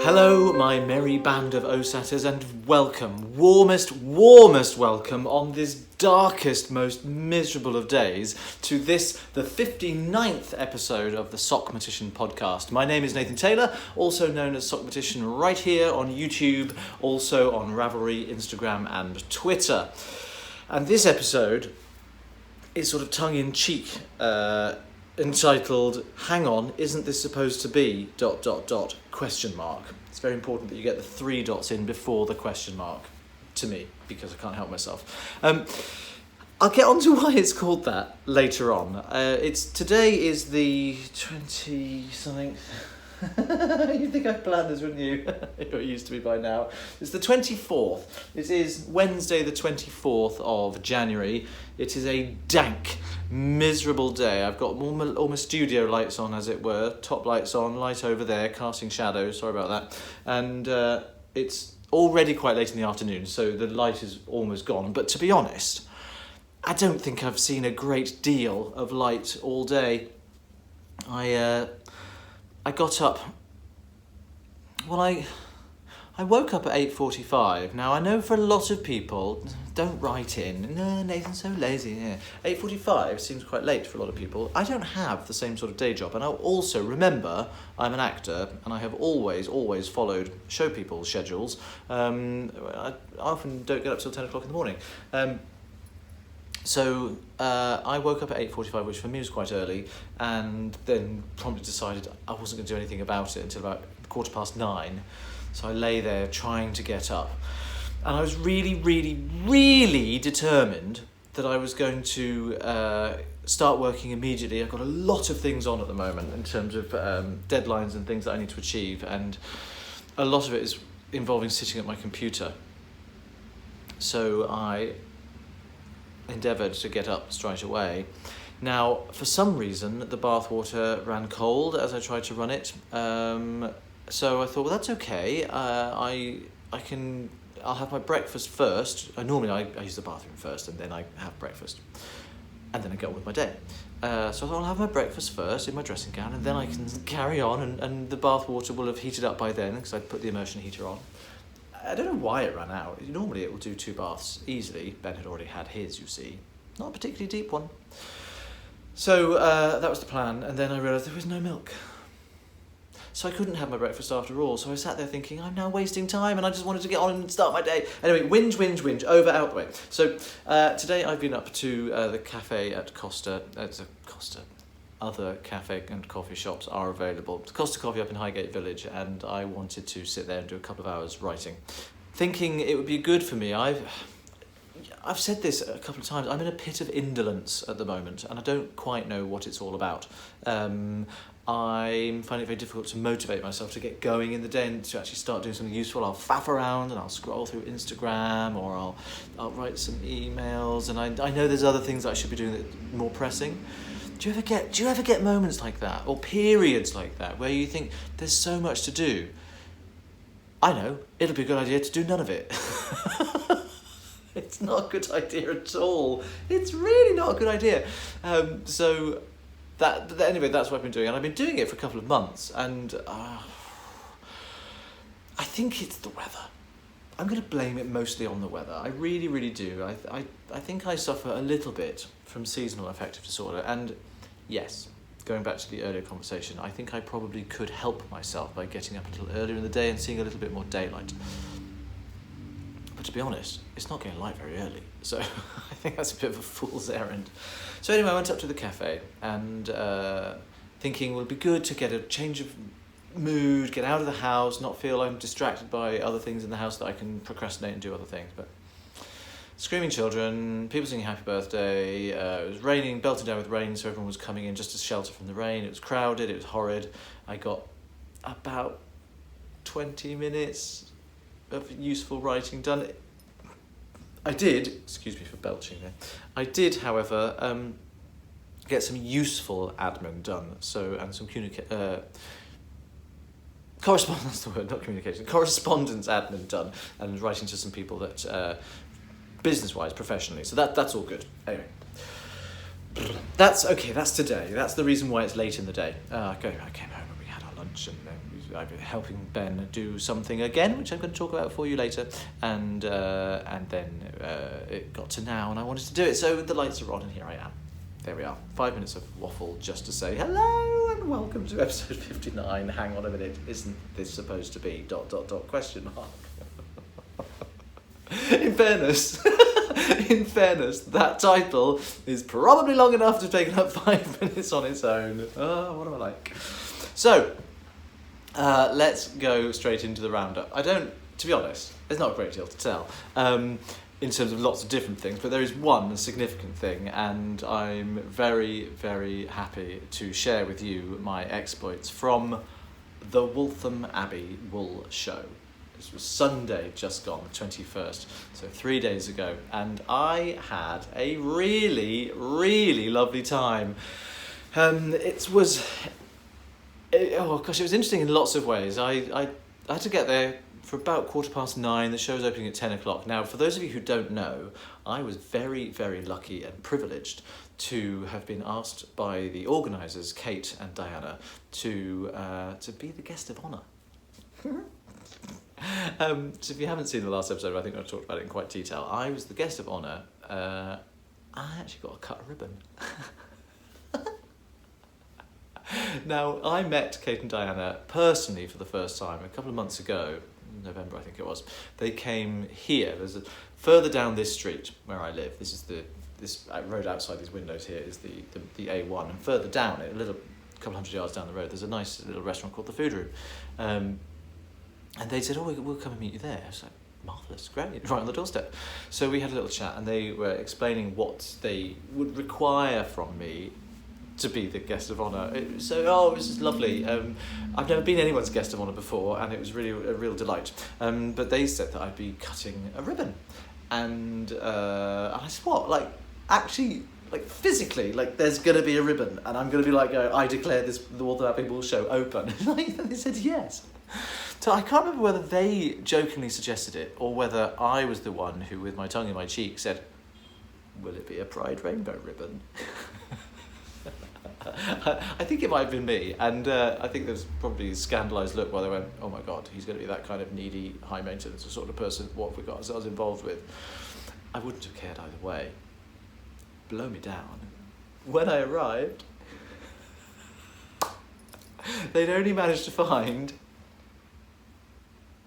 Hello, my merry band of OSATers, and welcome, warmest welcome on this darkest, most miserable of days to this, the 59th episode of the Sockmatician podcast. My name is Nathan Taylor, also known as Sockmatician right here on YouTube, also on Ravelry, Instagram and Twitter. And this episode is sort of tongue-in-cheek, entitled, "Hang on, isn't this supposed to be ... question mark. It's very important that you get the 3 dots in before the question mark, to me, because I can't help myself. I'll get on to why it's called that later on. Today is the 20-something... You'd think I'd planned this, wouldn't you? It used to be by now. It's the 24th. It is Wednesday the 24th of January. It is a dank, miserable day. I've got all my studio lights on, as it were. Top lights on, light over there, casting shadows. Sorry about that. And it's already quite late in the afternoon, so the light is almost gone. But to be honest, I don't think I've seen a great deal of light all day. I got up, I woke up at 8:45. Now, I know for a lot of people, don't write in, no, Nathan's so lazy. Yeah. 8:45 seems quite late for a lot of people. I don't have the same sort of day job, and I'll also remember I'm an actor, and I have always followed show people's schedules. I often don't get up till 10 o'clock in the morning. So I woke up at 8:45, which for me was quite early, and then promptly decided I wasn't going to do anything about it until about 9:15. So I lay there trying to get up. And I was really determined that I was going to start working immediately. I've got a lot of things on at the moment in terms of deadlines and things that I need to achieve, and a lot of it is involving sitting at my computer. So I endeavoured to get up straight away. Now, for some reason, the bathwater ran cold as I tried to run it. So I thought, well, that's okay. I'll have my breakfast first. Normally I use the bathroom first, and then I have breakfast, and then I get on with my day. So I thought, I'll have my breakfast first in my dressing gown, and then I can carry on, and the bathwater will have heated up by then, because I'd put the immersion heater on. I don't know why it ran out. Normally it will do 2 baths easily. Ben had already had his, you see. Not a particularly deep one. So that was the plan, and then I realised there was no milk. So I couldn't have my breakfast after all, so I sat there thinking, I'm now wasting time, and I just wanted to get on and start my day. Anyway, whinge, over, out the way. So today I've been up to the cafe at Costa. It's a Costa. Other cafe and coffee shops are available. It's Costa Coffee up in Highgate Village, and I wanted to sit there and do a couple of hours writing. Thinking it would be good for me. I've said this a couple of times. I'm in a pit of indolence at the moment, and I don't quite know what it's all about. I'm finding it very difficult to motivate myself to get going in the day and to actually start doing something useful. I'll faff around and I'll scroll through Instagram, or I'll write some emails, and I know there's other things that I should be doing that are more pressing. Do you ever get moments like that, or periods like that, where you think there's so much to do? I know, it'll be a good idea to do none of it. It's not a good idea at all. It's really not a good idea. So anyway, that's what I've been doing, and I've been doing it for a couple of months, and I think it's the weather. I'm going to blame it mostly on the weather. I really do. I think I suffer a little bit from seasonal affective disorder, and yes, going back to the earlier conversation, I think I probably could help myself by getting up a little earlier in the day and seeing a little bit more daylight. But to be honest, it's not getting light very early, so I think that's a bit of a fool's errand. So anyway, I went up to the cafe, and thinking it would be good to get a change of mood, get out of the house, not feel I'm distracted by other things in the house that I can procrastinate and do other things. But screaming children, people singing happy birthday, it was raining, belting down with rain, so everyone was coming in just to shelter from the rain. It was crowded, it was horrid. I got about 20 minutes of useful writing done. I did, excuse me for belching there, I did, however, get some useful admin done, and some correspondence, that's the word, not communication, correspondence admin done, and writing to some people that, business-wise, professionally, so that's all good. Anyway, that's today, that's the reason why it's late in the day. I came home and we had our lunch. much, and I've been helping Ben do something again, which I'm going to talk about for you later, and then it got to now, and I wanted to do it, so the lights are on, and here I am. There we are. 5 minutes of waffle just to say hello and welcome to episode 59. Hang on a minute, isn't this supposed to be ... question mark? In fairness, that title is probably long enough to have taken up 5 minutes on its own. Oh, what am I like? So, let's go straight into the roundup. To be honest, there's not a great deal to tell in terms of lots of different things, but there is one significant thing, and I'm very, very happy to share with you my exploits from the Waltham Abbey Wool Show. This was Sunday, just gone, the 21st, so 3 days ago, and I had a really, really lovely time. It was interesting in lots of ways. I had to get there for about 9:15. The show's opening at 10 o'clock. Now, for those of you who don't know, I was very, very lucky and privileged to have been asked by the organisers, Kate and Diana, to be the guest of honour. So if you haven't seen the last episode, I think I talked about it in quite detail. I was the guest of honour. I actually got a cut ribbon. Now, I met Kate and Diana personally for the first time a couple of months ago, November I think it was. They came here. There's further down this street where I live. This road outside these windows here is the A1, and further down it, a couple hundred yards down the road, there's a nice little restaurant called the Food Room. And they said, we'll come and meet you there. I was like, marvellous, great, right on the doorstep. So we had a little chat, and they were explaining what they would require from me to be the guest of honour. It was just lovely. I've never been anyone's guest of honour before, and it was really a real delight. But they said that I'd be cutting a ribbon. And I said, what? Actually, physically, there's going to be a ribbon, and I'm going to be I declare the Waltham Abbey Wool Show open. And they said yes. So I can't remember whether they jokingly suggested it, or whether I was the one who, with my tongue in my cheek, said, will it be a Pride Rainbow ribbon? I think it might have been me, and I think there's probably a scandalised look while they went, oh my God, he's going to be that kind of needy, high maintenance sort of person, what have we got ourselves involved with? I wouldn't have cared either way. Blow me down. When I arrived, they'd only managed to find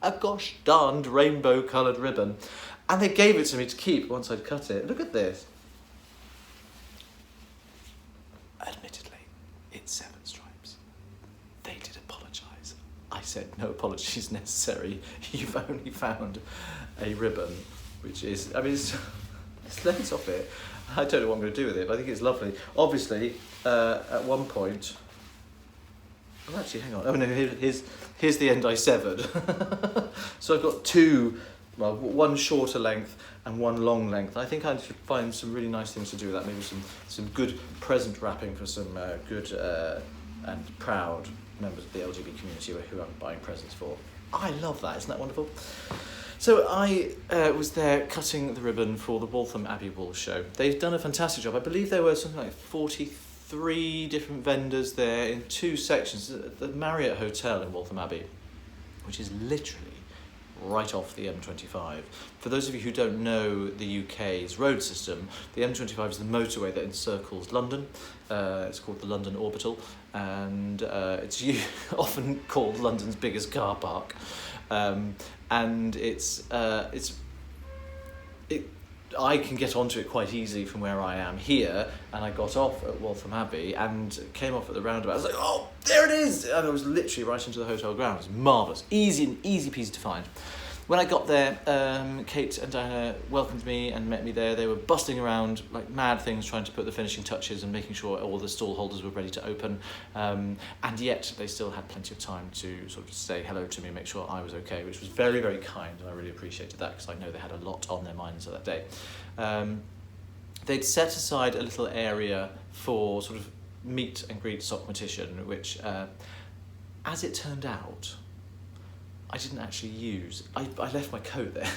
a gosh darned rainbow coloured ribbon, and they gave it to me to keep once I'd cut it. Look at this. Admittedly, it's 7 stripes. They did apologise. I said, no apologies necessary. You've only found a ribbon, which is, there's loads of it. I don't know what I'm going to do with it, but I think it's lovely. Obviously, at one point, actually, hang on. Oh no, here's the end I severed. So I've got two, one shorter length and one long length. I think I should find some really nice things to do with that. Maybe some good present wrapping for some good and proud members of the LGBT community who I'm buying presents for. I love that. Isn't that wonderful? So I was there cutting the ribbon for the Waltham Abbey Wool Show. They've done a fantastic job. I believe there were something like 43 different vendors there in 2 sections. The Marriott Hotel in Waltham Abbey, which is literally right off the M25. For those of you who don't know the UK's road system, the M25 is the motorway that encircles London. It's called the London Orbital, and it's often called London's biggest car park. And I can get onto it quite easily from where I am here, and I got off at Waltham Abbey and came off at the roundabout. I was like, oh, there it is! And I was literally right into the hotel grounds. It was marvellous. Easy peasy to find. When I got there, Kate and Diana welcomed me and met me there. They were bustling around like mad things, trying to put the finishing touches and making sure all the stall holders were ready to open. And yet they still had plenty of time to sort of say hello to me and make sure I was okay, which was very, very kind, and I really appreciated that because I know they had a lot on their minds that day. They'd set aside a little area for sort of meet and greet Sockmatician, which, as it turned out, I didn't actually use. I left my coat there.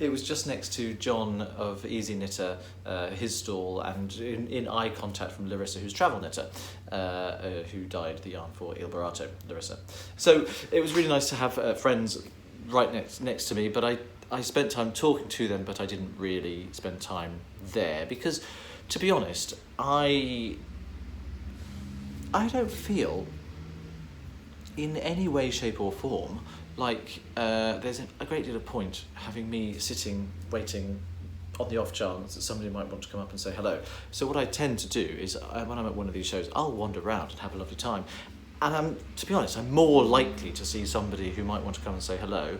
It was just next to John of Easy Knitter, his stall, and in eye contact from Larissa, who's Travel Knitter, who dyed the yarn for Il Barato, Larissa. So it was really nice to have friends right next to me, but I spent time talking to them, but I didn't really spend time there because, to be honest, I don't feel in any way, shape or form like there's a great deal of point having me sitting waiting on the off chance that somebody might want to come up and say hello. So what I tend to do is when I'm at one of these shows, I'll wander around and have a lovely time, and to be honest, I'm more likely to see somebody who might want to come and say hello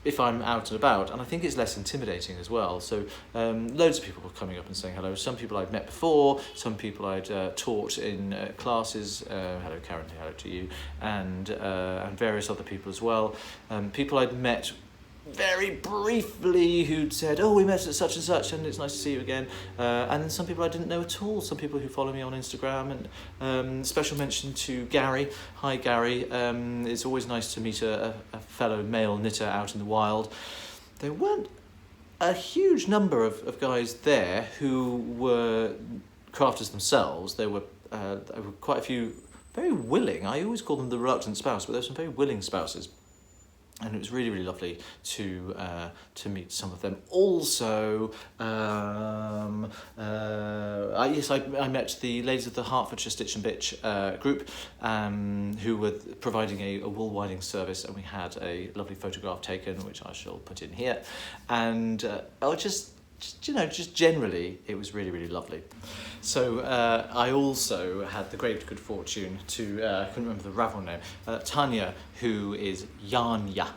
if I'm out and about, and I think it's less intimidating as well. So loads of people were coming up and saying hello. Some people I'd met before, some people I'd taught in classes, hello Karen, hello to you, and various other people as well. People I'd met very briefly who'd said, oh, we met at such and such and it's nice to see you again, and then some people I didn't know at all, some people who follow me on Instagram, and special mention to Gary. Hi Gary, it's always nice to meet a fellow male knitter out in the wild. There weren't a huge number of guys there who were crafters themselves. There were quite a few very willing, I always call them the reluctant spouse, but there were some very willing spouses. And it was really, really lovely to meet some of them. Also, I met the ladies of the Hertfordshire Stitch and Bitch group, who were providing a wool winding service, and we had a lovely photograph taken, which I shall put in here. And just generally, it was really, really lovely. So I also had the great good fortune to, I couldn't remember the ravel name, Tanya, who is Yarnya,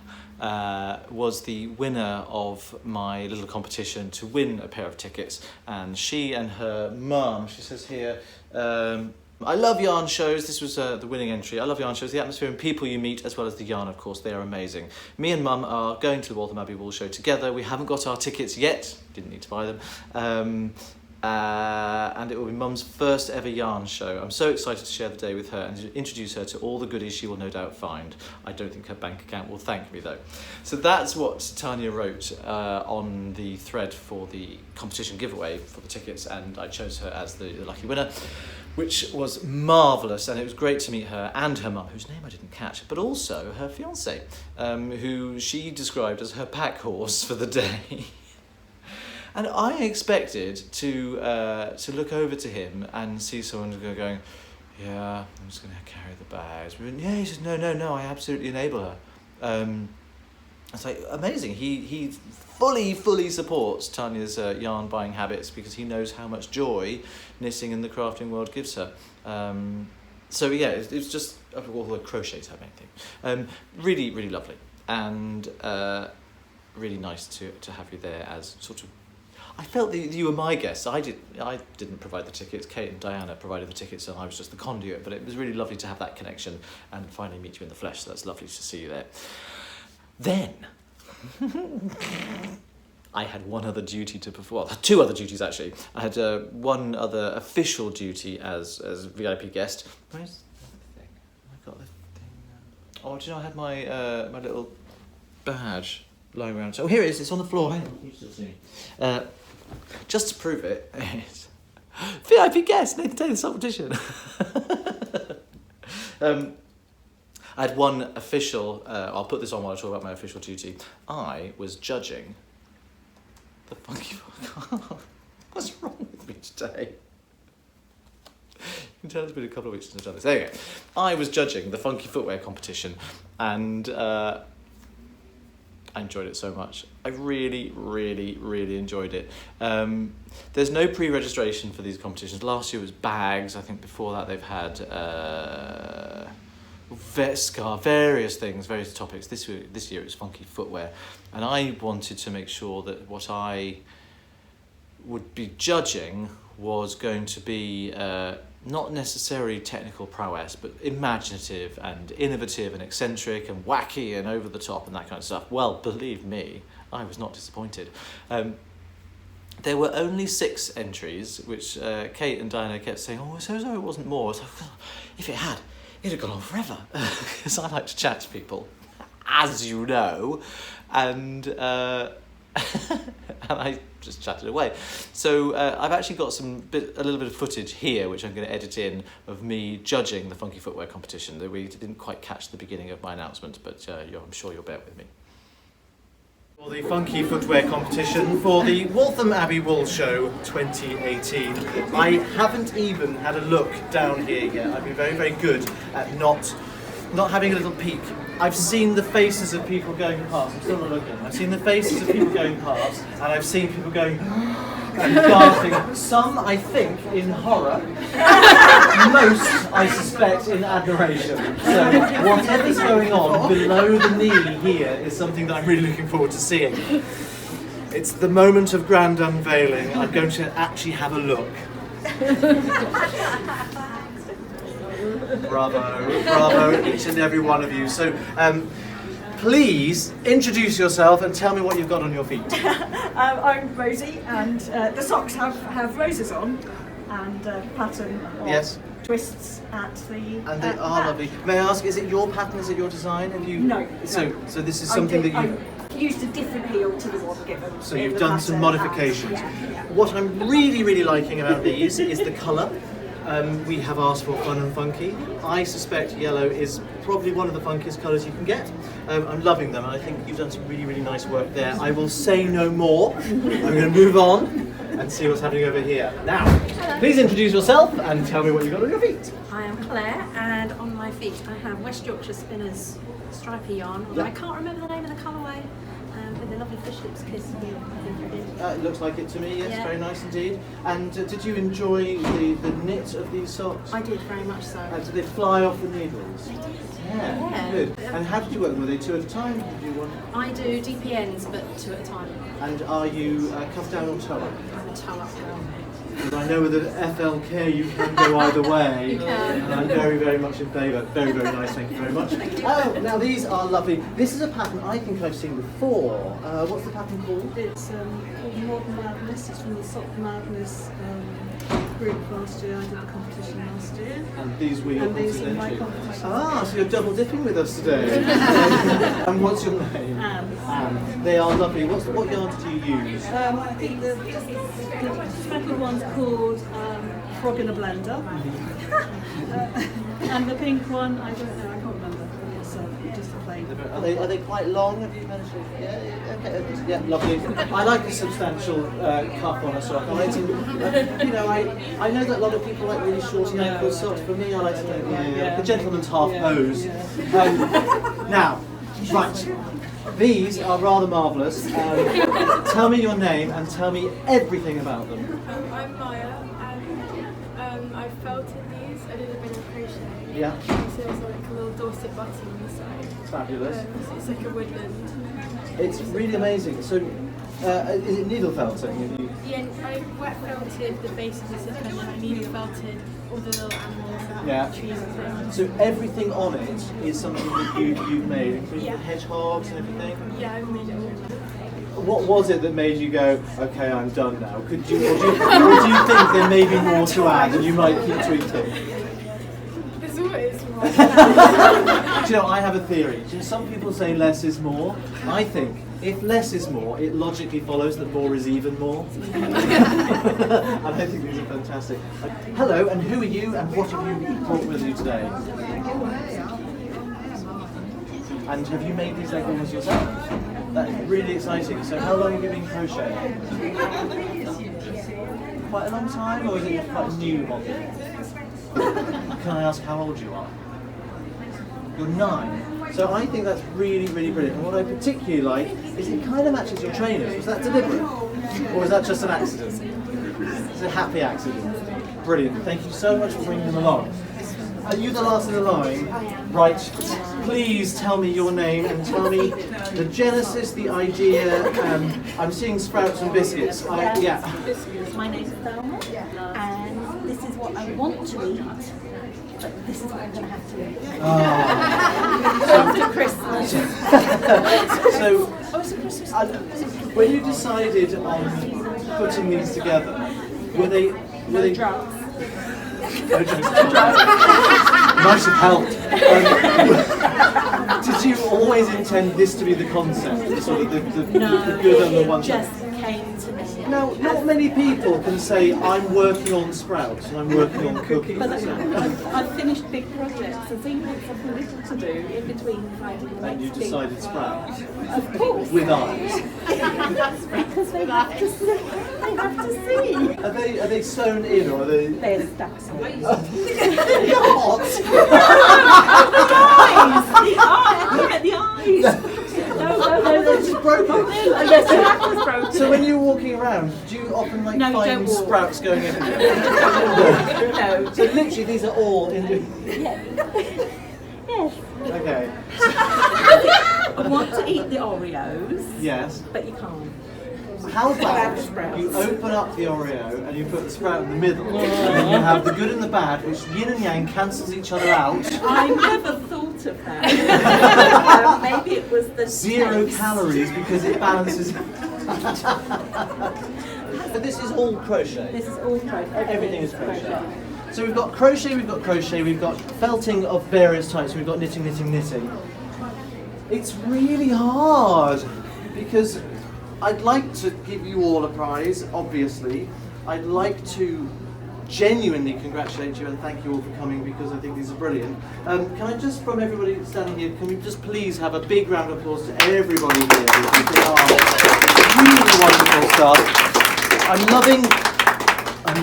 was the winner of my little competition to win a pair of tickets. And she and her mum, she says here, I love yarn shows. This was the winning entry. I love yarn shows, the atmosphere and people you meet, as well as the yarn, of course. They are amazing. Me and Mum are going to the Waltham Abbey Wool Show together. We haven't got our tickets yet. Didn't need to buy them. And it will be Mum's first ever yarn show. I'm so excited to share the day with her and to introduce her to all the goodies she will no doubt find. I don't think her bank account will thank me though. So that's what Tanya wrote on the thread for the competition giveaway for the tickets, and I chose her as the lucky winner, which was marvellous, and it was great to meet her and her mum, whose name I didn't catch, but also her fiancé, who she described as her pack horse for the day. And I expected to look over to him and see someone going, yeah, I'm just going to carry the bags. Yeah, he says, no, I absolutely enable her. It's like amazing. He fully supports Tanya's yarn buying habits because he knows how much joy knitting in the crafting world gives her. So yeah, it's just, although crochet's her main thing. Really, really lovely, and really nice to have you there as sort of. I felt that you were my guests. I didn't provide the tickets. Kate and Diana provided the tickets, and I was just the conduit. But it was really lovely to have that connection and finally meet you in the flesh. So that's lovely to see you there. Then I had one other duty to perform. Well, two other duties actually. I had one other official duty as VIP guest. Where's the thing? I got the thing. Oh, do you know I had my my little badge lying around. Oh, here it is. It's on the floor. Hang on. You still see me. Just to prove it, it's VIP guest, Nathan Taylor, Sockmatician. I had one official, I'll put this on while I talk about my official duty. I was judging the funky... What's wrong with me today? You can tell it's been a couple of weeks since I've done this. There you go. I was judging the funky footwear competition, and I enjoyed it so much. I really, really, really enjoyed it. There's no pre-registration for these competitions. Last year was bags. I think before that they've had various things, various topics. This year it was funky footwear. And I wanted to make sure that what I would be judging was going to be not necessarily technical prowess, but imaginative and innovative and eccentric and wacky and over the top and that kind of stuff. Well, believe me, I was not disappointed. There were only 6 entries, which Kate and Diana kept saying, oh, so it wasn't more. So, if it had, it'd have gone on forever, because I like to chat to people. as you know, and and I just chatted away. So I've actually got a little bit of footage here, which I'm going to edit in, of me judging the funky footwear competition. That we didn't quite catch the beginning of my announcement, but I'm sure you'll bear with me. For the funky footwear competition for the Waltham Abbey Wool Show 2018. I haven't even had a look down here yet. I've been very, very good at not having a little peek. I've seen the faces of people going past. I'm still not looking. I've seen the faces of people going past, and I've seen people going and gasping. Some, I think, in horror. Most, I suspect, in admiration. So whatever's going on below the knee here is something that I'm really looking forward to seeing. It's the moment of grand unveiling. I'm going to actually have a look. Bravo, each and every one of you. So, please introduce yourself and tell me what you've got on your feet. I'm Rosie, and the socks have roses on, and pattern of twists at the. And they are lovely. May I ask, is it your pattern? Is it your design? Have you? No. So this is something that you. I used a different heel to the one given. So you've done some modifications. Yeah. What I'm really liking about these is the colour. We have asked for fun and funky. I suspect yellow is probably one of the funkiest colours you can get. I'm loving them, and I think you've done some really nice work there. I will say no more. I'm going to move on and see what's happening over here. Now, please introduce yourself and tell me what you've got on your feet. I am Claire, and on my feet I have West Yorkshire Spinners stripy yarn, although I can't remember the name of the colourway, with the lovely fish lips kiss heel, I think it is. It looks like it to me, yes, Yeah. very nice indeed. And did you enjoy the knit of these socks? I did, very much so. Did they fly off the needles? They did. Yeah, good. And how did you work? Were they 2 at a time? Did you want? I do DPNs, but 2 at a time. And are you cuff down or toe up? I'm a toe up girl. Because I know with the FLK you can go either way. You can. And I'm very much in favour. Very nice, thank you very much. Oh, now these are lovely. This is a pattern I think I've seen before. What's the pattern called? It's called Modern Madness. It's from the Sock Madness group last year. I did the competition last year. And these were your competition. My competition. Ah, so you're double dipping with us today. And what's your name? Anne. They are lovely. What yarns do you use? I think the speckled one's called Frog in a Blender. And the pink one, I don't know, I can't remember. It's just a plain. Are they quite long? Have you managed to? Yeah, okay, yeah, lovely. I like a substantial cuff on a sock. I like to, I know that a lot of people like really short ankle socks. For me, I like to like the gentleman's half pose. Now, right. These are rather marvellous. Tell me your name and tell me everything about them. I'm Maya, and I felted these. I did a bit of crochet. Yeah. So there's like a little Dorset button on the side. Fabulous. So it's like a woodland. It's really amazing. So, is it needle felting? Yeah, I wet felted the base of the zipper, and then I needle felted all the little animals and trees and things. So everything on it is something that you've made, including the hedgehogs and everything? Yeah, I made it all. What was it that made you go, okay, I'm done now? Or do you think there may be more to add and you might keep tweaking? There's always more. Do you know, I have a theory. Some people say less is more. I think if less is more, it logically follows that more is even more. And I think these are fantastic. Hello, and who are you and what have you brought with you today? And have you made these leg warmers yourself? That's really exciting. So how long have you been crocheting? Quite a long time, or is it quite a new hobby? Can I ask how old you are? You're 9. So I think that's really brilliant. And what I particularly like is it kind of matches your trainers. Was that deliberate? Or was that just an accident? It's a happy accident. Brilliant. Thank you so much for bringing them along. Are you the last in the line? Right. Please tell me your name and tell me the genesis, the idea. I'm seeing sprouts and biscuits. Yeah. My name's Thelma, and this is what I want to eat, but this is what I'm going to have to eat. After Christmas. So, when you decided on putting these together, were they drugs? Might have helped. Did you always intend this to be the concept? Sort of the good and the one. Just came to me. Now, not many people can say, I'm working on sprouts and I'm working on cookies. But I've finished big projects, and so you want something little to do in between finding the And you next big decided project. sprouts. Of course. With eyes. Because they have to see. They have to see. Are they sewn in or are they? They're stuck somewhere. What? Look at the eyes. No, They're just broken. Yes, the back was broken. So when you're walking around, do you often No, you find don't walk. sprouts going in? No. So literally these are all in. Yeah. Yes. Okay. I want to eat the Oreos. Yes. But you can't. How about sprouts. you open up the Oreo and you put the sprout in the middle, and then you have the good and the bad, which yin and yang cancels each other out. I never thought of that. Maybe it was the 0 taste. calories because it balances. But this is all crochet. This is all crochet. Everything is crochet. So we've got crochet, we've got felting of various types, we've got knitting. It's really hard because I'd like to give you all a prize, obviously. I'd like to genuinely congratulate you and thank you all for coming because I think these are brilliant. Can I just, from everybody standing here, can we just please have a big round of applause to everybody here because they are really wonderful stuff. I'm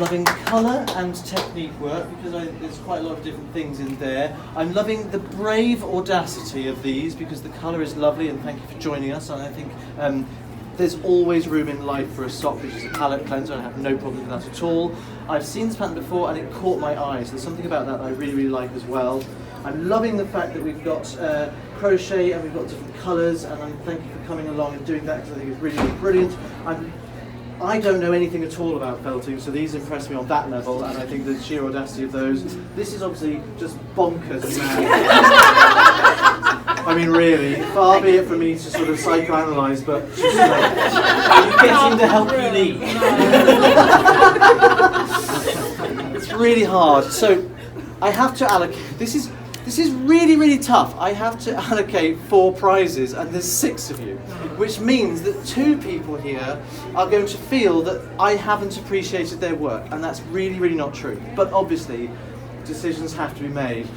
loving colour and technique work because there's quite a lot of different things in there. I'm loving the brave audacity of these because the colour is lovely and thank you for joining us. And I think there's always room in life for a sock which is a palette cleanser and I have no problem with that at all. I've seen this pattern before and it caught my eye, so there's something about that I really like as well. I'm loving the fact that we've got crochet and we've got different colours, and thank you for coming along and doing that because I think it's really, really brilliant. I don't know anything at all about felting, so these impress me on that level, and I think the sheer audacity of those. This is obviously just bonkers and mad. I mean, really, far be it from me to sort of psychoanalyse, but just, you getting the help you need. It's really hard. So I have to allocate. This is really, really tough. I have to allocate 4 prizes, and there's 6 of you, which means that 2 people here are going to feel that I haven't appreciated their work, and that's really, really not true. But obviously, decisions have to be made.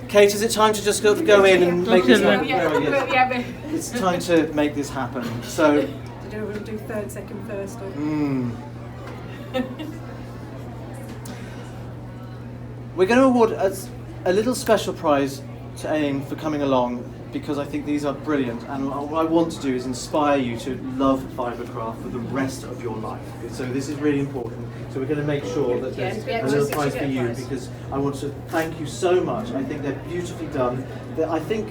Kate, is it time to just go in and make this happen? It's time to make this happen. So. Do you want to do third, second, first? Or? We're going to award a little special prize to AIM for coming along because I think these are brilliant, and what I want to do is inspire you to love fibercraft for the rest of your life. So this is really important. So we're going to make sure that there's a little prize for you because I want to thank you so much. I think they're beautifully done. I think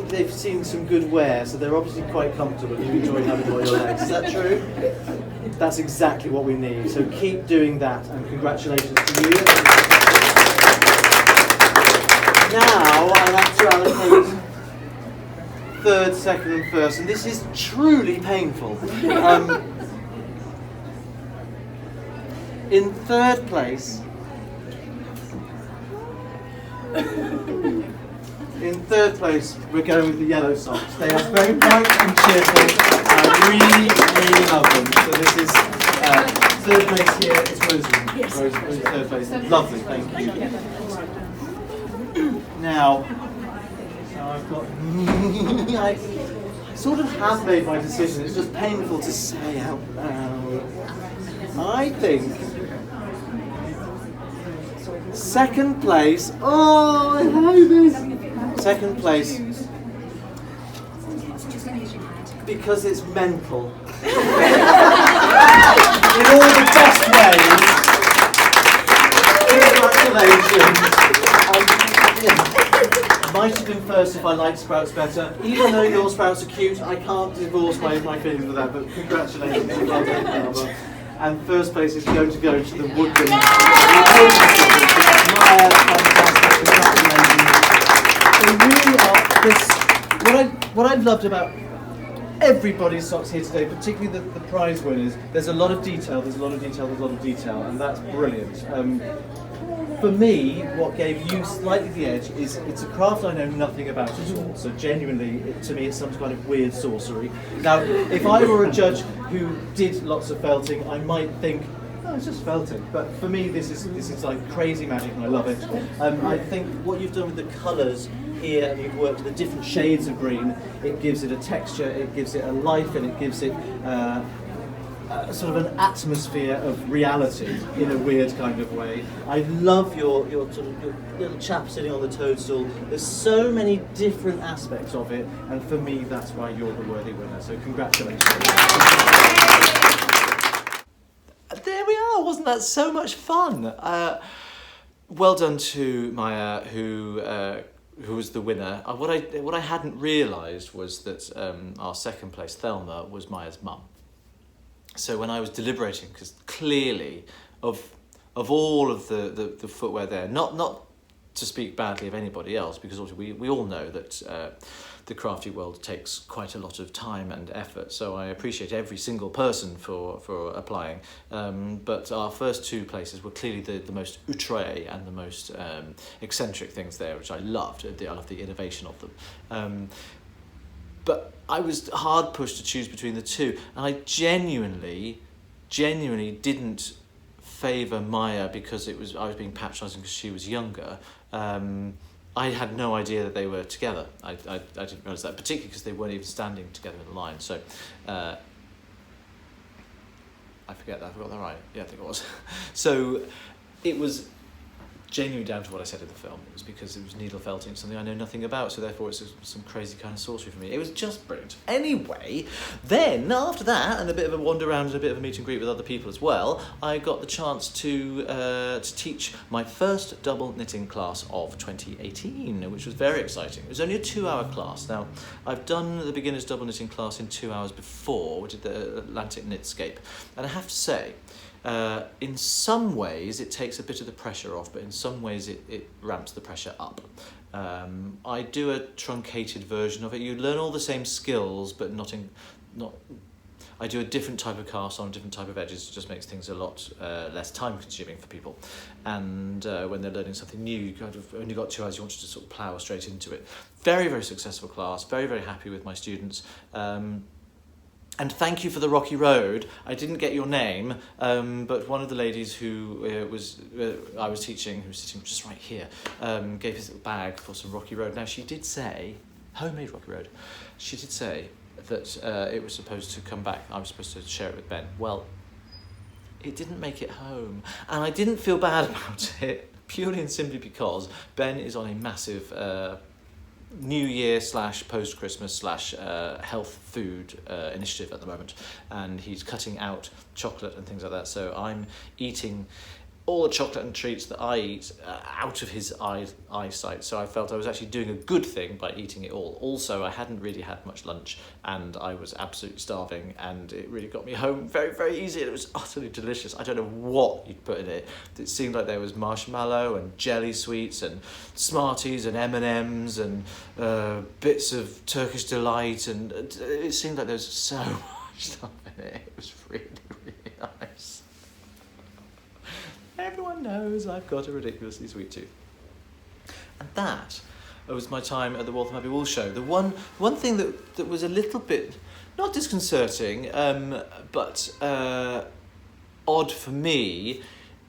they've seen some good wear, so they're obviously quite comfortable. You enjoy having them on your legs. Is that true? That's exactly what we need. So keep doing that, and congratulations to you. Now I have to allocate third, second and first, and this is truly painful. In third place, we're going with the yellow socks. They are very bright and cheerful. I really, really love them. So this is third place here. It's Rosie. Yes. Rosie, third place. Lovely, thank you. Now I've got. I sort of have made my decision. It's just painful to say out loud. I think second place. Oh, I hate this. Second place because it's mental. In all the best ways. Congratulations. Might have been first if I liked sprouts better. Even though your sprouts are cute, I can't divorce my feelings with that, but congratulations. Well done, Barbara. And first place is going to go to the Woodland. They really are this. What I've loved about everybody's socks here today, particularly the prize winners, there's a lot of detail, and that's brilliant. For me, what gave you slightly the edge is it's a craft I know nothing about at all. So genuinely, to me, it's some kind of weird sorcery. Now, if I were a judge who did lots of felting, I might think, oh, it's just felting. But for me, this is like crazy magic, and I love it. I think what you've done with the colours here, and you've worked with the different shades of green, it gives it a texture, it gives it a life, and it gives it sort of an atmosphere of reality in a weird kind of way. I love your sort of your little chap sitting on the toadstool. There's so many different aspects of it, and for me, that's why you're the worthy winner. So congratulations. There we are. Wasn't that so much fun? Well done to Maya, who was the winner. What I hadn't realised was that our second place, Thelma, was Maya's mum. So when I was deliberating, because clearly of all of the footwear there, not to speak badly of anybody else, because obviously we all know that the crafty world takes quite a lot of time and effort, so I appreciate every single person for applying. But our first two places were clearly the most outre and the most eccentric things there, which I loved. I loved the innovation of them. But I was hard pushed to choose between the two, and I genuinely didn't favour Maya because I was being patronising because she was younger. I had no idea that they were together. I didn't realise that, particularly because they weren't even standing together in the line. So I forget that. I forgot that right. Yeah, I think it was. So it was genuinely down to what I said in the film. It was because it was needle felting, something I know nothing about, so therefore it's some crazy kind of sorcery for me. It was just brilliant. Anyway, then after that, and a bit of a wander around and a bit of a meet and greet with other people as well, I got the chance to teach my first double knitting class of 2018, which was very exciting. It was only a 2-hour class. Now, I've done the beginner's double knitting class in 2 hours before. We did the Atlantic Knitscape, and I have to say, in some ways it takes a bit of the pressure off, but in some ways it ramps the pressure up. I do a truncated version of it. You learn all the same skills, but not. I do a different type of cast on, a different type of edges. It just makes things a lot less time consuming for people. And when they're learning something new, you kind of only got 2 hours. You want to sort of plough straight into it. Very, very successful class. Very, very happy with my students. And thank you for the rocky road. I didn't get your name, but one of the ladies who I was teaching, who was sitting just right here, gave his little bag for some rocky road. Now, she did say, homemade rocky road, she did say that it was supposed to come back. I was supposed to share it with Ben. Well, it didn't make it home. And I didn't feel bad about it, purely and simply because Ben is on a massive New Year / post-Christmas / health food initiative at the moment, and he's cutting out chocolate and things like that, so I'm eating all the chocolate and treats that I eat out of his eyesight, so I felt I was actually doing a good thing by eating it all. Also, I hadn't really had much lunch and I was absolutely starving, and it really got me home very, very easy, and it was utterly delicious. I don't know what you'd put in it. It seemed like there was marshmallow and jelly sweets and Smarties and M&Ms and bits of Turkish Delight, and it seemed like there was so much stuff in it. It was really, really nice. Everyone knows I've got a ridiculously sweet tooth. And that was my time at the Waltham Abbey Wool Show. The one thing that was a little bit, not disconcerting, but odd for me,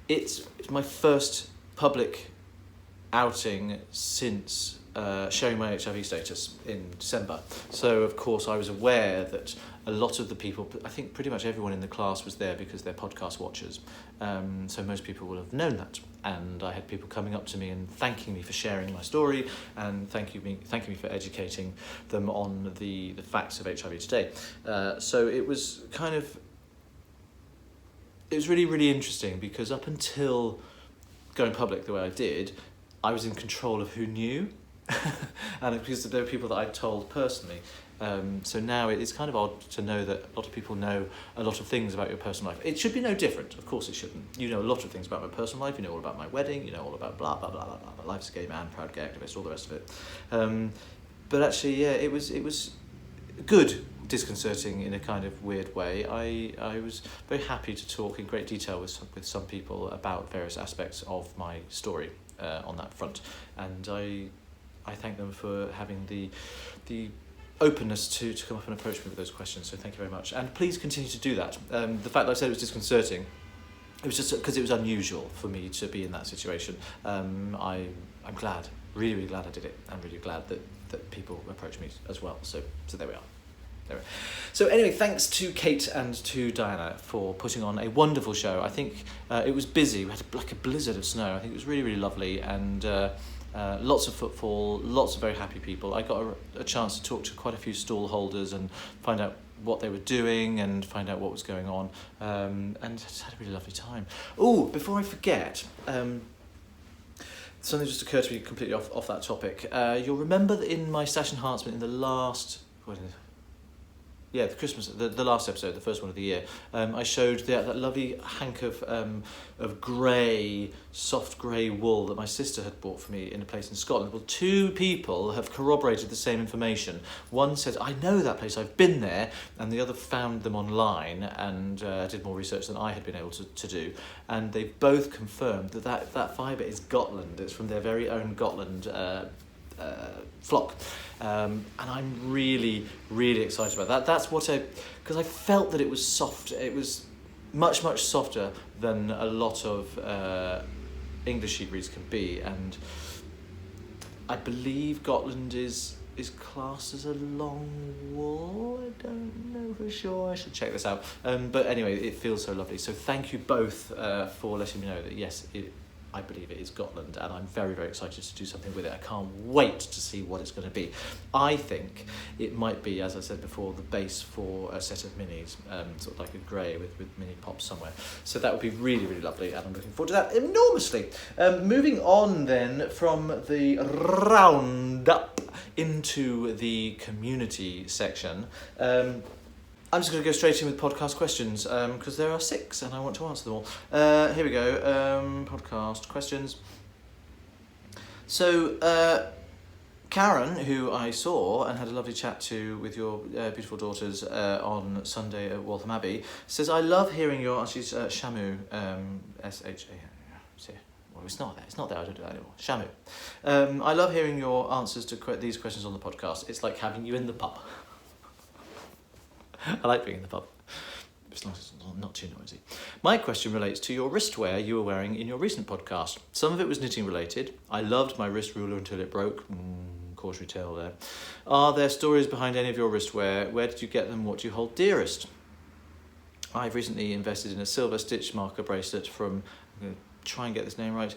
it's my first public outing since sharing my HIV status in December. So, of course, I was aware that a lot of the people, I think pretty much everyone in the class was there because they're podcast watchers. So most people will have known that. And I had people coming up to me and thanking me for sharing my story and thanking me for educating them on the facts of HIV today. So it was really, really interesting because up until going public the way I did, I was in control of who knew. And because there were people that I'd told personally. So now it's kind of odd to know that a lot of people know a lot of things about your personal life. It should be no different. Of course it shouldn't. You know a lot of things about my personal life. You know all about my wedding. You know all about blah, blah, blah, blah, blah. My life's a gay man, proud gay activist, all the rest of it. But actually, yeah, it was good disconcerting in a kind of weird way, I was very happy to talk in great detail with some people about various aspects of my story on that front, and I thank them for having the openness to come up and approach me with those questions. So thank you very much, and please continue to do that. The fact that I said it was disconcerting, it was just because it was unusual for me to be in that situation. I'm glad, really, really glad I did it. I'm really glad that people approach me as well. So there we are. So anyway, thanks to Kate and to Diana for putting on a wonderful show. I think it was busy. We had like a blizzard of snow. I think it was really, really lovely, and lots of footfall, lots of very happy people. I got a chance to talk to quite a few stall holders and find out what they were doing and find out what was going on, and just had a really lovely time. Oh, before I forget, something just occurred to me completely off that topic. You'll remember that in my stash enhancement in the last... the Christmas, the last episode, the first one of the year, I showed that lovely hank of grey, soft grey wool that my sister had bought for me in a place in Scotland. Well, 2 people have corroborated the same information. One said, I know that place, I've been there, and the other found them online and did more research than I had been able to do. And they both confirmed that fibre is Gotland. It's from their very own Gotland flock. And I'm really, really excited about that. That's what because I felt that it was soft. It was much, much softer than a lot of English sheep breeds can be, and I believe Gotland is classed as a long wool. I don't know for sure. I should check this out. But anyway, it feels so lovely. So thank you both for letting me know that yes, I believe it is Gotland, and I'm very, very excited to do something with it. I can't wait to see what it's going to be. I think it might be, as I said before, the base for a set of minis, sort of like a grey with mini pops somewhere. So that would be really, really lovely, and I'm looking forward to that enormously. Moving on then from the roundup into the community section. I'm just going to go straight in with podcast questions because there are 6 and I want to answer them all. Here we go. Podcast questions. So, Karen, who I saw and had a lovely chat to with your beautiful daughters on Sunday at Waltham Abbey, says, I love hearing your... She's Shamu, S-H-A... Well, it's not there, I don't do that anymore. Shamu. I love hearing your answers to these questions on the podcast. It's like having you in the pub. I like being in the pub, as long as it's not too noisy. My question relates to your wristwear you were wearing in your recent podcast. Some of it was knitting related. I loved my wrist ruler until it broke. Cautionary tale there. Are there stories behind any of your wristwear? Where did you get them? What do you hold dearest? I've recently invested in a silver stitch marker bracelet from, I'm going to try and get this name right,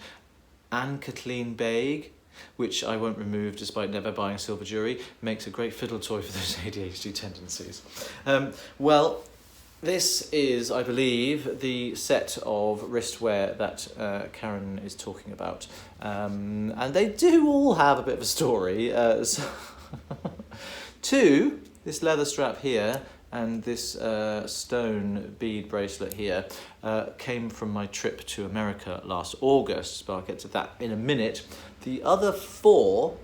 Anne-Kathleen Baig, which I won't remove despite never buying silver jewellery. Makes a great fiddle toy for those ADHD tendencies. Well, this is, I believe, the set of wristwear that Karen is talking about. And they do all have a bit of a story. 2, this leather strap here and this stone bead bracelet here came from my trip to America last August, but I'll get to that in a minute. The other 4,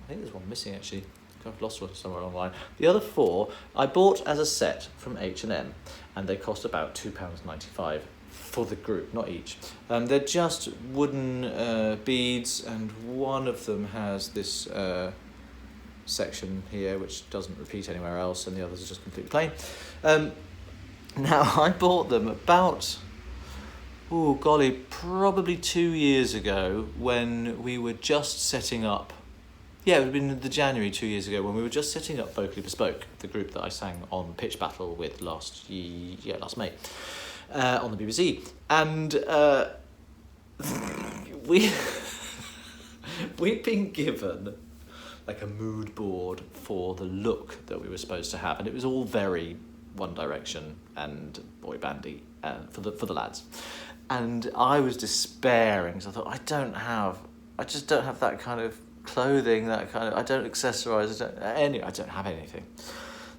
I think there's one missing actually, I've lost one somewhere online. The other 4 I bought as a set from H&M, and they cost about £2.95 for the group, not each. They're just wooden beads, and one of them has this section here which doesn't repeat anywhere else, and the others are just completely plain. Now, I bought them about, probably 2 years ago when we were just setting up. Yeah, it would have been the January 2 years ago when we were just setting up Vocally Bespoke, the group that I sang on Pitch Battle with last May on the BBC. And we'd been given like a mood board for the look that we were supposed to have, and it was all very One Direction and boy bandy for the lads. And I was despairing because I thought I just don't have that kind of clothing, I don't accessorise, I don't have anything.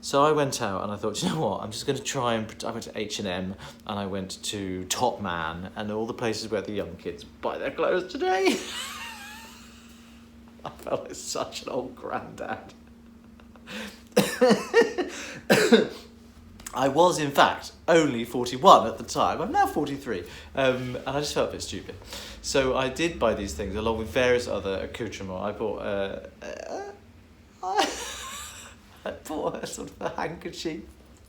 So I went out and I thought, you know what, I'm just going to try and... I went to H&M and I went to Top Man and all the places where the young kids buy their clothes today. I felt like such an old granddad. I was, in fact, only 41 at the time. I'm now 43. And I just felt a bit stupid. So I did buy these things along with various other accoutrements. I bought I bought a sort of a handkerchief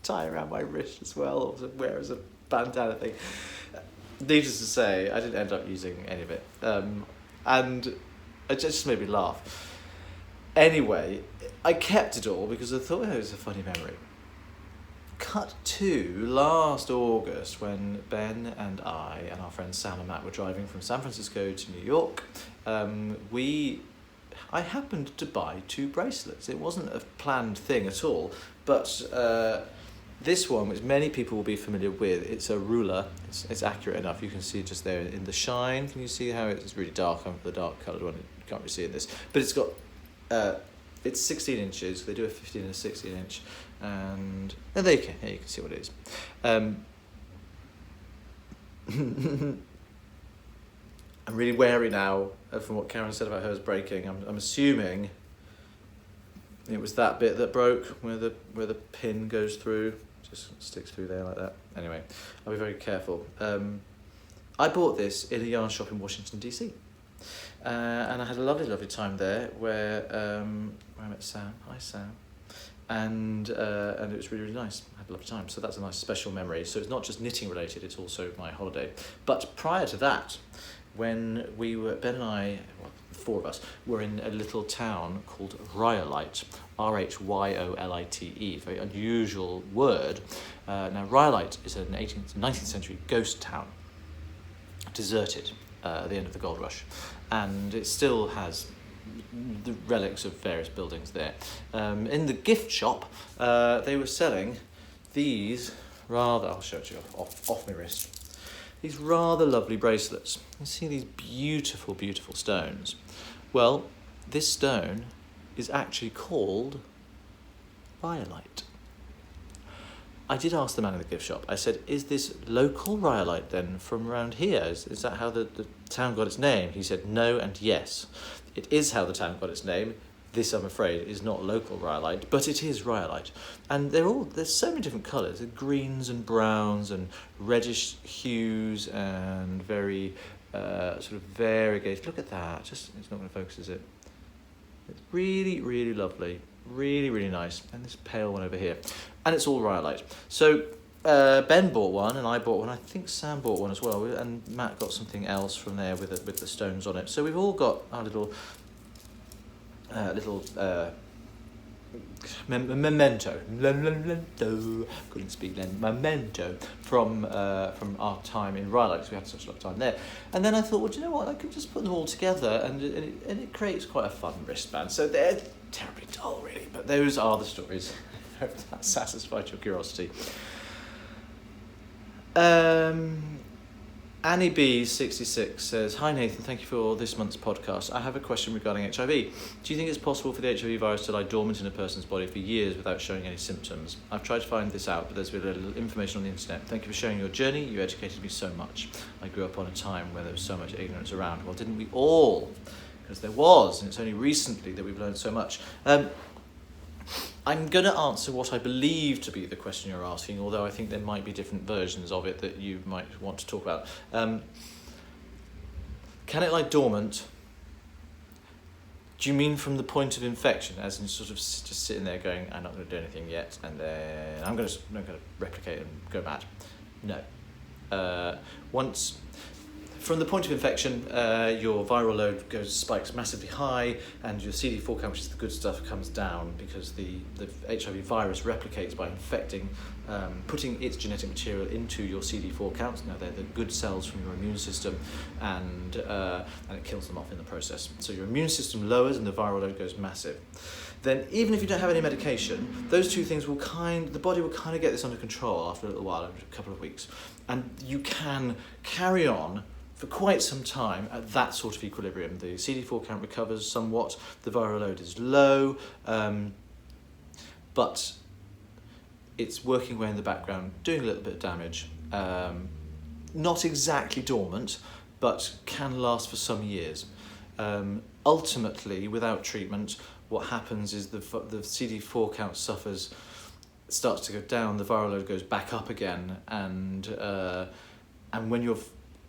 tie around my wrist as well, or to wear as a bandana thing. Needless to say, I didn't end up using any of it. And it just made me laugh. Anyway, I kept it all because I thought it was a funny memory. Cut to last August when Ben and I and our friends Sam and Matt were driving from San Francisco to New York. I happened to buy 2 bracelets. It wasn't a planned thing at all, but this one, which many people will be familiar with, it's a ruler. It's accurate enough. You can see just there in the shine. Can you see how it's really dark? I'm the dark coloured one. You can't really see in this, but it's got. It's 16 inches. They do a 15 and a 16 inch, and there you can see what it is. I'm really wary now from what Karen said about hers breaking. I'm assuming it was that bit that broke where the pin goes through, just sticks through there like that. Anyway, I'll be very careful. I bought this in a yarn shop in Washington DC, and I had a lovely time there where I met Sam. Hi Sam. And it was really nice. I had a lovely time. So that's a nice special memory. So it's not just knitting related, it's also my holiday. But prior to that, when we were, Ben and I, well, the 4 of us, were in a little town called Rhyolite, Rhyolite, very unusual word. Now Rhyolite is an 19th century ghost town, deserted at the end of the gold rush. And it still has the relics of various buildings there. In the gift shop, they were selling these rather, I'll show it to you off my wrist, these rather lovely bracelets. You see these beautiful, beautiful stones. Well, this stone is actually called Rhyolite. I did ask the man in the gift shop, I said, is this local Rhyolite then from around here? Is that how the town got its name? He said no and yes. It is how the town got its name. This, I'm afraid, is not local Rhyolite, but it is Rhyolite. And there's so many different colours. There's greens and browns and reddish hues and very sort of variegated. Look at that. Just, it's not going to focus, is it? It's really, really lovely. Really, really nice. And this pale one over here. And it's all Rhyolite. So Ben bought one and I bought one. I think Sam bought one as well. And Matt got something else from there with the stones on it. So we've all got our little memento. Couldn't speak then. Memento from our time in Rhyolite, because we had such a lot of time there. And then I thought, well, do you know what? I could just put them all together, and it creates quite a fun wristband. So they're terribly dull, really, but those are the stories. I hope that satisfied your curiosity. Annie B66 says, hi Nathan, thank you for this month's podcast. I have a question regarding HIV. Do you think it's possible for the HIV virus to lie dormant in a person's body for years without showing any symptoms? I've tried to find this out, but there's been little information on the internet. Thank you for sharing your journey. You educated me so much. I grew up on a time where there was so much ignorance around. Well, didn't we all? Because there was, and it's only recently that we've learned so much. I'm going to answer what I believe to be the question you're asking, although I think there might be different versions of it that you might want to talk about. Can it lie dormant? Do you mean from the point of infection, as in sort of just sitting there going, I'm not going to do anything yet, and then I'm going to replicate and go mad? No. From the point of infection, your viral load spikes massively high, and your CD4 count, which is the good stuff, comes down because the HIV virus replicates by infecting, putting its genetic material into your CD4 counts. Now they're the good cells from your immune system, and it kills them off in the process. So your immune system lowers and the viral load goes massive. Then even if you don't have any medication, those two things the body will kind of get this under control after a little while, after a couple of weeks. And you can carry on for quite some time at that sort of equilibrium. The CD4 count recovers somewhat, the viral load is low, but it's working away in the background, doing a little bit of damage. Not exactly dormant, but can last for some years. Ultimately, without treatment, what happens is the CD4 count starts to go down, the viral load goes back up again, and when your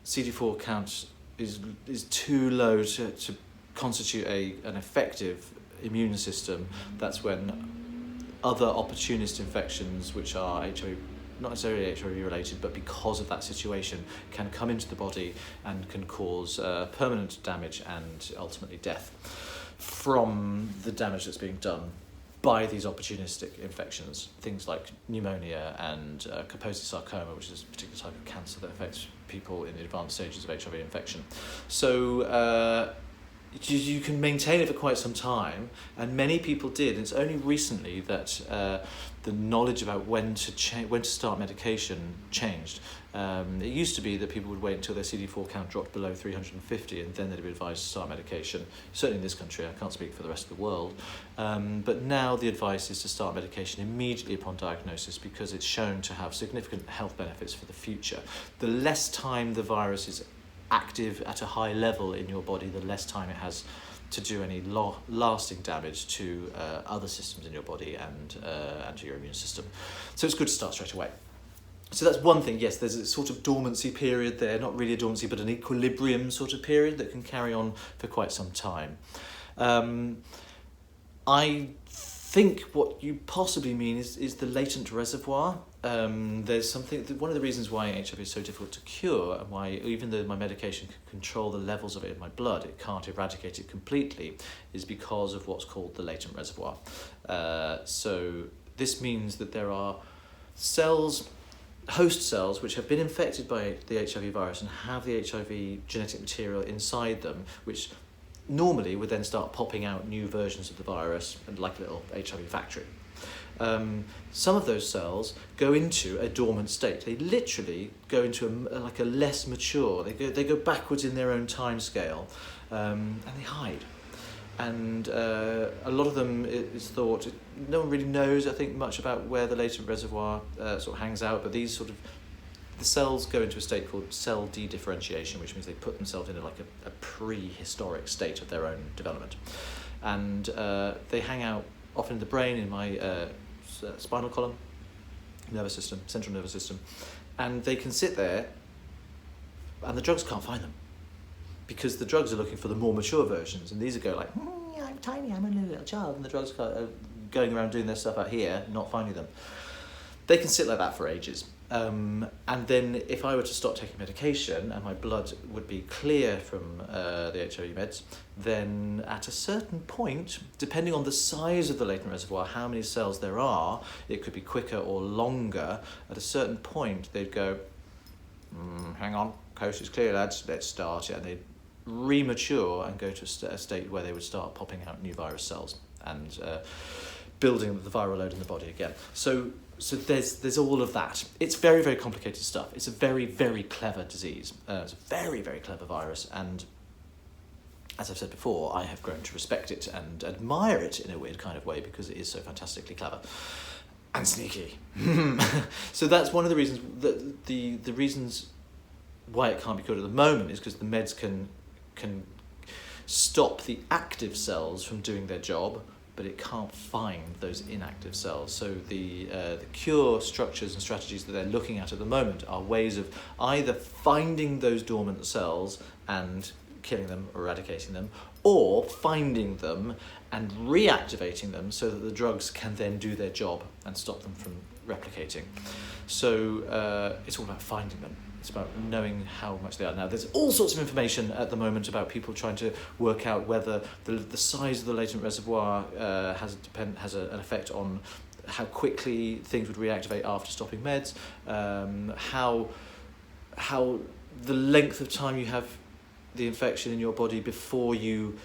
CD4 count is too low to constitute an effective immune system, that's when other opportunist infections, which are HIV, not necessarily HIV related, but because of that situation, can come into the body and can cause permanent damage and ultimately death from the damage that's being done by these opportunistic infections, things like pneumonia and Kaposi sarcoma, which is a particular type of cancer that affects people in the advanced stages of HIV infection. So you can maintain it for quite some time, and many people did. It's only recently that the knowledge about when to start medication changed. It used to be that people would wait until their CD4 count dropped below 350 and then they'd be advised to start medication. Certainly in this country, I can't speak for the rest of the world. But now the advice is to start medication immediately upon diagnosis because it's shown to have significant health benefits for the future. The less time the virus is active at a high level in your body, the less time it has to do any lasting damage to other systems in your body and to your immune system. So it's good to start straight away. So that's one thing. Yes, there's a sort of dormancy period there, not really a dormancy, but an equilibrium sort of period that can carry on for quite some time. I think what you possibly mean is the latent reservoir. There's something, one of the reasons why HIV is so difficult to cure and why even though my medication can control the levels of it in my blood, it can't eradicate it completely, is because of what's called the latent reservoir. So this means that there are host cells which have been infected by the HIV virus and have the HIV genetic material inside them, which normally would then start popping out new versions of the virus, and like a little HIV factory. Some of those cells go into a dormant state. They literally go into a less mature. They go backwards in their own time scale, and they hide. And a lot of them is thought, no one really knows, I think, much about where the latent reservoir sort of hangs out, but the cells go into a state called cell de-differentiation, which means they put themselves in a prehistoric state of their own development. And they hang out often in the brain, in my spinal column, nervous system, central nervous system, and they can sit there and the drugs can't find them because the drugs are looking for the more mature versions, and these are go like, I'm tiny, I'm only a little child, and the drugs are going around doing their stuff out here, not finding them. They can sit like that for ages. And then if I were to stop taking medication and my blood would be clear from the HIV meds, then at a certain point, depending on the size of the latent reservoir, how many cells there are, it could be quicker or longer. At a certain point, they'd go, hang on, coast is clear, lads, let's start it. And they'd remature and go to a state where they would start popping out new virus cells and building the viral load in the body again. So there's all of that. It's very, very complicated stuff. It's a very, very clever disease. It's a very, very clever virus. And as I've said before, I have grown to respect it and admire it in a weird kind of way because it is so fantastically clever and sneaky. So that's one of the reasons that the reasons why it can't be cured at the moment is because the meds can stop the active cells from doing their job, but it can't find those inactive cells. So the cure structures and strategies that they're looking at the moment are ways of either finding those dormant cells and killing them, eradicating them, or finding them and reactivating them so that the drugs can then do their job and stop them from replicating. So it's all about finding them. It's about knowing how much they are. Now, there's all sorts of information at the moment about people trying to work out whether the size of the latent reservoir has an effect on how quickly things would reactivate after stopping meds, how the length of time you have the infection in your body before you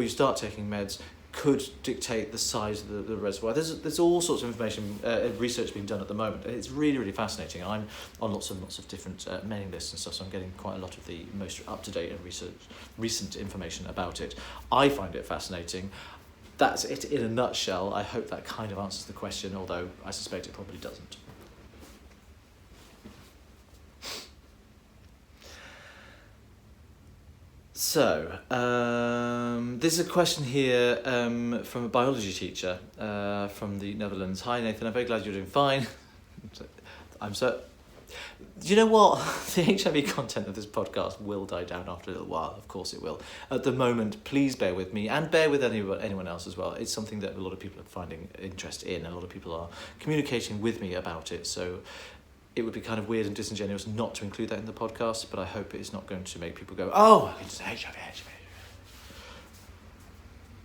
start taking meds could dictate the size of the reservoir. There's all sorts of information, research being done at the moment. It's really, really fascinating. I'm on lots of different mailing lists and stuff, so I'm getting quite a lot of the most up-to-date and recent information about it. I find it fascinating. That's it in a nutshell. I hope that kind of answers the question, although I suspect it probably doesn't. So, this is a question here from a biology teacher from the Netherlands. Hi Nathan, I'm very glad you're doing fine. Do you know what? The HIV content of this podcast will die down after a little while. Of course it will. At the moment, please bear with me and bear with anyone else as well. It's something that a lot of people are finding interest in. A lot of people are communicating with me about it. So it would be kind of weird and disingenuous not to include that in the podcast, but I hope it's not going to make people go, oh, it's HIV.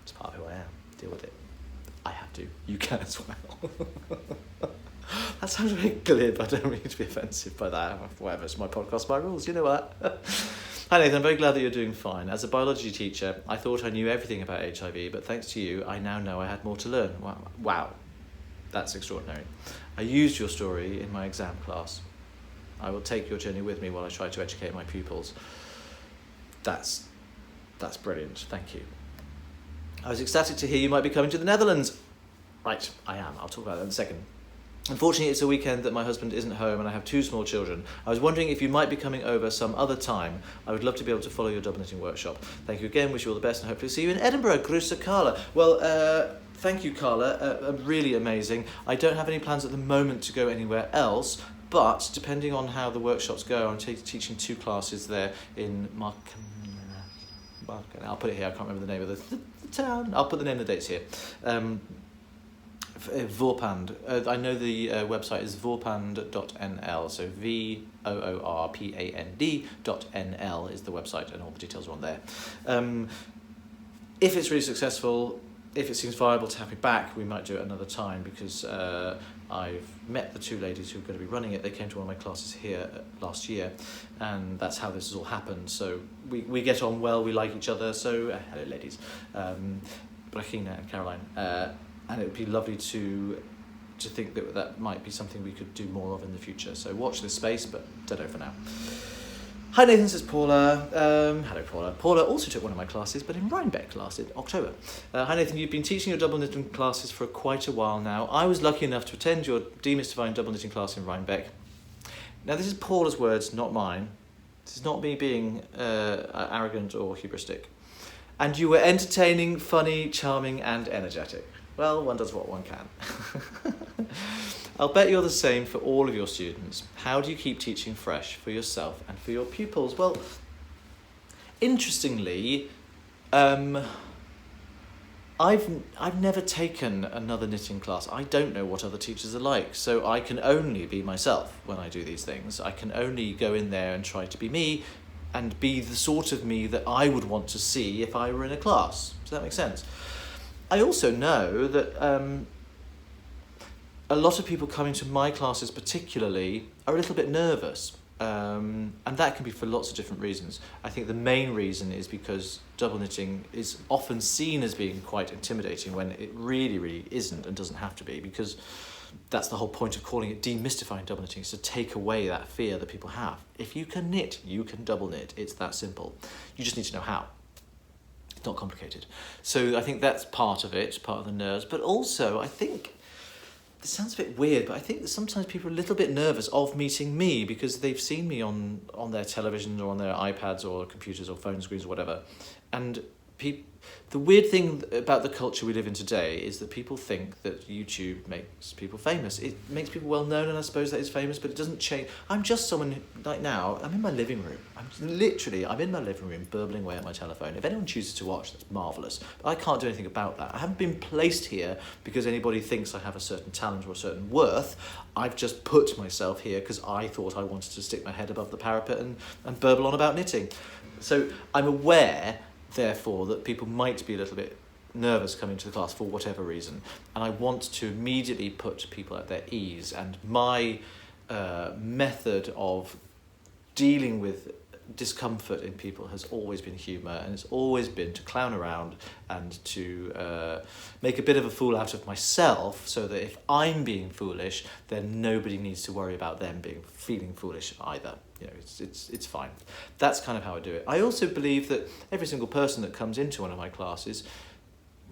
It's part of who I am. Deal with it. I have to. You can as well. That sounds really glib. I don't mean to be offensive by that. Whatever, it's my podcast, my rules. You know what? Hi Nathan, I'm very glad that you're doing fine. As a biology teacher, I thought I knew everything about HIV, but thanks to you, I now know I had more to learn. Wow. That's extraordinary. I used your story in my exam class. I will take your journey with me while I try to educate my pupils. That's brilliant. Thank you. I was ecstatic to hear you might be coming to the Netherlands. Right, I am. I'll talk about that in a second. Unfortunately, it's a weekend that my husband isn't home and I have 2 small children. I was wondering if you might be coming over some other time. I would love to be able to follow your double knitting workshop. Thank you again, wish you all the best and hopefully see you in Edinburgh. Grusa Carla. Well, thank you, Carla. Really amazing. I don't have any plans at the moment to go anywhere else, but depending on how the workshops go, I'm teaching 2 classes there in I'll put it here, I can't remember the name of the town. I'll put the name of the dates here. Voorpand. I know the website is voorpand.nl, so VOORPAND.nl is the website, and all the details are on there. If it's really successful, if it seems viable to have me back, we might do it another time, because I've met the 2 ladies who are going to be running it. They came to one of my classes here last year, and that's how this has all happened. So we get on well, we like each other, so hello ladies, Brachina and Caroline. And it would be lovely to think that might be something we could do more of in the future. So watch this space, but don't know for now. Hi Nathan, says Paula. Hello Paula. Paula also took one of my classes, but in Rhinebeck last in October. Hi Nathan, you've been teaching your double knitting classes for quite a while now. I was lucky enough to attend your demystifying double knitting class in Rhinebeck. Now this is Paula's words, not mine. This is not me being arrogant or hubristic. And you were entertaining, funny, charming and energetic. Well, one does what one can. I'll bet you're the same for all of your students. How do you keep teaching fresh for yourself and for your pupils? Well, interestingly, I've never taken another knitting class. I don't know what other teachers are like, so I can only be myself when I do these things. I can only go in there and try to be me and be the sort of me that I would want to see if I were in a class. Does that make sense? I also know that a lot of people coming to my classes particularly are a little bit nervous, and that can be for lots of different reasons. I think the main reason is because double knitting is often seen as being quite intimidating when it really, really isn't and doesn't have to be, because that's the whole point of calling it demystifying double knitting, is to take away that fear that people have. If you can knit, you can double knit. It's that simple. You just need to know how. It's not complicated. So I think that's part of it, part of the nerves. But also, I think, this sounds a bit weird, but I think that sometimes people are a little bit nervous of meeting me because they've seen me on their television or on their iPads or computers or phone screens or whatever. And the weird thing about the culture we live in today is that people think that YouTube makes people famous. It makes people well known, and I suppose that is famous, but it doesn't change. I'm just someone, like now, I'm in my living room. I'm in my living room, burbling away at my telephone. If anyone chooses to watch, that's marvellous. But I can't do anything about that. I haven't been placed here because anybody thinks I have a certain talent or a certain worth. I've just put myself here because I thought I wanted to stick my head above the parapet and burble on about knitting. So I'm aware, therefore, that people might be a little bit nervous coming to the class for whatever reason, and I want to immediately put people at their ease, and my method of dealing with discomfort in people has always been humour, and it's always been to clown around and to make a bit of a fool out of myself, so that if I'm being foolish, then nobody needs to worry about them feeling foolish either. You know, it's fine. That's kind of how I do it. I also believe that every single person that comes into one of my classes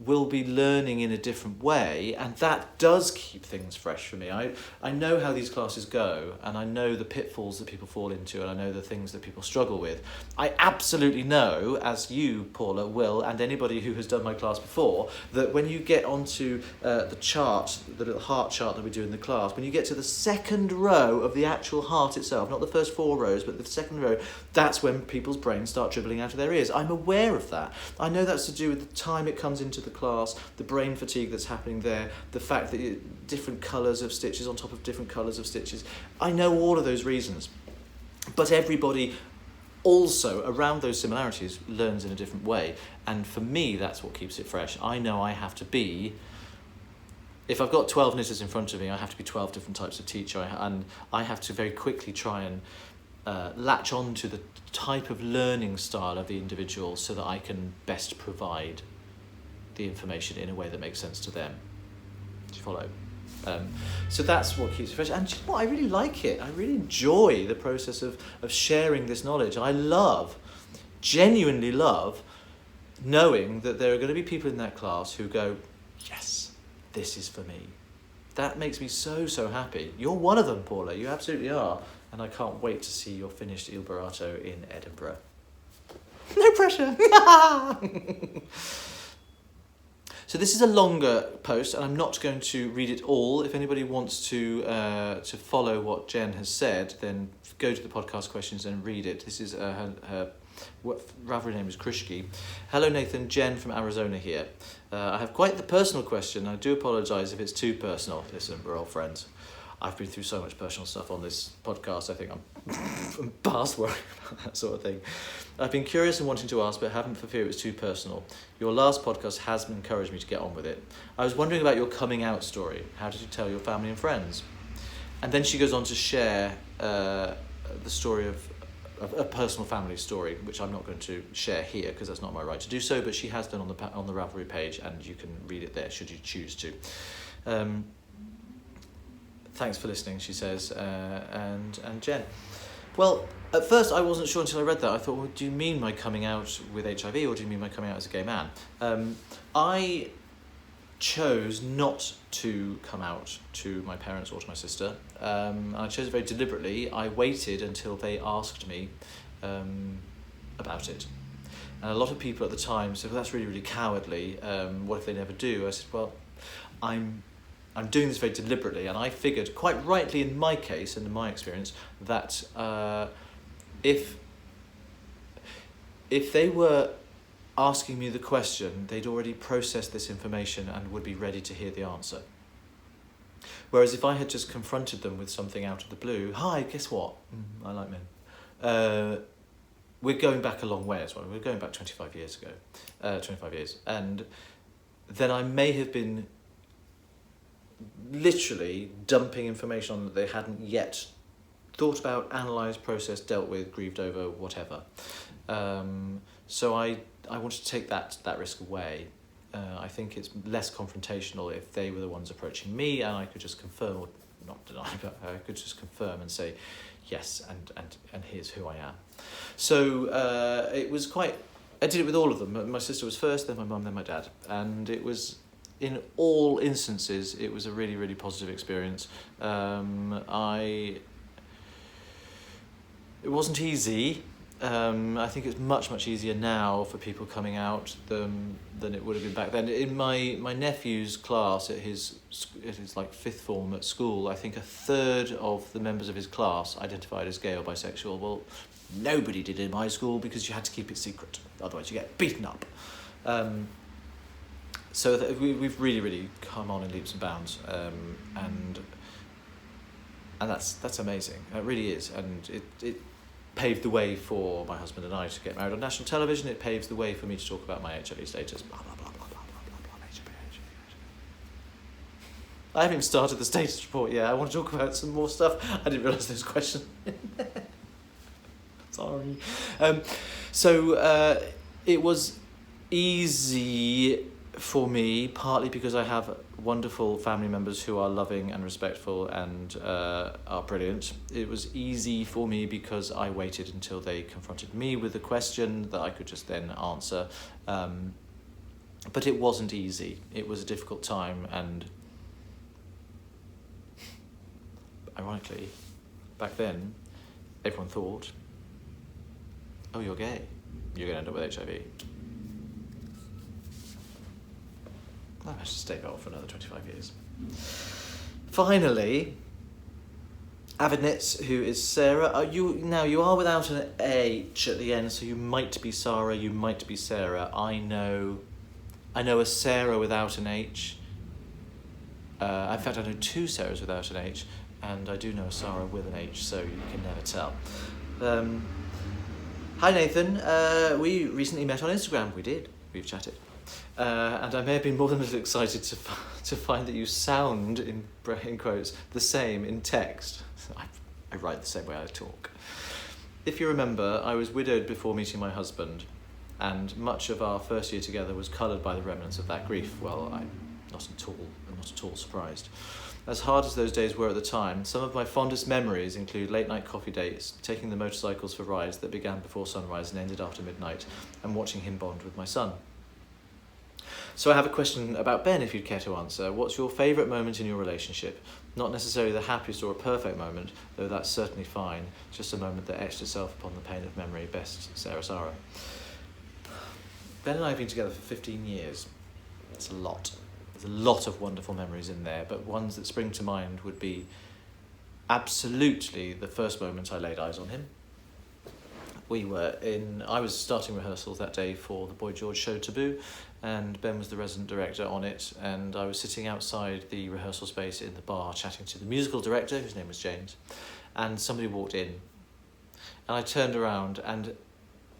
will be learning in a different way, and that does keep things fresh for me. I know how these classes go, and I know the pitfalls that people fall into, and I know the things that people struggle with. I absolutely know, as you, Paula, will, and anybody who has done my class before, that when you get onto the chart, the little heart chart that we do in the class, when you get to the second row of the actual heart itself, not the first 4 rows, but the second row, that's when people's brains start dribbling out of their ears. I'm aware of that. I know that's to do with the time it comes into the class, the brain fatigue that's happening there, the fact that different colours of stitches on top of different colours of stitches. I know all of those reasons. But everybody also, around those similarities, learns in a different way. And for me, that's what keeps it fresh. I know I have to be... If I've got 12 knitters in front of me, I have to be 12 different types of teacher. And I have to very quickly try and latch on to the type of learning style of the individual so that I can best provide the information in a way that makes sense to them. Do you follow? So that's what keeps it fresh. And you know what? I really like it. I really enjoy the process of sharing this knowledge. I genuinely love, knowing that there are going to be people in that class who go, yes, this is for me. That makes me so, so happy. You're one of them, Paula. You absolutely are. And I can't wait to see your finished Il Barato in Edinburgh. No pressure. So this is a longer post, and I'm not going to read it all. If anybody wants to follow what Jen has said, then go to the podcast questions and read it. This is her Ravelry name is Krishki. Hello Nathan, Jen from Arizona here. I have quite the personal question. I do apologise if it's too personal. Listen, we're all friends. I've been through so much personal stuff on this podcast, I think I'm past worrying about that sort of thing. I've been curious and wanting to ask, but haven't for fear it was too personal. Your last podcast has encouraged me to get on with it. I was wondering about your coming out story. How did you tell your family and friends? And then she goes on to share the story of a personal family story, which I'm not going to share here because that's not my right to do so, but she has done on the Ravelry page, and you can read it there should you choose to. Thanks for listening, she says, and Jen. Well, at first I wasn't sure until I read that. I thought, well, do you mean my coming out with HIV, or do you mean my coming out as a gay man? I chose not to come out to my parents or to my sister. I chose it very deliberately. I waited until they asked me about it. And a lot of people at the time said, well, that's really, really cowardly. What if they never do? I said, well, I'm doing this very deliberately, and I figured, quite rightly in my case and in my experience, that if they were asking me the question, they'd already processed this information and would be ready to hear the answer. Whereas if I had just confronted them with something out of the blue, hi, guess what? I like men. We're going back a long way as well. We're going back 25 years ago, 25 years. And then I may have been literally dumping information on that they hadn't yet thought about, analysed, processed, dealt with, grieved over, whatever. So I wanted to take that risk away. I think it's less confrontational if they were the ones approaching me, and I could just confirm, or not deny, but I could just confirm and say, yes, and here's who I am. So it was quite, I did it with all of them. My sister was first, then my mum, then my dad. And it was, in all instances, it was a really, really positive experience. It wasn't easy. I think it's much, much easier now for people coming out than it would have been back then. In my nephew's class at his like 5th form at school, I think a third of the members of his class identified as gay or bisexual. Well, nobody did in my school because you had to keep it secret, otherwise you get beaten up. So we've really, really come on in leaps and bounds, and that's amazing. It really is, and it paved the way for my husband and I to get married on national television. It paves the way for me to talk about my HIV status. Blah blah blah blah blah blah blah blah. HIV. I haven't even started the status report yet. I want to talk about some more stuff. I didn't realise there was a question. Sorry. So it was easy for me, partly because I have wonderful family members who are loving and respectful and are brilliant. It was easy for me because I waited until they confronted me with a question that I could just then answer. But it wasn't easy. It was a difficult time, and ironically, back then, everyone thought, oh, you're gay. You're going to end up with HIV. I managed to stay well for another 25 years. Finally, Avidnitz, who is Sarah. You are without an H at the end, so you might be Sarah, you might be Sarah. I know a Sarah without an H. In fact, I know two Sarahs without an H, and I do know a Sarah with an H, so you can never tell. Hi Nathan, we recently met on Instagram. We did. We've chatted. And I may have been more than a little excited to find that you sound, in quotes, the same in text. I write the same way I talk. If you remember, I was widowed before meeting my husband, and much of our first year together was coloured by the remnants of that grief. Well, I'm not at all surprised. As hard as those days were at the time, some of my fondest memories include late-night coffee dates, taking the motorcycles for rides that began before sunrise and ended after midnight, and watching him bond with my son. So I have a question about Ben, if you'd care to answer. What's your favourite moment in your relationship? Not necessarily the happiest or a perfect moment, though that's certainly fine. Just a moment that etched itself upon the pane of memory. Best, Sarah. Ben and I have been together for 15 years. That's a lot. There's a lot of wonderful memories in there, but ones that spring to mind would be absolutely the first moment I laid eyes on him. I was starting rehearsals that day for the Boy George show Taboo, and Ben was the resident director on it, and I was sitting outside the rehearsal space in the bar chatting to the musical director, whose name was James, and somebody walked in, and I turned around, and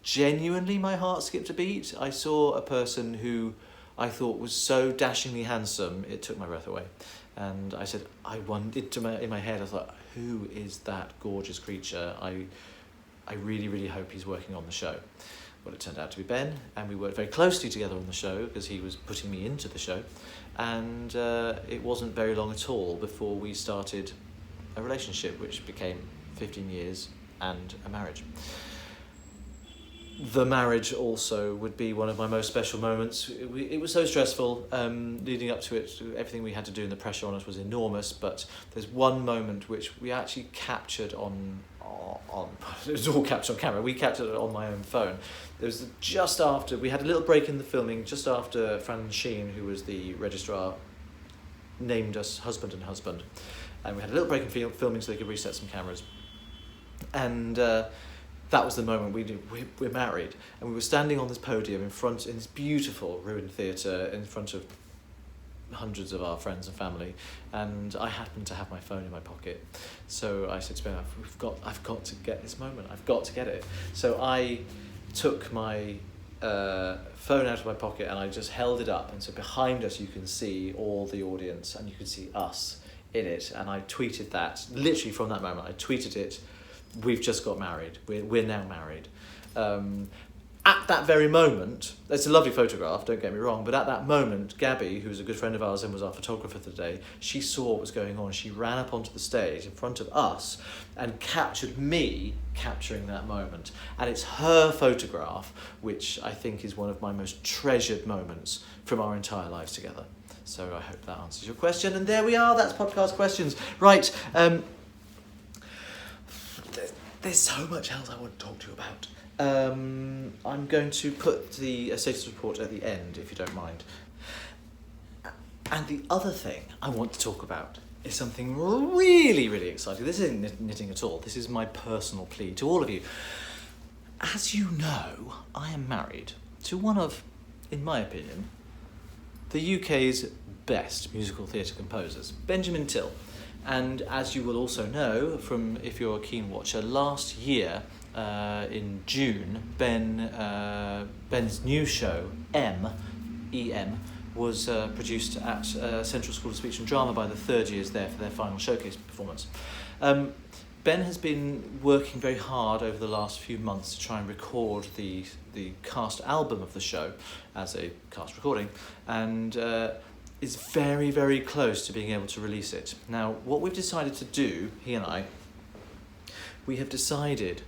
genuinely my heart skipped a beat. I saw a person who I thought was so dashingly handsome, it took my breath away. And I said, in my head, I thought, who is that gorgeous creature? I really, really hope he's working on the show. Well, it turned out to be Ben, and we worked very closely together on the show because he was putting me into the show. And it wasn't very long at all before we started a relationship, which became 15 years and a marriage. The marriage also would be one of my most special moments. It was so stressful leading up to it. Everything we had to do and the pressure on us was enormous, but there's one moment which we actually captured on it was all captured on camera. We captured it on my own phone. There was just after, we had a little break in the filming, just after Fran Sheen, who was the registrar, named us husband and husband. And we had a little break in filming so they could reset some cameras. And that was the moment we're married. And we were standing on this podium in this beautiful ruined theatre in front of hundreds of our friends and family, and I happened to have my phone in my pocket. So I said to Ben, I've got to get this moment. I've got to get it. So I took my phone out of my pocket and I just held it up. And so behind us you can see all the audience and you can see us in it. And I tweeted that, literally from that moment, I tweeted it, we've just got married. We're now married. At that very moment, it's a lovely photograph, don't get me wrong, but at that moment, Gabby, who was a good friend of ours and was our photographer for the day, she saw what was going on. She ran up onto the stage in front of us and captured me capturing that moment. And it's her photograph, which I think is one of my most treasured moments from our entire lives together. So I hope that answers your question. And there we are, that's podcast questions. Right, there's so much else I want to talk to you about. I'm going to put the status report at the end, if you don't mind. And the other thing I want to talk about is something really, really exciting. This isn't knitting at all. This is my personal plea to all of you. As you know, I am married to one of, in my opinion, the UK's best musical theatre composers, Benjamin Till. And as you will also know from, if you're a keen watcher, last year, in June, Ben's new show, EM, was produced at Central School of Speech and Drama by the third years there for their final showcase performance. Ben has been working very hard over the last few months to try and record the cast album of the show as a cast recording, and is very, very close to being able to release it. Now, what we've decided to do, he and I, we have decided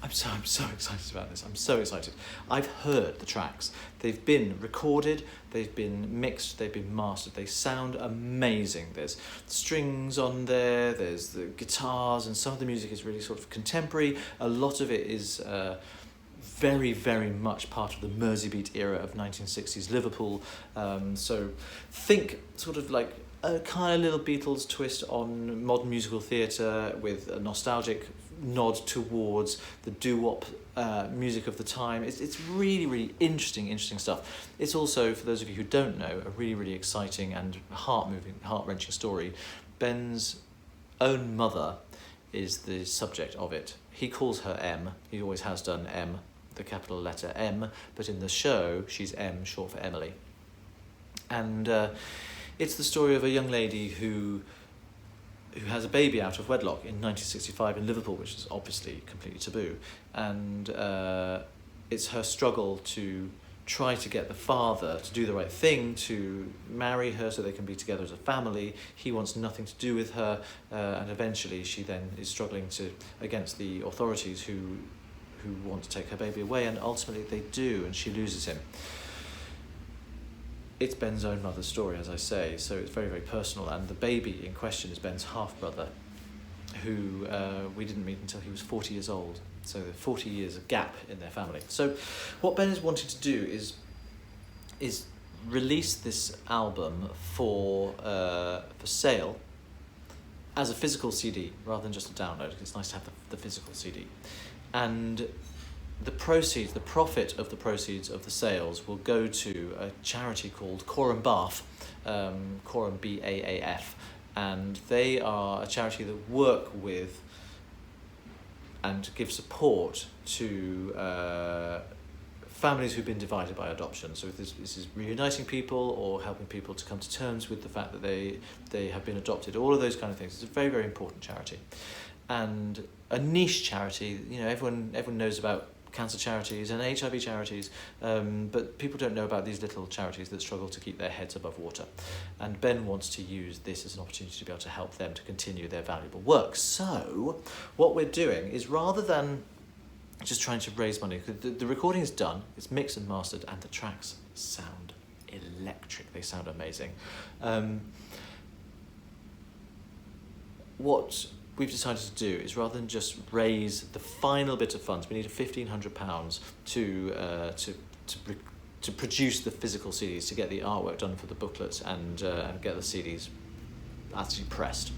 I'm so excited about this. I'm so excited. I've heard the tracks. They've been recorded, they've been mixed, they've been mastered. They sound amazing. There's strings on there, there's the guitars, and some of the music is really sort of contemporary. A lot of it is very, very much part of the Merseybeat era of 1960s Liverpool. So think sort of like a kind of little Beatles twist on modern musical theatre with a nostalgic nod towards the doo-wop music of the time. It's really, really interesting stuff. It's also, for those of you who don't know, a really, really exciting and heart-moving, heart-wrenching story. Ben's own mother is the subject of it. He calls her M. He always has done M, the capital letter M, but in the show she's M, short for Emily. And it's the story of a young lady who has a baby out of wedlock in 1965 in Liverpool, which is obviously completely taboo. And it's her struggle to try to get the father to do the right thing, to marry her so they can be together as a family. He wants nothing to do with her, and eventually she then is struggling against the authorities who want to take her baby away, and ultimately they do, and she loses him. It's Ben's own mother's story, as I say, so it's very, very personal. And the baby in question is Ben's half-brother, who we didn't meet until he was 40 years old. So 40 years of gap in their family. So what Ben is wanting to do is release this album for sale as a physical CD, rather than just a download, because it's nice to have the physical CD. And the profit of the proceeds of the sales will go to a charity called Coram Bath, Coram BAAF, and they are a charity that work with and give support to families who've been divided by adoption. So this is reuniting people or helping people to come to terms with the fact that they have been adopted, all of those kind of things. It's a very, very important charity. And a niche charity, everyone knows about cancer charities and HIV charities, but people don't know about these little charities that struggle to keep their heads above water. And Ben wants to use this as an opportunity to be able to help them to continue their valuable work. So what we're doing is, rather than just trying to raise money, the recording is done, it's mixed and mastered, and the tracks sound electric, they sound amazing. What we've decided to do is, rather than just raise the final bit of funds, we need £1,500 to produce the physical CDs, to get the artwork done for the booklets, and get the CDs actually pressed.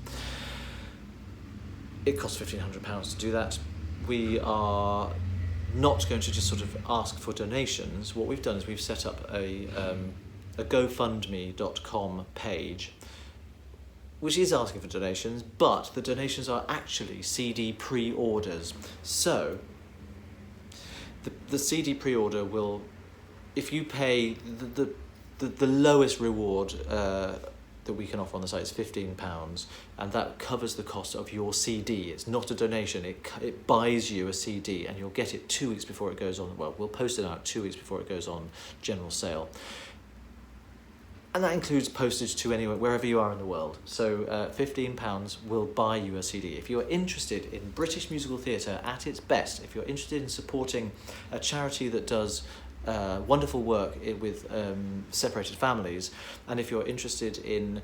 It costs £1,500 to do that. We are not going to just sort of ask for donations. What we've done is we've set up a GoFundMe.com page, which is asking for donations, but the donations are actually CD pre-orders. So the CD pre-order will, if you pay the lowest reward that we can offer on the site is £15, and that covers the cost of your CD. It's not a donation, it buys you a CD, and you'll get it 2 weeks before it goes on. Well, we'll post it out 2 weeks before it goes on general sale. And that includes postage to anywhere, wherever you are in the world. So £15 will buy you a CD. If you're interested in British musical theatre at its best, if you're interested in supporting a charity that does wonderful work with separated families, and if you're interested in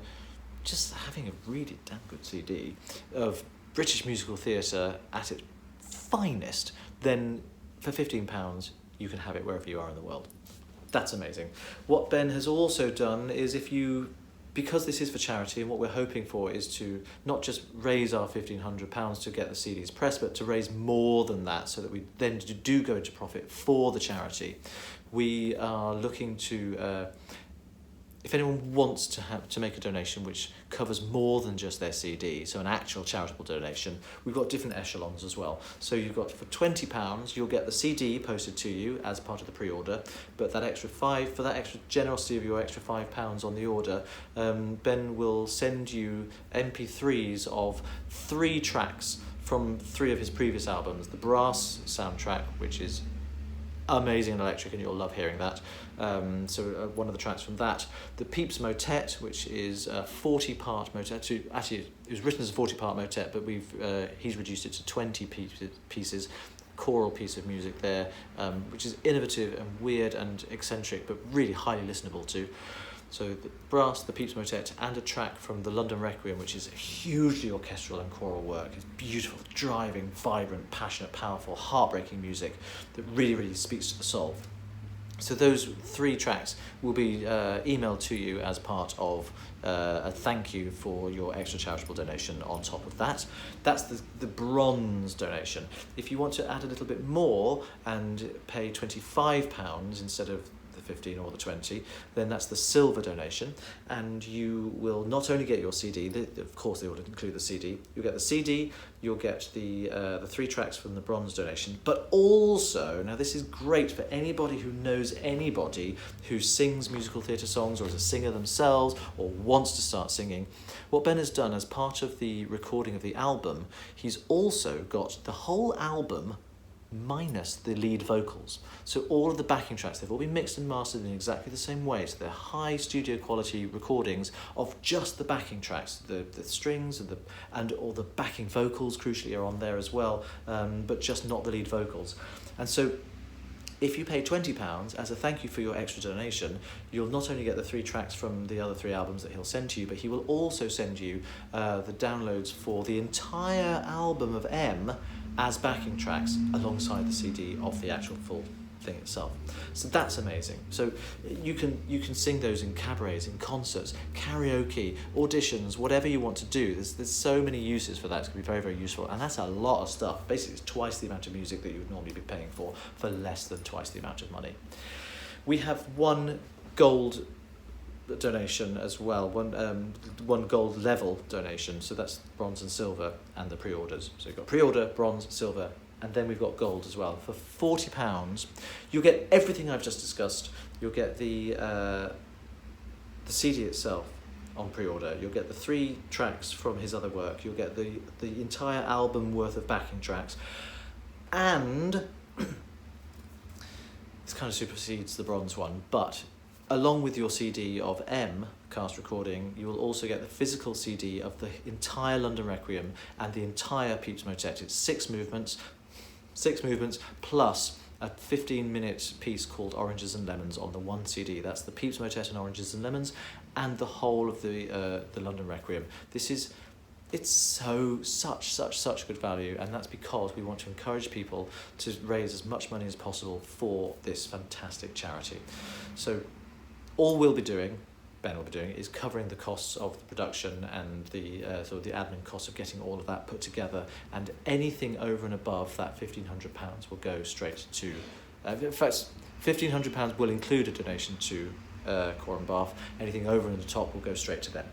just having a really damn good CD of British musical theatre at its finest, then for £15 you can have it wherever you are in the world. That's amazing. What Ben has also done is, because this is for charity, and what we're hoping for is to not just raise our £1,500 to get the CDs pressed, but to raise more than that, so that we then do go into profit for the charity. We are looking to, if anyone wants to make a donation which covers more than just their CD, so an actual charitable donation, we've got different echelons as well. So you've got, for £20, you'll get the CD posted to you as part of the pre-order, but that extra for that extra generosity of your extra £5 on the order, Ben will send you MP3s of 3 tracks from 3 of his previous albums. The Brass soundtrack, which is amazing and electric, and you'll love hearing that. One of the tracks from that, the Pepys Motet, which is a 40-part motet. Actually, it was written as a 40-part motet, but he's reduced it to 20 pieces. choral piece of music there, which is innovative and weird and eccentric, but really highly listenable to. So the brass, the Pepys Motet, and a track from the London Requiem, which is hugely orchestral and choral work. It's beautiful, driving, vibrant, passionate, powerful, heartbreaking music that really, really speaks to the soul. So those 3 tracks will be emailed to you as part of a thank you for your extra charitable donation on top of that. That's the bronze donation. If you want to add a little bit more and pay £25 instead of the 15 or the 20, then that's the silver donation, and you will not only get your CD, of course they will include the CD, you'll get the CD, you'll get the 3 tracks from the bronze donation, but also, now this is great for anybody who knows anybody who sings musical theatre songs or is a singer themselves or wants to start singing. What Ben has done as part of the recording of the album, he's also got the whole album minus the lead vocals. So all of the backing tracks, they've all been mixed and mastered in exactly the same way. So they're high studio quality recordings of just the backing tracks. The strings and all the backing vocals, crucially, are on there as well, but just not the lead vocals. And so if you pay £20 as a thank you for your extra donation, you'll not only get the 3 tracks from the other 3 albums that he'll send to you, but he will also send you the downloads for the entire album of M as backing tracks alongside the CD of the actual full thing itself. So that's amazing. So you can sing those in cabarets, in concerts, karaoke, auditions, whatever you want to do. There's so many uses for that. It's going to be very, very useful, and that's a lot of stuff. Basically, it's twice the amount of music that you would normally be paying for less than twice the amount of money. We have 1 gold donation as well, one gold level donation, so that's bronze and silver and the pre-orders. So you've got pre-order, bronze, silver, and then we've got gold as well. For £40 you'll get everything I've just discussed. You'll get the CD itself on pre-order, you'll get the 3 tracks from his other work, you'll get the entire album worth of backing tracks, and this kind of supersedes the bronze one, but along with your CD of M cast recording, you will also get the physical CD of the entire London Requiem and the entire Pepys Motet. It's 6 movements plus a 15-minute piece called Oranges and Lemons on the 1 CD. That's the Pepys Motet and Oranges and Lemons and the whole of the London Requiem. It's such good value, and that's because we want to encourage people to raise as much money as possible for this fantastic charity. So all Ben will be doing, is covering the costs of the production and the sort of the admin costs of getting all of that put together, and anything over and above that £1,500 will go straight to, in fact, £1,500 will include a donation to Coram Bath. Anything over and the top will go straight to them.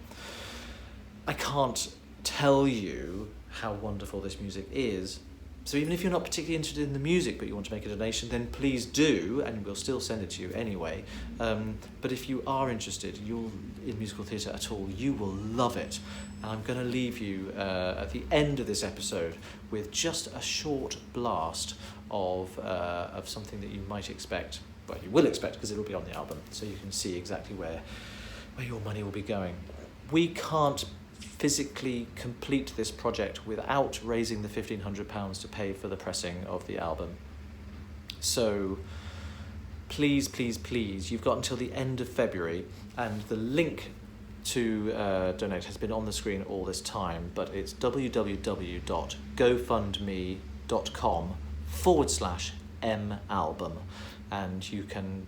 I can't tell you how wonderful this music is. So even if you're not particularly interested in the music but you want to make a donation, then please do, and we'll still send it to you anyway. But if you are interested in musical theatre at all, you will love it. And I'm going to leave you at the end of this episode with just a short blast of something that you might expect. Well, you will expect, because it will be on the album, so you can see exactly where your money will be going. We can't physically complete this project without raising the £1,500 to pay for the pressing of the album. So please, you've got until the end of February, and the link to donate has been on the screen all this time, but it's www.gofundme.com/M-album, and you can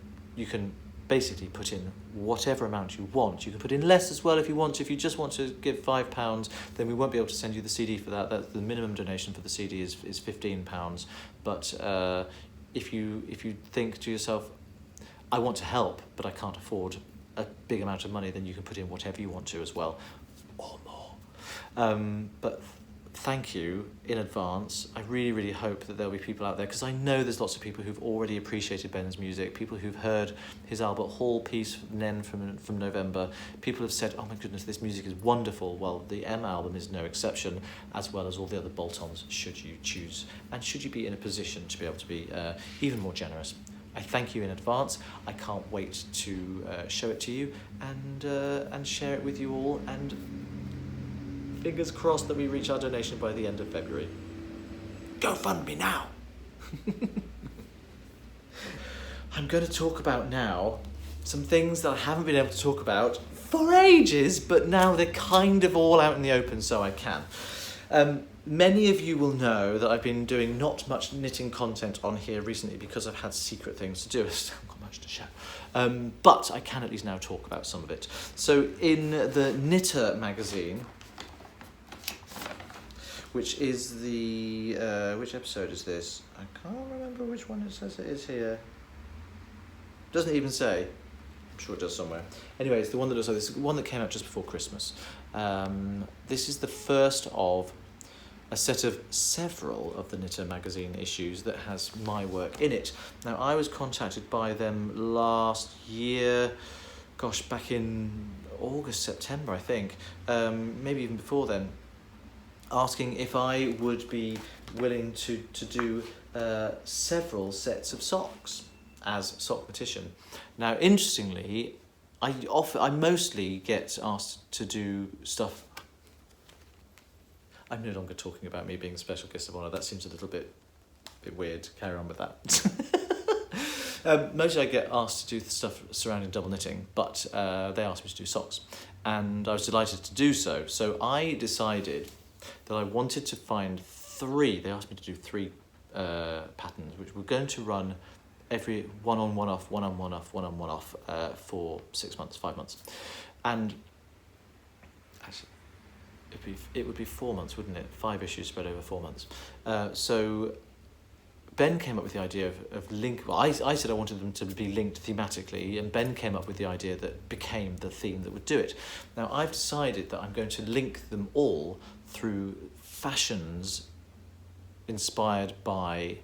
basically put in whatever amount you want. You can put in less as well if you want to. If you just want to give £5, then we won't be able to send you the CD for that. The minimum donation for the CD is £15. But if you think to yourself, I want to help, but I can't afford a big amount of money, then you can put in whatever you want to as well, or more. But thank you in advance. I really hope that there'll be people out there, because I know there's lots of people who've already appreciated Ben's music, people who've heard his Albert Hall piece, Nen, from November. People have said, oh my goodness, this music is wonderful. Well, the M album is no exception, as well as all the other bolt-ons, should you choose, and should you be in a position to be able to be even more generous. I thank you in advance. I can't wait to show it to you and share it with you all, and fingers crossed that we reach our donation by the end of February. Go fund me now! I'm going to talk about now some things that I haven't been able to talk about for ages, but now they're kind of all out in the open, so I can. Many of you will know that I've been doing not much knitting content on here recently because I've had secret things to do. I haven't got much to show. But I can at least now talk about some of it. So in the Knitter magazine, which is the... which episode is this? I can't remember which one it says it is here. Doesn't it even say? I'm sure it does somewhere. Anyway, it's the one that does. So this is the one that came out just before Christmas. This is the first of a set of several of the Knitter magazine issues that has my work in it. Now, I was contacted by them last year, gosh, back in August, September, I think, maybe even before then, asking if I would be willing to do several sets of socks as Sockmatician. Now, interestingly, I mostly get asked to do stuff. I'm no longer talking about me being a special guest of honour. That seems a little bit weird. Carry on with that. Mostly I get asked to do stuff surrounding double knitting, but they asked me to do socks, and I was delighted to do so. So I decided that I wanted to find three. They asked me to do three patterns, which were going to run every one on, one off, one on, one off, one on, one off for 6 months, 5 months, and actually. It would be 4 months, wouldn't it? 5 issues spread over 4 months. So Ben came up with the idea of link. Well, I said I wanted them to be linked thematically, and Ben came up with the idea that became the theme that would do it. Now, I've decided that I'm going to link them all through fashions inspired by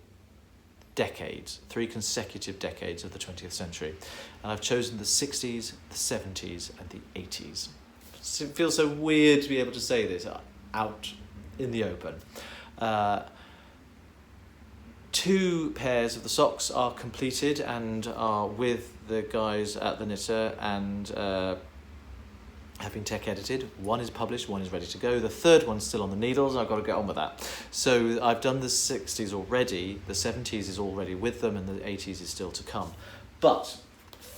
decades, 3 consecutive decades of the 20th century. And I've chosen the 60s, the 70s, and the 80s. It feels so weird to be able to say this out in the open. 2 pairs of the socks are completed and are with the guys at the Knitter and have been tech edited. 1 is published, 1 is ready to go. The 3rd one's still on the needles, and I've got to get on with that. So I've done the 60s already, the 70s is already with them, and the 80s is still to come. But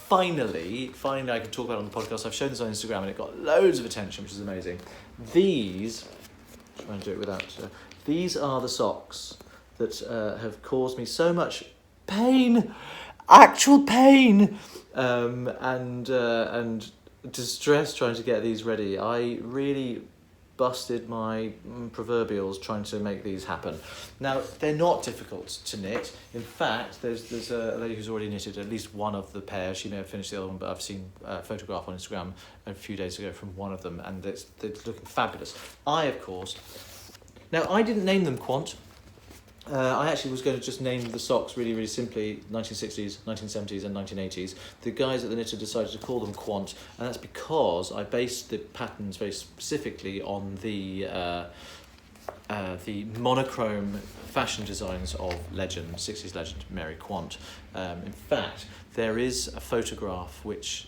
Finally, I can talk about it on the podcast. I've shown this on Instagram and it got loads of attention, which is amazing. These, I'm trying to do it without, these are the socks that have caused me so much pain, actual pain, and distress trying to get these ready. I really busted my proverbials trying to make these happen. Now, they're not difficult to knit. In fact, there's a lady who's already knitted at least one of the pairs. She may have finished the other one, but I've seen a photograph on Instagram a few days ago from one of them, and they're looking fabulous. I didn't name them Quant. I actually was going to just name the socks really, really simply 1960s, 1970s and 1980s. The guys at the Knitter decided to call them Quant, and that's because I based the patterns very specifically on the monochrome fashion designs of 60s legend Mary Quant. In fact, there is a photograph which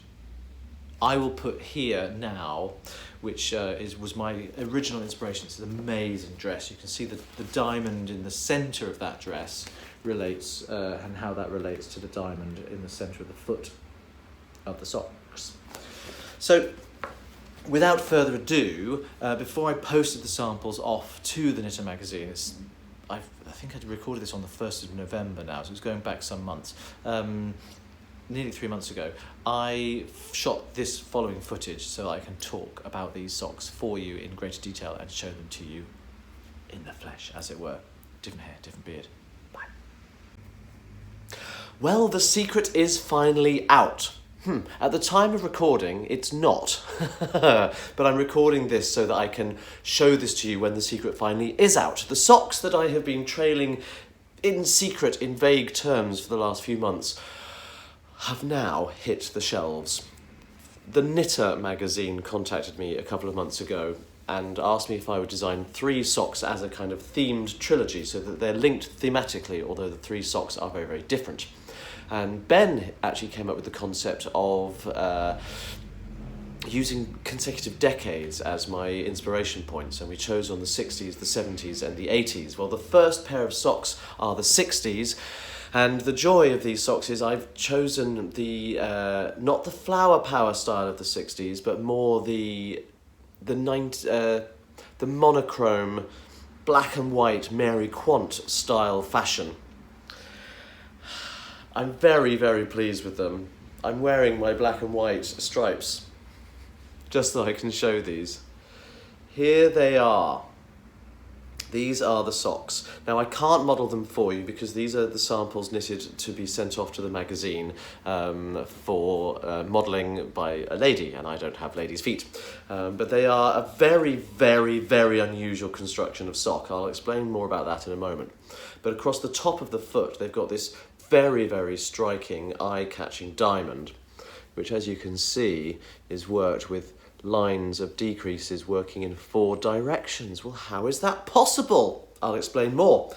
I will put here now, which was my original inspiration. It's an amazing dress. You can see the diamond in the centre of that dress relates, and how that relates to the diamond in the centre of the foot of the socks. So, without further ado, before I posted the samples off to the Knitter magazine, I think I recorded this on the 1st of November now, so it's going back some months. Nearly 3 months ago, I shot this following footage so that I can talk about these socks for you in greater detail and show them to you in the flesh, as it were. Different hair, different beard. Bye. Well, the secret is finally out. At the time of recording, it's not. But I'm recording this so that I can show this to you when the secret finally is out. The socks that I have been trailing in secret, in vague terms for the last few months, have now hit the shelves. The Knitter magazine contacted me a couple of months ago and asked me if I would design 3 socks as a kind of themed trilogy so that they're linked thematically, although the 3 socks are very, very different. And Ben actually came up with the concept of using consecutive decades as my inspiration points, and we chose on the 60s, the 70s and the 80s. Well, the first pair of socks are the 60s, and the joy of these socks is I've chosen the not the flower power style of the 60s, but more the monochrome black and white Mary Quant style fashion. I'm very, very pleased with them. I'm wearing my black and white stripes just so I can show these. Here they are. These are the socks. Now, I can't model them for you because these are the samples knitted to be sent off to the magazine for modelling by a lady, and I don't have ladies' feet. But they are a very, very, very unusual construction of sock. I'll explain more about that in a moment. But across the top of the foot, they've got this very, very striking, eye-catching diamond, which, as you can see, is worked with lines of decreases working in 4 directions. Well, how is that possible? I'll explain more.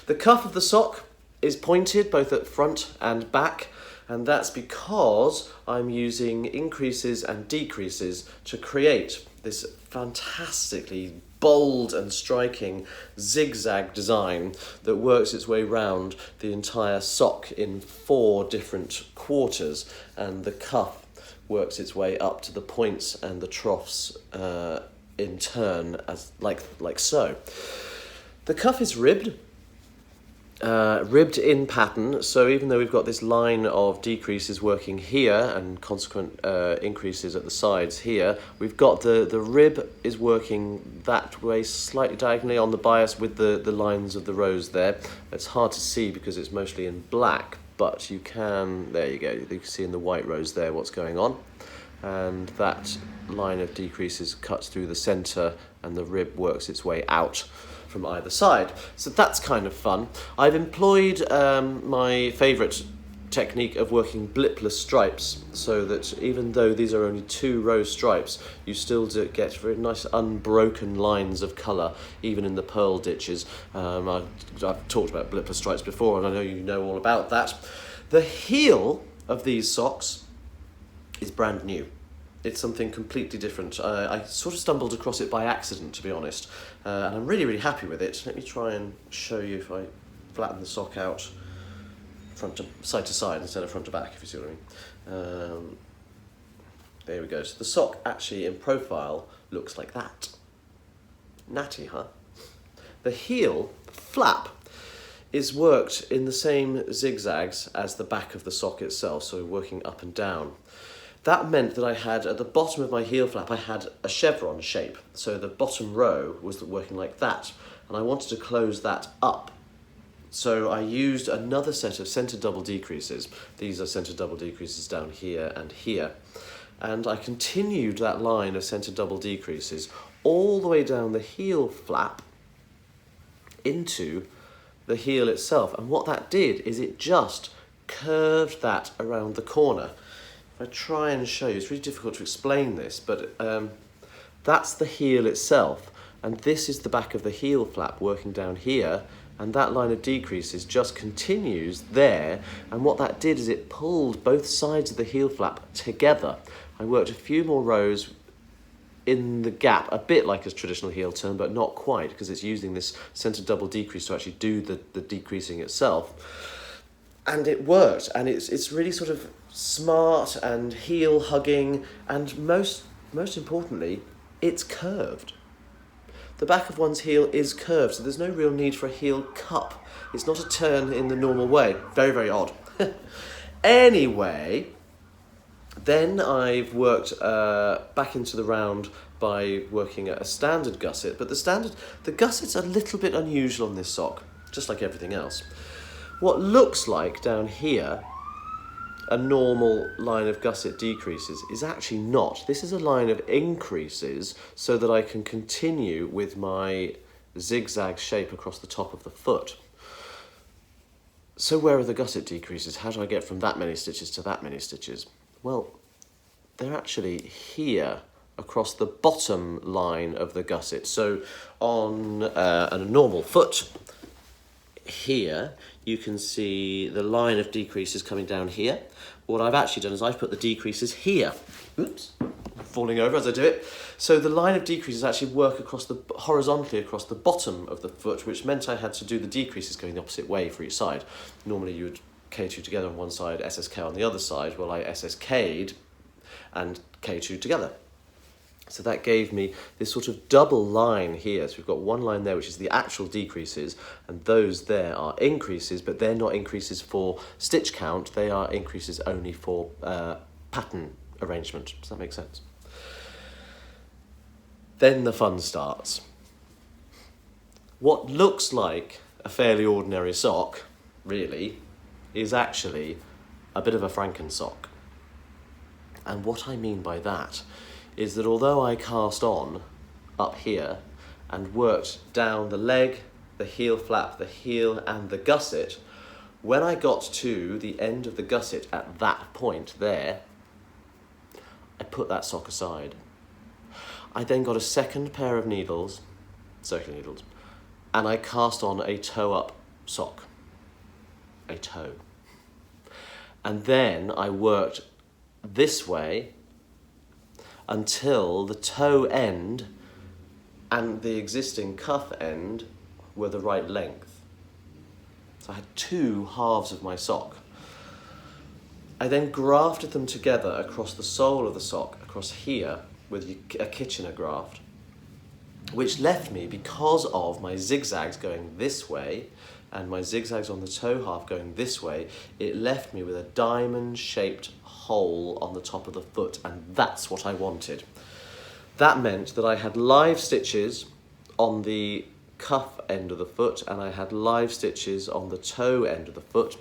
The cuff of the sock is pointed both at front and back, and that's because I'm using increases and decreases to create this fantastically bold and striking zigzag design that works its way round the entire sock in 4 different quarters, and the cuff works its way up to the points and the troughs in turn, as like so. The cuff is ribbed in pattern, so even though we've got this line of decreases working here and consequent increases at the sides here, we've got the rib is working that way slightly diagonally on the bias with the lines of the rows there. It's hard to see because it's mostly in black, but you can, there you go, you can see in the white rows there what's going on. And that line of decreases cuts through the centre and the rib works its way out from either side. So that's kind of fun. I've employed my favourite technique of working blipless stripes, so that even though these are only 2 row stripes, you still do get very nice unbroken lines of colour, even in the pearl ditches. I've talked about blipless stripes before, and I know you know all about that. The heel of these socks is brand new. It's something completely different. I sort of stumbled across it by accident, to be honest, and I'm really, really happy with it. Let me try and show you if I flatten the sock out side to side instead of front to back, if you see what I mean. There we go. So the sock actually in profile looks like that. Natty, huh? The heel flap is worked in the same zigzags as the back of the sock itself, so working up and down. That meant that I had, at the bottom of my heel flap, I had a chevron shape. So the bottom row was working like that, and I wanted to close that up. So I used another set of centre double decreases. These are centre double decreases down here and here. And I continued that line of centre double decreases all the way down the heel flap into the heel itself. And what that did is it just curved that around the corner. If I try and show you, it's really difficult to explain this, but that's the heel itself. And this is the back of the heel flap working down here. And that line of decreases just continues there. And what that did is it pulled both sides of the heel flap together. I worked a few more rows in the gap, a bit like a traditional heel turn, but not quite, because it's using this centre double decrease to actually do the decreasing itself. And it worked, and it's really sort of smart and heel hugging, and most importantly, it's curved. The back of one's heel is curved, so there's no real need for a heel cup. It's not a turn in the normal way. Very, very odd. Anyway, then I've worked back into the round by working at a standard gusset, but the gusset's a little bit unusual on this sock, just like everything else. What looks like down here a normal line of gusset decreases is actually not. This is a line of increases so that I can continue with my zigzag shape across the top of the foot. So where are the gusset decreases? How do I get from that many stitches to that many stitches? Well, they're actually here across the bottom line of the gusset. So on a normal foot, here you can see the line of decreases coming down here. What I've actually done is I've put the decreases here. Oops, falling over as I do it. So the line of decreases actually work horizontally across the bottom of the foot, which meant I had to do the decreases going the opposite way for each side. Normally you would K2 together on one side, SSK on the other side. Well, I SSK'd and K2 together. So that gave me this sort of double line here. So we've got one line there, which is the actual decreases, and those there are increases, but they're not increases for stitch count, they are increases only for pattern arrangement. Does that make sense? Then the fun starts. What looks like a fairly ordinary sock, really, is actually a bit of a Franken sock. And what I mean by that is that although I cast on up here and worked down the leg, the heel flap, the heel and the gusset, when I got to the end of the gusset at that point there, I put that sock aside. I then got a second pair of needles, circular needles, and I cast on a toe-up sock, a toe. And then I worked this way until the toe end and the existing cuff end were the right length. So I had two halves of my sock. I then grafted them together across the sole of the sock, across here, with a Kitchener graft, which left me, because of my zigzags going this way and my zigzags on the toe half going this way, it left me with a diamond-shaped hole on the top of the foot, and that's what I wanted. That meant that I had live stitches on the cuff end of the foot and I had live stitches on the toe end of the foot.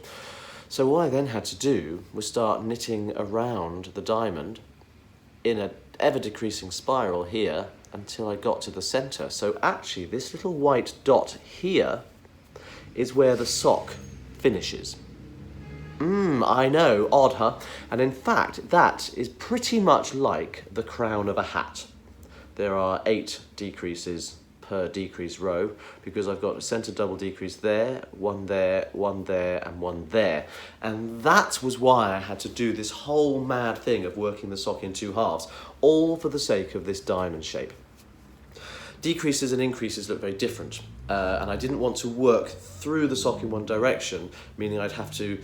So what I then had to do was start knitting around the diamond in an ever-decreasing spiral here until I got to the centre. So actually this little white dot here is where the sock finishes. I know, odd, huh? And in fact, that is pretty much like the crown of a hat. There are 8 decreases per decrease row because I've got a centre double decrease there, one there, one there, and one there. And that was why I had to do this whole mad thing of working the sock in 2 halves, all for the sake of this diamond shape. Decreases and increases look very different, and I didn't want to work through the sock in one direction, meaning I'd have to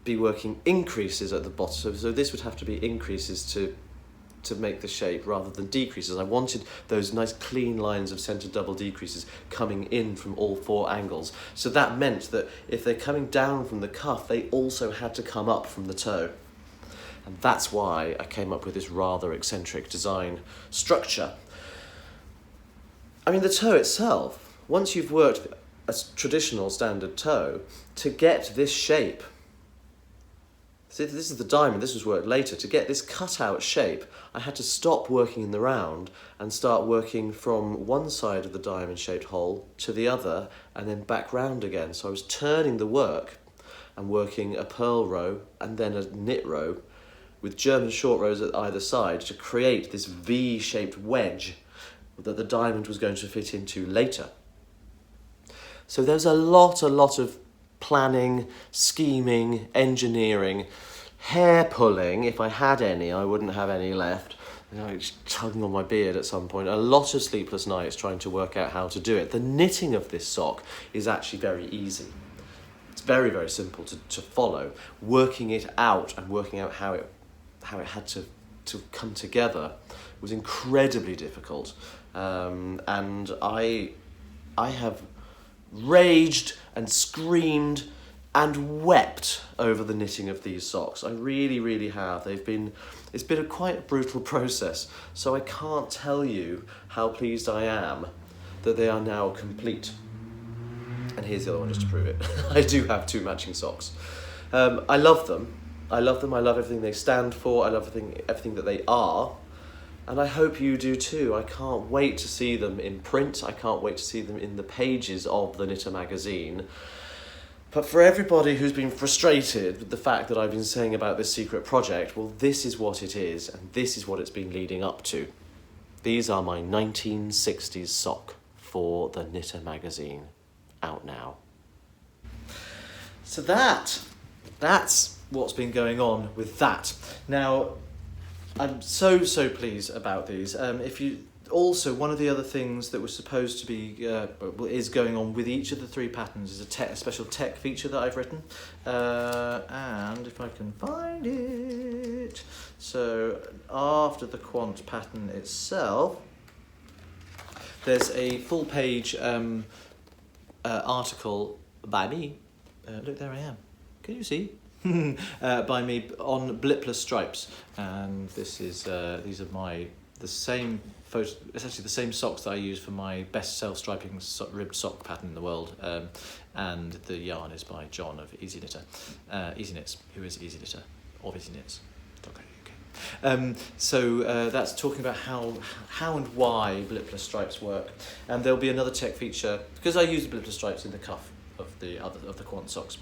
be working increases at the bottom, so this would have to be increases to make the shape rather than decreases. I wanted those nice clean lines of centre double decreases coming in from all 4 angles. So that meant that if they're coming down from the cuff, they also had to come up from the toe. And that's why I came up with this rather eccentric design structure. I mean, the toe itself, once you've worked a traditional standard toe, to get this shape, see, this is the diamond, this was worked later. To get this cut-out shape, I had to stop working in the round and start working from one side of the diamond-shaped hole to the other and then back round again. So I was turning the work and working a purl row and then a knit row with German short rows at either side to create this V-shaped wedge that the diamond was going to fit into later. So there's a lot of planning, scheming, engineering, hair pulling. If I had any, I wouldn't have any left. It's tugging on my beard at some point. A lot of sleepless nights trying to work out how to do it. The knitting of this sock is actually very easy. It's very, very simple to follow. Working it out and working out how it had to come together was incredibly difficult. And I have raged and screamed and wept over the knitting of these socks. I really, really have. It's been a quite brutal process, so I can't tell you how pleased I am that they are now complete. And here's the other one just to prove it. I do have 2 matching socks. I love them. I love everything they stand for. I love everything that they are. And I hope you do too. I can't wait to see them in print. I can't wait to see them in the pages of the Knitter magazine. But for everybody who's been frustrated with the fact that I've been saying about this secret project, well, this is what it is, and this is what it's been leading up to. These are my 1960s sock for the Knitter magazine, out now. So that's what's been going on with that. Now, I'm so pleased about these. If you also, one of the other things that was supposed to be is going on with each of the 3 patterns is a special tech feature that I've written, and if I can find it, so after the quant pattern itself, there's a full page article by me. Look, there I am. Can you see? By me on blipless stripes, and this is these are the same photo, essentially the same socks that I use for my best self-striping ribbed sock pattern in the world, and the yarn is by John of Easy Knits, who is Easy Knitter of Easy Knits. So that's talking about how and why blipless stripes work, and there'll be another tech feature because I use the blipless stripes in the cuff of the quant socks.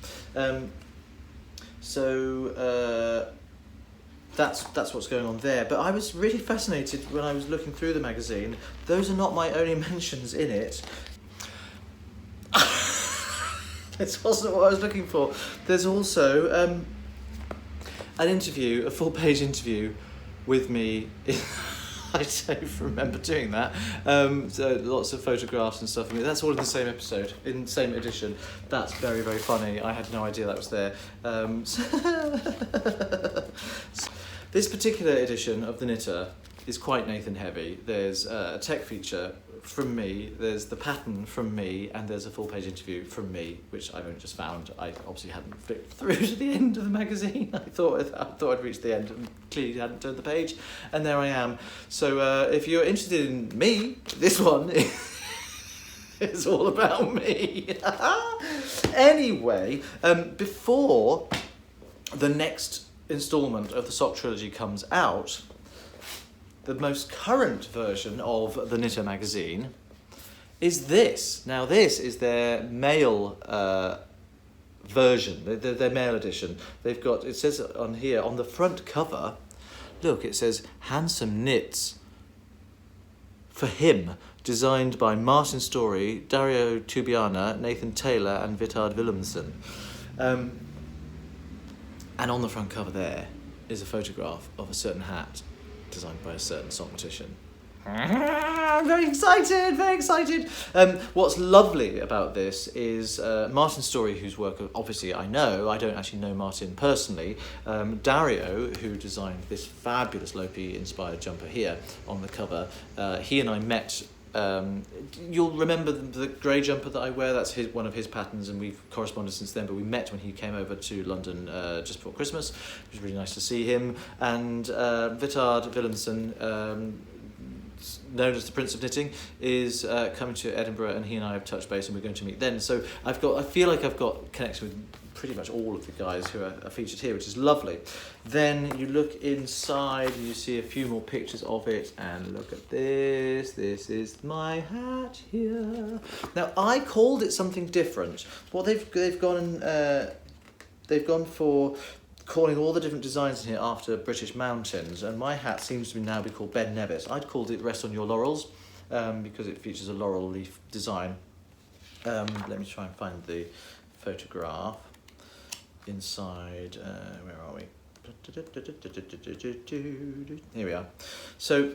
That's what's going on there. But I was really fascinated when I was looking through the magazine. Those are not my only mentions in it. This wasn't what I was looking for. There's also an interview, a full-page interview with me. I don't remember doing that. So lots of photographs and stuff. I mean, that's all in the same episode, in the same edition. That's very funny. I had no idea that was there. This particular edition of The Knitter is quite Nathan heavy. There's a tech feature from me, there's the pattern from me, and there's a full-page interview from me, which I've only just found. I obviously hadn't flipped through to the end of the magazine. I thought I'd reached the end and clearly hadn't turned the page, and there I am. So if you're interested in me, this one is all about me. Anyway, before the next instalment of the sock trilogy comes out, the most current version of the Knitter magazine is this. Now this is their male version, their male edition. They've got, it says on here, on the front cover, look, it says Handsome Knits for Him, designed by Martin Story, Dario Tubiana, Nathan Taylor and Vitard Willemsen. And on the front cover there is a photograph of a certain hat designed by a certain Sockmatician. Very excited. What's lovely about this is Martin Story, whose work obviously I know. I don't actually know Martin personally. Dario, who designed this fabulous Lopi inspired jumper here on the cover, he and I met. You'll remember the grey jumper that I wear. That's one of his patterns, and we've corresponded since then, but we met when he came over to London just before Christmas. It was really nice to see him. And Vitard Willemsen, known as the Prince of Knitting, is coming to Edinburgh, and he and I have touched base, and we're going to meet then. So I feel like I've got connection with pretty much all of the guys who are featured here, which is lovely. Then you look inside and you see a few more pictures of it, and look at this. This is my hat here. Now I called it something different. Well, they've gone for calling all the different designs in here after British mountains, and my hat seems to now be called Ben Nevis. I'd called it Rest on Your Laurels because it features a laurel leaf design. Let me try and find the photograph. Inside, where are we? Here we are. So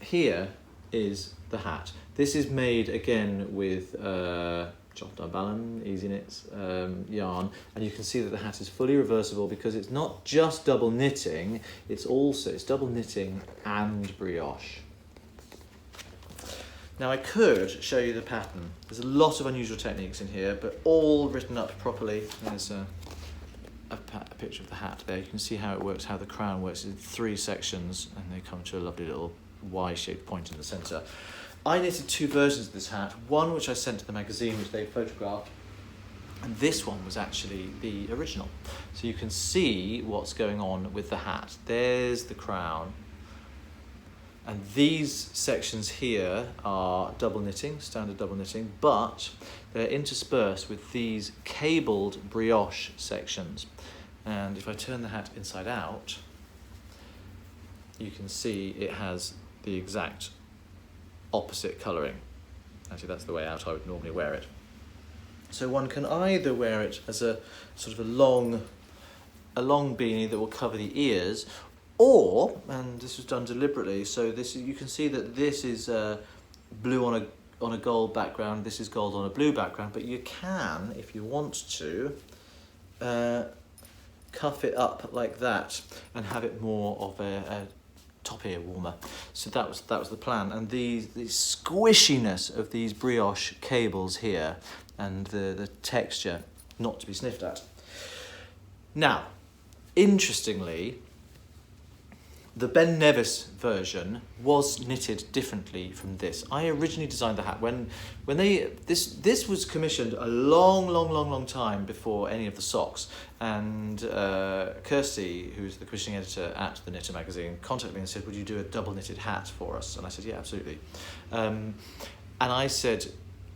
here is the hat. This is made again with John Ballan, Easy Knits yarn, and you can see that the hat is fully reversible because it's not just double knitting, it's double knitting and brioche. Now I could show you the pattern. There's a lot of unusual techniques in here, but all written up properly. There's a picture of the hat there. You can see how it works, how the crown works in 3 sections, and they come to a lovely little Y-shaped point in the centre. I knitted 2 versions of this hat, one which I sent to the magazine, which they photographed, and this one was actually the original. So you can see what's going on with the hat. There's the crown. And these sections here are double knitting, standard double knitting, but they're interspersed with these cabled brioche sections. And if I turn the hat inside out, you can see it has the exact opposite colouring. Actually, that's the way out I would normally wear it. So one can either wear it as a sort of a long beanie that will cover the ears, Or, and this was done deliberately, so you can see that this is blue on a gold background, this is gold on a blue background, but you can, if you want to, cuff it up like that and have it more of a top ear warmer. So that was the plan. And the squishiness of these brioche cables here and the texture, not to be sniffed at. Now, interestingly, the Ben Nevis version was knitted differently from this. I originally designed the hat when this was commissioned a long time before any of the socks, and Kirsty, who's the commissioning editor at the Knitter magazine, contacted me and said, would you do a double knitted hat for us? And I said, yeah, absolutely. And I said,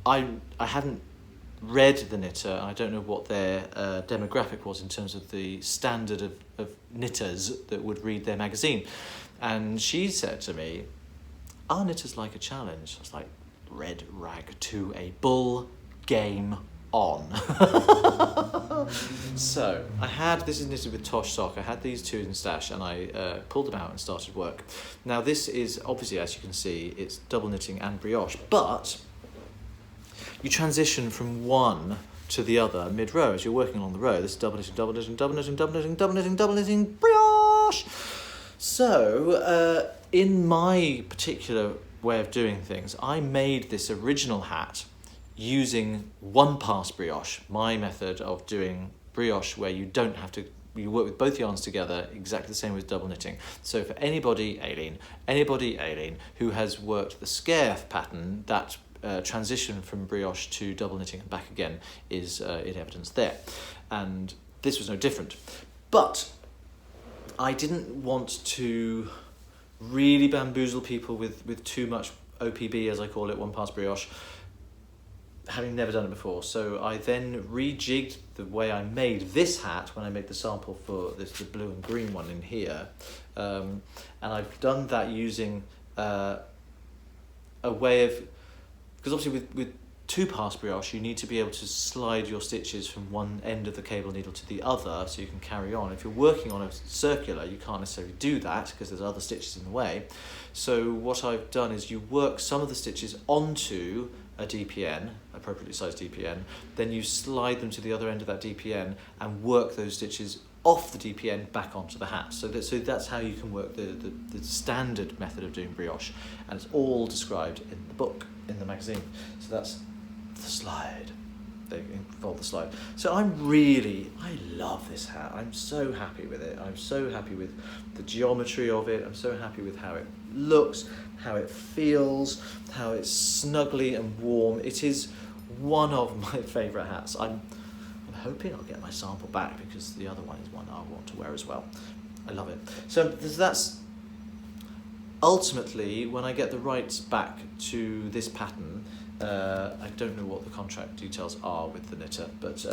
I hadn't read the Knitter, and I don't know what their demographic was in terms of the standard of knitters that would read their magazine. And she said to me, our knitters like a challenge. I was like, red rag to a bull, game on. So this is knitted with Tosh sock. I had these two in stash and I pulled them out and started work. Now this is obviously, as you can see, it's double knitting and brioche, but you transition from one to the other mid-row as you're working along the row. This is double knitting, double knitting, double knitting, double knitting, double knitting, double knitting, brioche. So, in my particular way of doing things, I made this original hat using one pass brioche, my method of doing brioche where you don't have to, you work with both yarns together, exactly the same with double knitting. So for anybody, Aileen, who has worked the scarf pattern, that transition from brioche to double knitting and back again is in evidence there. And this was no different. But I didn't want to really bamboozle people with too much OPB, as I call it, one pass brioche, having never done it before. So I then rejigged the way I made this hat when I made the sample for the blue and green one in here. And I've done that using a way of, because obviously with two pass brioche you need to be able to slide your stitches from one end of the cable needle to the other so you can carry on. If you're working on a circular you can't necessarily do that because there's other stitches in the way. So what I've done is you work some of the stitches onto a DPN, appropriately sized DPN, then you slide them to the other end of that DPN and work those stitches off the DPN back onto the hat. So that's how you can work the standard method of doing brioche, and it's all described in the book, in the magazine. So that's the slide. They involve the slide. So I love this hat. I'm so happy with it. I'm so happy with the geometry of it. I'm so happy with how it looks, how it feels, how it's snuggly and warm. It is one of my favourite hats. I'm hoping I'll get my sample back because the other one is one I want to wear as well. I love it. So that's ultimately, when I get the rights back to this pattern, I don't know what the contract details are with the knitter, but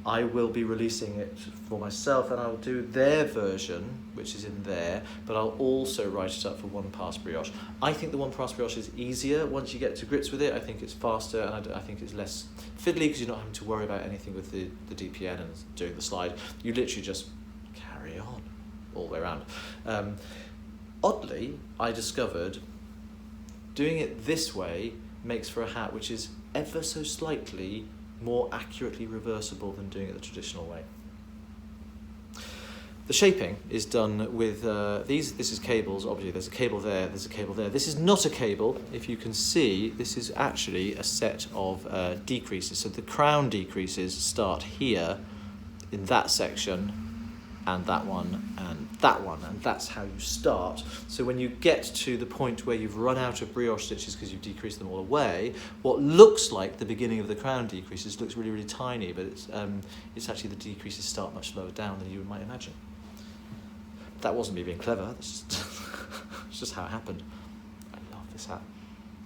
I will be releasing it for myself and I'll do their version, which is in there, but I'll also write it up for one pass brioche. I think the one pass brioche is easier once you get to grips with it. I think it's faster and I think it's less fiddly because you're not having to worry about anything with the DPN and doing the slide. You literally just carry on all the way around. Oddly, I discovered doing it this way makes for a hat which is ever so slightly more accurately reversible than doing it the traditional way. The shaping is done with this is cables. Obviously there's a cable there, there's a cable there. This is not a cable. If you can see, this is actually a set of decreases. So the crown decreases start here in that section, and that one, and that's how you start. So when you get to the point where you've run out of brioche stitches because you've decreased them all away, what looks like the beginning of the crown decreases looks really, really tiny, but it's actually the decreases start much lower down than you might imagine. That wasn't me being clever, that's just, it's just how it happened. I love this hat.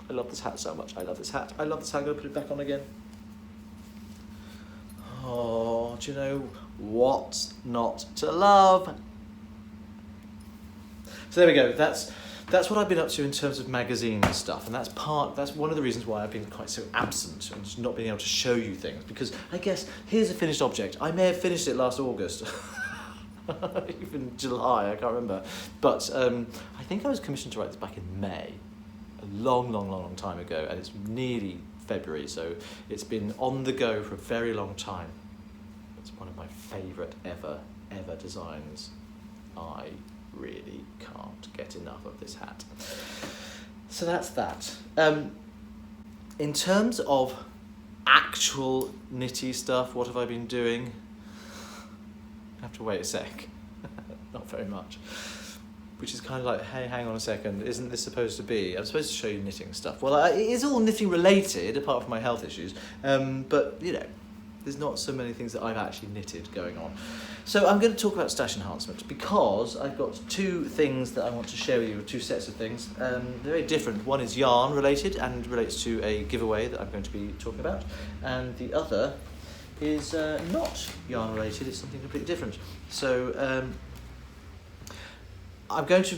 I love this hat so much. I love this hat. I love this hat. I'm going to put it back on again. Oh, do you know what's not to love? So there we go. That's what I've been up to in terms of magazine stuff, and that's one of the reasons why I've been quite so absent and just not being able to show you things, because I guess here's a finished object. I may have finished it last August. even July, I can't remember. But I think I was commissioned to write this back in May, a long time ago, and it's nearly February, so it's been on the go for a very long time. It's one of my favourite ever designs. I really can't get enough of this hat. So that's that. In terms of actual knitty stuff, what have I been doing? I have to wait a sec. Not very much. Which is kind of like, hey, hang on a second, isn't this supposed to be? I'm supposed to show you knitting stuff. Well, it is all knitting related, apart from my health issues. But, you know, there's not so many things that I've actually knitted going on. So I'm going to talk about stash enhancement because I've got two things that I want to share with you, two sets of things. They're very different. One is yarn related and relates to a giveaway that I'm going to be talking about. And the other is not yarn related, it's something completely different. So I'm going to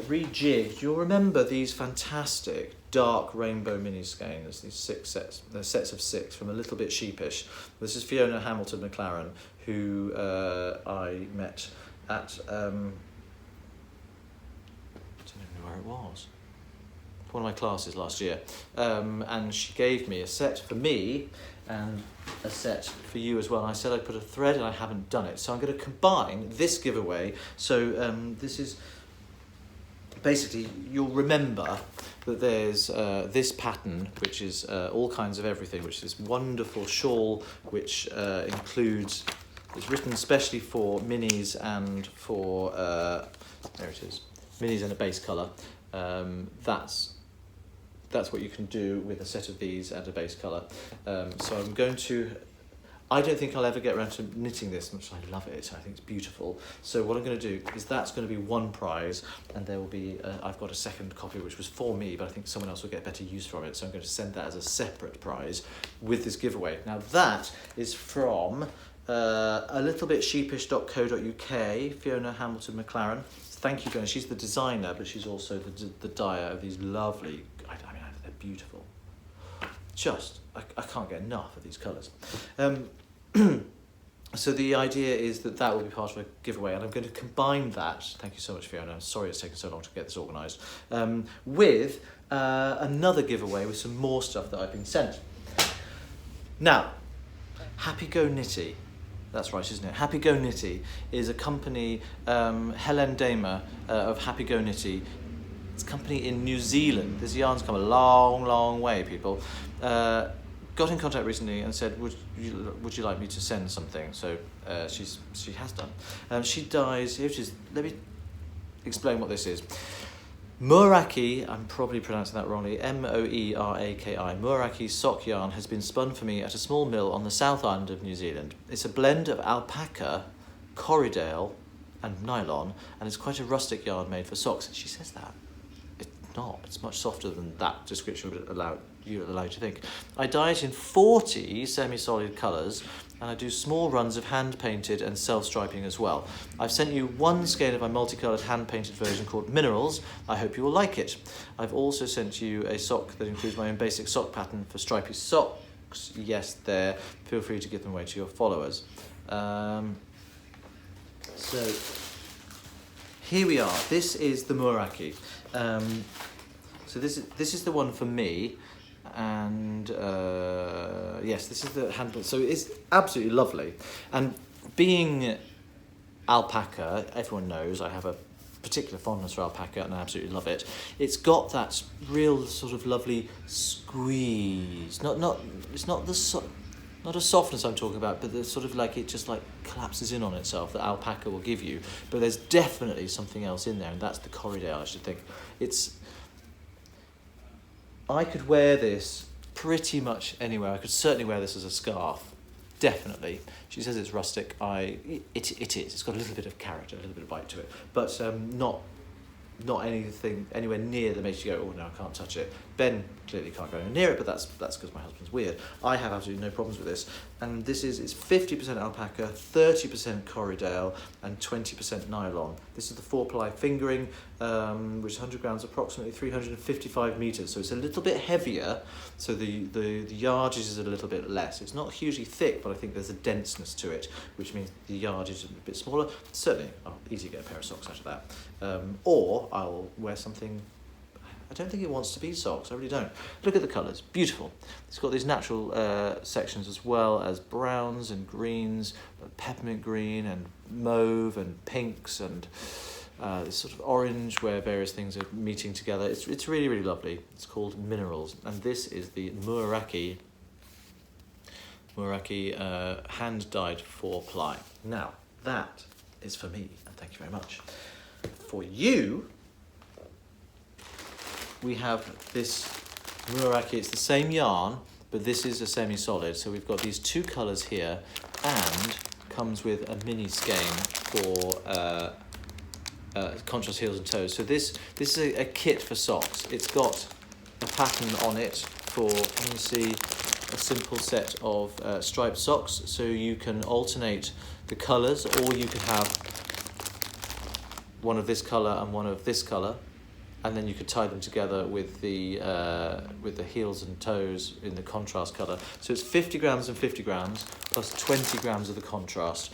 rejig. You'll remember these fantastic dark rainbow mini skeins, these 6 sets, sets of 6 from A Little Bit Sheepish. This is Fiona Hamilton McLaren, who I met at, I don't know where it was, one of my classes last year, and she gave me a set for me and a set for you as well. And I said I'd put a thread and I haven't done it, so I'm going to combine this giveaway. So this is basically, you'll remember that there's this pattern, which is all kinds of everything, which is this wonderful shawl, which includes, it's written especially for minis and for, there it is, minis and a base colour. That's what you can do with a set of these and a base colour. So I'm going to, I don't think I'll ever get around to knitting this, much as I love it, I think it's beautiful. So what I'm going to do is that's going to be one prize, and there will be, I've got a second copy which was for me, but I think someone else will get better use from it, so I'm going to send that as a separate prize with this giveaway. Now that is from a little bit sheepish.co.uk, Fiona Hamilton McLaren. Thank you, Fiona. She's the designer, but she's also the dyer of these lovely, I mean, they're beautiful. Just, I can't get enough of these colours. So the idea is that will be part of a giveaway, and I'm going to combine that, thank you so much, Fiona, I'm sorry it's taken so long to get this organised, with another giveaway with some more stuff that I've been sent. Now, Happy Go Knitty, that's right, isn't it? Happy Go Knitty is a company, Helen Damer of Happy Go Knitty. It's a company in New Zealand. This yarn's come a long way, people. Got in contact recently and said, would you like me to send something? So she has done. She dyes, let me explain what this is. Moeraki, I'm probably pronouncing that wrongly, Moeraki, Moeraki sock yarn has been spun for me at a small mill on the South Island of New Zealand. It's a blend of alpaca, corridale and nylon, and it's quite a rustic yarn made for socks. She says that. It's not. It's much softer than that description would allow you to think. I dye it in 40 semi-solid colours, and I do small runs of hand-painted and self-striping as well. I've sent you one skein of my multicoloured hand-painted version called Minerals. I hope you will like it. I've also sent you a sock that includes my own basic sock pattern for stripy socks. Yes, there. Feel free to give them away to your followers. So here we are. This is the Moeraki. So this is the one for me. And yes, this is the handle. So it's absolutely lovely. And being alpaca, everyone knows I have a particular fondness for alpaca and I absolutely love it. It's got that real sort of lovely squeeze. It's not a softness I'm talking about, but the sort of like it just like collapses in on itself that alpaca will give you. But there's definitely something else in there, and that's the corridale, I should think. I could wear this pretty much anywhere. I could certainly wear this as a scarf, definitely. She says it's rustic. It is. It's got a little bit of character, a little bit of bite to it, but not anything anywhere near that makes you go, oh no, I can't touch it. Ben clearly can't go near it, but that's because my husband's weird. I have absolutely no problems with this, and this is, it's 50% alpaca, 30% Corriedale, and 20% nylon. This is the 4-ply fingering, which is 100 grams, approximately 355 meters. So it's a little bit heavier, so the yardage is a little bit less. It's not hugely thick, but I think there's a denseness to it, which means the yardage is a bit smaller. Certainly, I'll easily get a pair of socks out of that. Or I'll wear something. I don't think it wants to be socks, I really don't. Look at the colours, beautiful. It's got these natural sections as well as browns and greens, peppermint green and mauve and pinks and this sort of orange where various things are meeting together. It's really, really lovely. It's called Minerals, and this is the Muiraki hand-dyed 4-ply. Now, that is for me, and thank you very much. For you, we have this Muiraki. It's the same yarn, but this is a semi-solid. So we've got these 2 colours here, and comes with a mini skein for contrast heels and toes. So this is a kit for socks. It's got a pattern on it for, can you see, a simple set of striped socks. So you can alternate the colours, or you can have one of this colour and one of this colour. And then you could tie them together with the heels and toes in the contrast colour. So it's 50 grams and 50 grams, plus 20 grams of the contrast.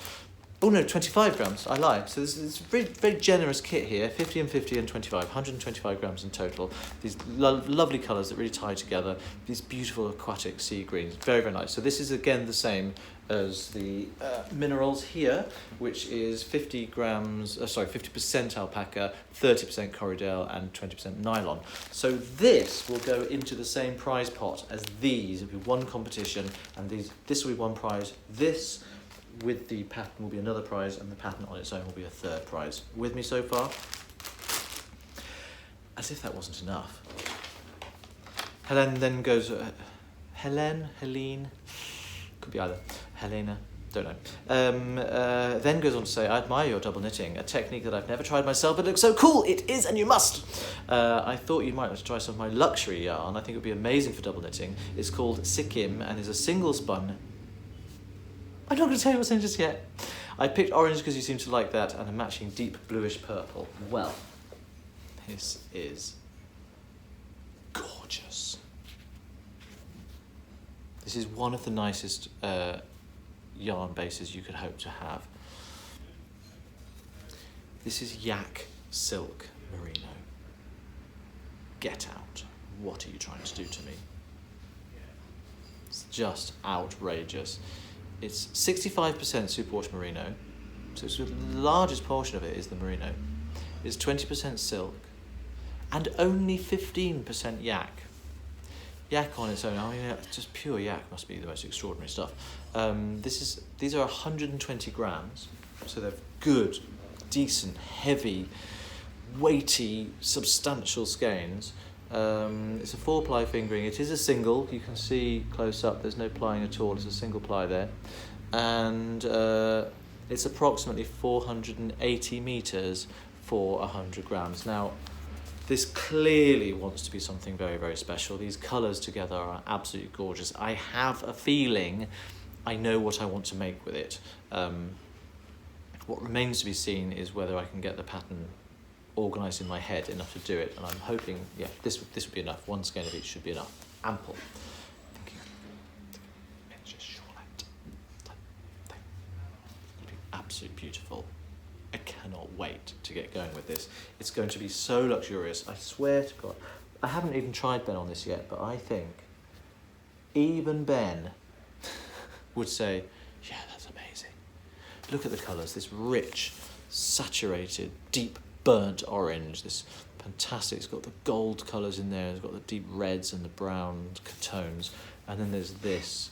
Oh no, 25 grams, I lie. So this is a very, very generous kit here, 50 and 50 and 25, 125 grams in total. These lovely colours that really tie together, these beautiful aquatic sea greens, very, very nice. So this is again the same as the Minerals here, which is 50% alpaca, 30% Corriedale and 20% nylon. So this will go into the same prize pot as these. It'll be one competition, and this will be one prize. This with the pattern will be another prize, and the pattern on its own will be a third prize. With me so far? As if that wasn't enough. Helene then goes, Helene, could be either, Helena, don't know. Then goes on to say, I admire your double knitting, a technique that I've never tried myself, but it looks so cool. It is, and you must. I thought you might like to try some of my luxury yarn. I think it would be amazing for double knitting. It's called Sikkim and is a single spun. I'm not going to tell you what's in it just yet. I picked orange because you seem to like that, and a matching deep bluish purple. Well, this is gorgeous. This is one of the nicest yarn bases you could hope to have. This is yak silk merino. Get out. What are you trying to do to me? It's just outrageous. It's 65% superwash merino, so it's the largest portion of it is the merino. It's 20% silk, and only 15% yak. Yak on its own, I mean, just pure yak must be the most extraordinary stuff. These are 120 grams, so they're good, decent, heavy, weighty, substantial skeins. It's a 4-ply fingering. It is a single. You can see close up there's no plying at all. It's a single ply there, and it's approximately 480 meters for 100 grams. Now this clearly wants to be something very, very special. These colors together are absolutely gorgeous. I have a feeling I know what I want to make with it. What remains to be seen is whether I can get the pattern organised in my head enough to do it, and I'm hoping, yeah, this would be enough. One skein of each should be enough. Ample. Absolutely beautiful. I cannot wait to get going with this. It's going to be so luxurious. I swear to God. I haven't even tried Ben on this yet, but I think even Ben would say, yeah, that's amazing. Look at the colours, this rich, saturated, deep burnt orange, this fantastic, it's got the gold colours in there, it's got the deep reds and the brown tones, and then there's this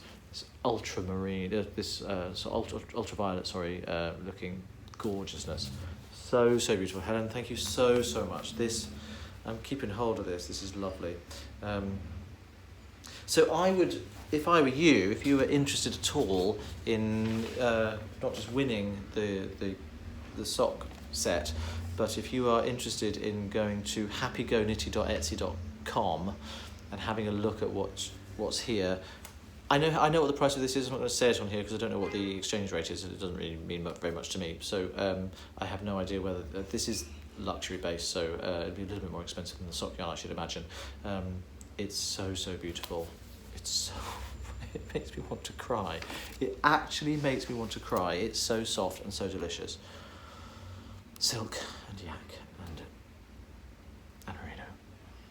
ultramarine, ultraviolet, looking gorgeousnry. So beautiful. Helen, thank you so much. This, I'm keeping hold of this is lovely. So I would, if I were you, if you were interested at all in not just winning the sock set, but if you are interested in going to happygonitty.etsy.com and having a look at what's here, I know what the price of this is. I'm not going to say it on here because I don't know what the exchange rate is, and it doesn't really mean very much to me. So I have no idea whether this is luxury based, so it'd be a little bit more expensive than the sock yarn, I should imagine. It's so beautiful. It's so it makes me want to cry. It actually makes me want to cry. It's so soft and so delicious. Silk and yak and merino.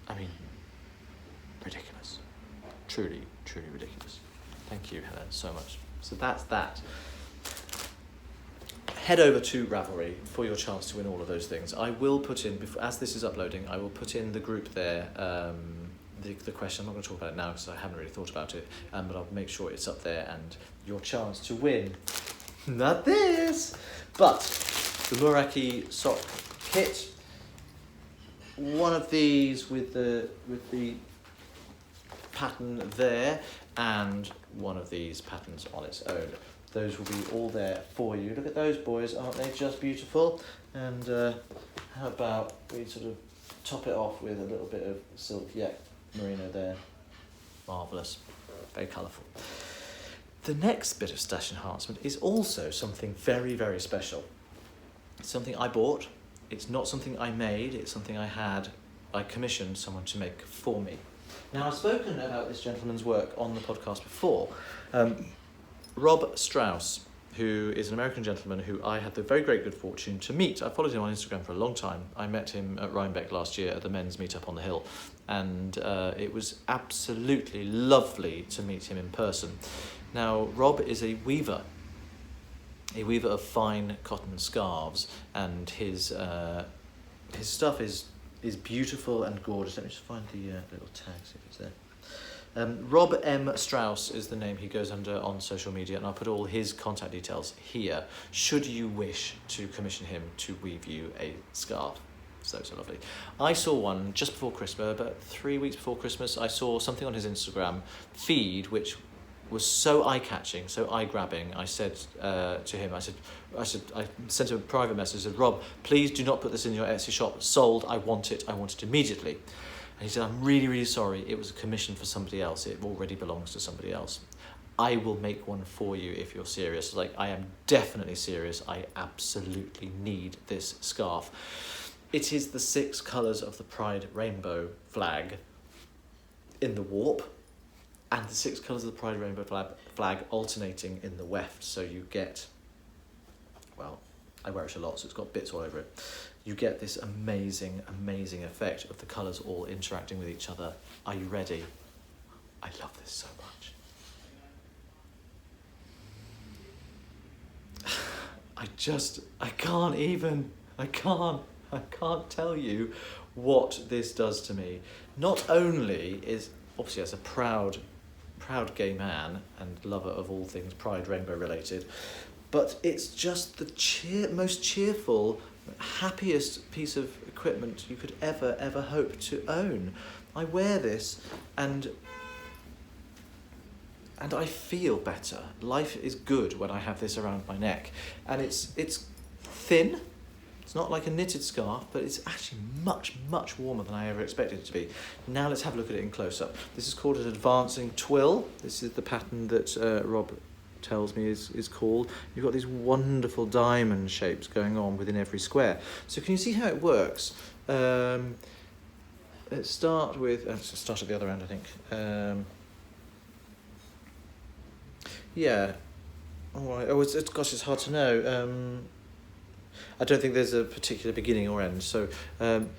I mean, ridiculous. Truly ridiculous. Thank you, Helen, so much. So that's that. Head over to Ravelry for your chance to win all of those things. I will put in, as this is uploading, I will put in the group there, the question. I'm not going to talk about it now because I haven't really thought about it, but I'll make sure it's up there and your chance to win. Not this, but the Muraki sock kit. One of these with the pattern there, and one of these patterns on its own. Those will be all there for you. Look at those boys, aren't they just beautiful? And how about we sort of top it off with a little bit of silk yak merino there. Marvellous, very colourful. The next bit of stash enhancement is also something very special. It's something I bought. It's not something I made, it's something I commissioned someone to make for me. Now, I've spoken about this gentleman's work on the podcast before. Rob Strauss, who is an American gentleman who I had the very great good fortune to meet. I followed him on Instagram for a long time. I met him at Rhinebeck last year at the men's meetup on the hill, and it was absolutely lovely to meet him in person. Now, Rob is a weaver of fine cotton scarves, and his stuff is beautiful and gorgeous. Let me just find the little tag, see if it's there. Rob M. Strauss is the name he goes under on social media, and I'll put all his contact details here, should you wish to commission him to weave you a scarf. So lovely. I saw one just before Christmas, about 3 weeks before Christmas. I saw something on his Instagram feed which was so eye-catching, so eye-grabbing. I said to him, I sent him a private message, I said, Rob, please do not put this in your Etsy shop. Sold, I want it immediately. And he said, I'm really sorry, it was a commission for somebody else. It already belongs to somebody else. I will make one for you if you're serious. Like, I am definitely serious. I absolutely need this scarf. It is the 6 colours of the Pride Rainbow flag in the warp, and the 6 colours of the Pride Rainbow flag alternating in the weft. So you get, well, I wear it a lot, so it's got bits all over it. You get this amazing effect of the colours all interacting with each other. Are you ready? I love this so much. I can't tell you what this does to me. Not only is, obviously as a proud gay man and lover of all things Pride Rainbow related, but it's just the most cheerful, happiest piece of equipment you could ever hope to own. I wear this and I feel better. Life is good when I have this around my neck, and it's thin. It's not like a knitted scarf, but it's actually much warmer than I ever expected it to be. Now let's have a look at it in close-up. This is called an advancing twill. This is the pattern that Rob tells me is called. You've got these wonderful diamond shapes going on within every square. So can you see how it works? Let's start with, let's start at the other end, I think. Yeah. All right. Oh, gosh, it's hard to know. I don't think there's a particular beginning or end. So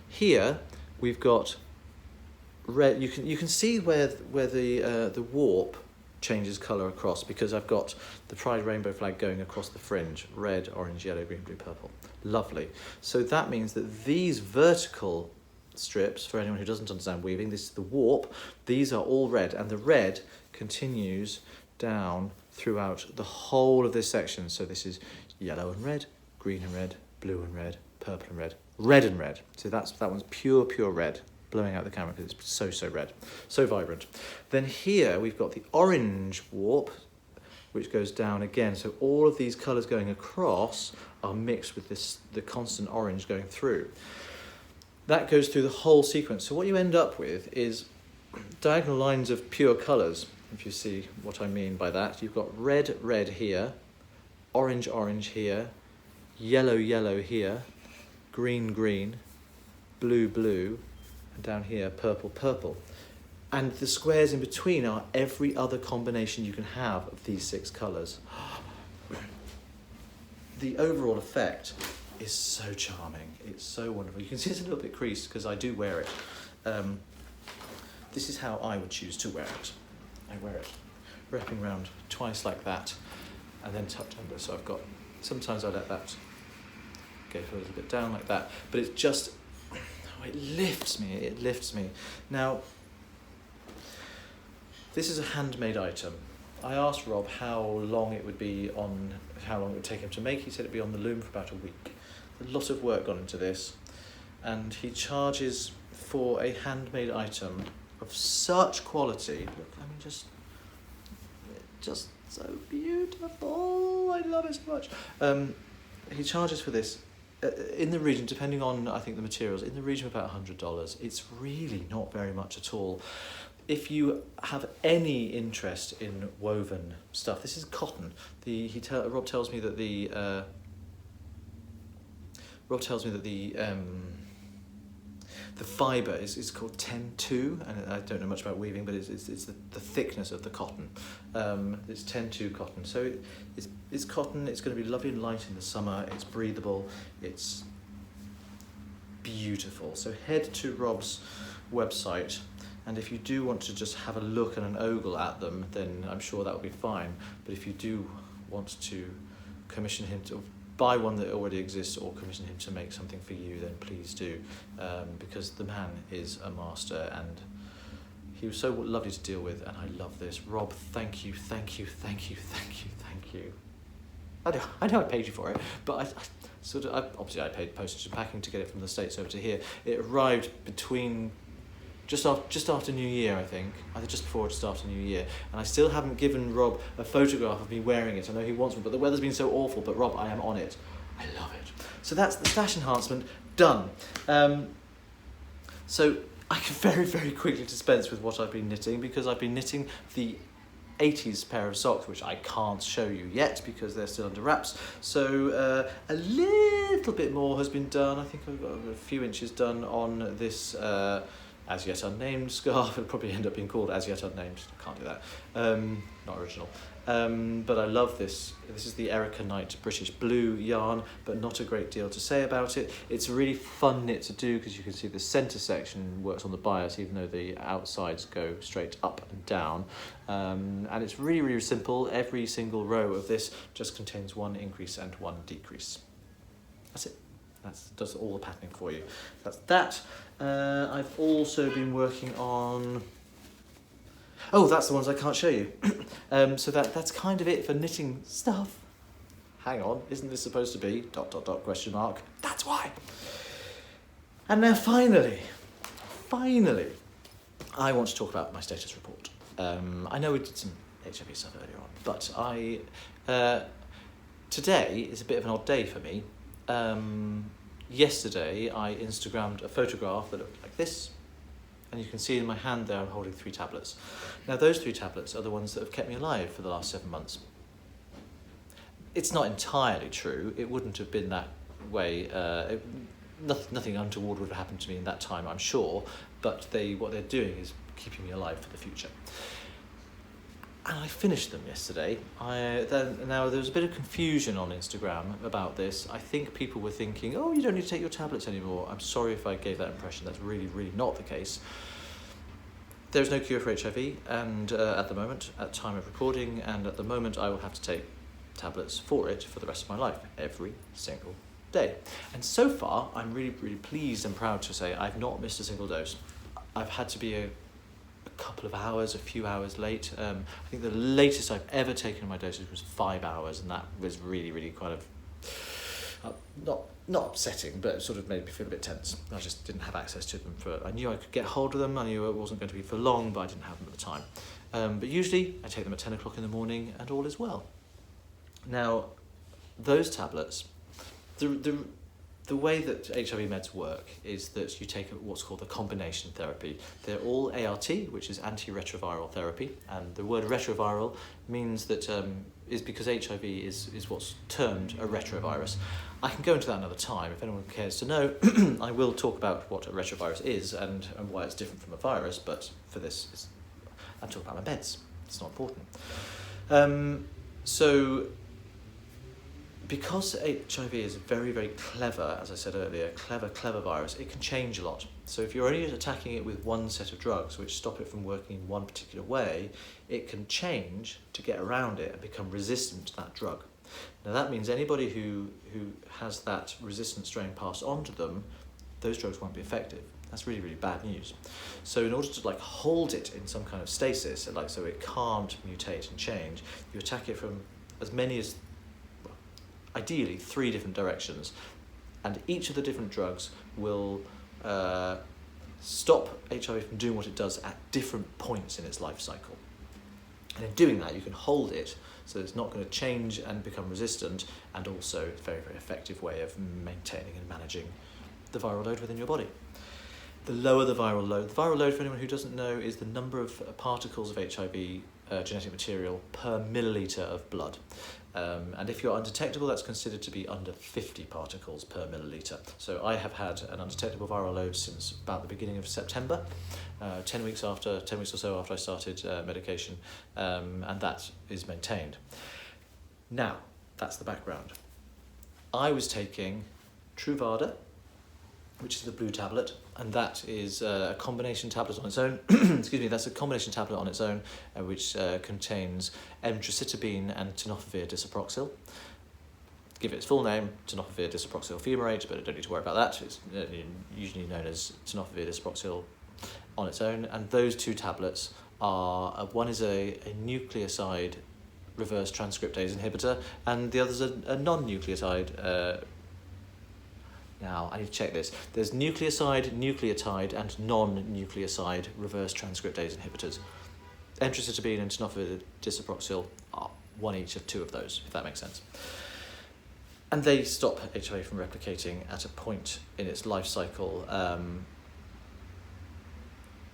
here we've got red. You can see where the warp changes colour across, because I've got the Pride Rainbow flag going across the fringe: red, orange, yellow, green, blue, purple. Lovely. So that means that these vertical strips, for anyone who doesn't understand weaving, this is the warp. These are all red, and the red continues down throughout the whole of this section. So this is yellow and red, green and red, blue and red, purple and red, red and red. So that one's pure red, blowing out the camera because it's so red, so vibrant. Then here we've got the orange warp, which goes down again. So all of these colours going across are mixed with the constant orange going through. That goes through the whole sequence. So what you end up with is diagonal lines of pure colours if you see what I mean by that. You've got red, red here, orange, orange here, yellow, yellow here, green, green, blue, blue, and down here, purple, purple. And the squares in between are every other combination you can have of these 6 colours. The overall effect is so charming. It's so wonderful. You can see it's a little bit creased because I do wear it. This is how I would choose to wear it. I wear it wrapping around twice like that and then tucked under. So I've got, sometimes I let that go a little bit down like that, but it's just, it lifts me. Now, this is a handmade item. I asked Rob how long it would take him to make. He said it'd be on the loom for about a week. A lot of work gone into this, and he charges for a handmade item of such quality. Look, I mean, just so beautiful. I love it so much. He charges for this in the region, depending on, I think, the materials, in the region of about $100. It's really not very much at all. If you have any interest in woven stuff, this is cotton. Rob tells me that the fibre is called 10-2, and I don't know much about weaving, but it's the thickness of the cotton. It's 10-2 cotton, so it's cotton. It's going to be lovely and light in the summer. It's breathable. It's beautiful. So head to Rob's website, and if you do want to just have a look and an ogle at them, then I'm sure that will be fine. But if you do want to commission him to buy one that already exists or commission him to make something for you, then please do, because the man is a master and he was so lovely to deal with, and I love this. Rob, thank you. I know I paid you for it, but obviously I paid postage and packing to get it from the States over to here. It arrived between just after New Year, I think, either just before or just after New Year, and I still haven't given Rob a photograph of me wearing it. I know he wants one, but the weather's been so awful, but Rob, I am on it. I love it. So that's the stash enhancement done. So I can very, very quickly dispense with what I've been knitting, because I've been knitting the 80s pair of socks, which I can't show you yet because they're still under wraps. So a little bit more has been done. I think I've got a few inches done on this as yet unnamed scarf. It'll probably end up being called as yet unnamed. I can't do that. Not original. But I love this. This is the Erica Knight British Blue yarn, but not a great deal to say about it. It's a really fun knit to do because you can see the centre section works on the bias, even though the outsides go straight up and down. And it's really, really simple. Every single row of this just contains 1 increase and 1 decrease. That's it. That does all the patterning for you. That's that. I've also been working on... Oh, that's the ones I can't show you. So that's kind of it for knitting stuff. Hang on, isn't this supposed to be ... question mark? That's why. And now finally, I want to talk about my status report. I know we did some HIV stuff earlier on, but today is a bit of an odd day for me. Yesterday I Instagrammed a photograph that looked like this, and you can see in my hand there I'm holding 3 tablets. Now those 3 tablets are the ones that have kept me alive for the last 7 months. It's not entirely true. It wouldn't have been that way. Nothing untoward would have happened to me in that time, I'm sure, but what they're doing is keeping me alive for the future. And I finished them yesterday. Now, there was a bit of confusion on Instagram about this. I think people were thinking, oh, you don't need to take your tablets anymore. I'm sorry if I gave that impression. That's really, really not the case. There's no cure for HIV, and at the moment, at time of recording, and at the moment, I will have to take tablets for it for the rest of my life, every single day. And so far, I'm really, really pleased and proud to say I've not missed a single dose. I've had to be a couple of hours, a few hours late. I think the latest I've ever taken my doses was 5 hours, and that was really, really kind of not upsetting, but it sort of made me feel a bit tense. I just didn't have access to them I knew I could get hold of them. I knew it wasn't going to be for long, but I didn't have them at the time. But usually I take them at 10 o'clock in the morning, and all is well. Now, those tablets, the the way that HIV meds work is that you take what's called a combination therapy. They're all ART, which is antiretroviral therapy, and the word retroviral means that is because HIV is what's termed a retrovirus. I can go into that another time if anyone cares to know. I will talk about what a retrovirus is and why it's different from a virus, but for this, I'm talking about my meds. It's not important. So, because HIV is very, very clever, as I said earlier, clever virus, it can change a lot. So if you're only attacking it with one set of drugs which stop it from working in one particular way, it can change to get around it and become resistant to that drug. Now that means anybody who has that resistant strain passed on to them, those drugs won't be effective. That's really, really bad news. So in order to hold it in some kind of stasis, so it can't mutate and change, you attack it from as many as, ideally, 3 different directions, and each of the different drugs will stop HIV from doing what it does at different points in its life cycle. And in doing that, you can hold it so it's not going to change and become resistant, and also a very, very effective way of maintaining and managing the viral load within your body. The lower the viral load, for anyone who doesn't know, is the number of particles of HIV genetic material per milliliter of blood. And if you're undetectable, that's considered to be under 50 particles per milliliter. So I have had an undetectable viral load since about the beginning of September, 10 weeks or so after I started medication, and that is maintained. Now, that's the background. I was taking Truvada, which is the blue tablet, and that is a combination tablet on its own. Excuse me, that's a combination tablet on its own, which contains emtricitabine and tenofovir disoproxil. Give it its full name, tenofovir disoproxil fumarate, but I don't need to worry about that. It's usually known as tenofovir disoproxil on its own, and those 2 tablets are, one is a nucleoside reverse transcriptase inhibitor, and the other is a non-nucleotide. Now, I need to check this. There's nucleoside, nucleotide, and non-nucleoside reverse transcriptase inhibitors. Emtricitabine and tenofovir disoproxil are one each of 2 of those, if that makes sense. And they stop HIV from replicating at a point in its life cycle.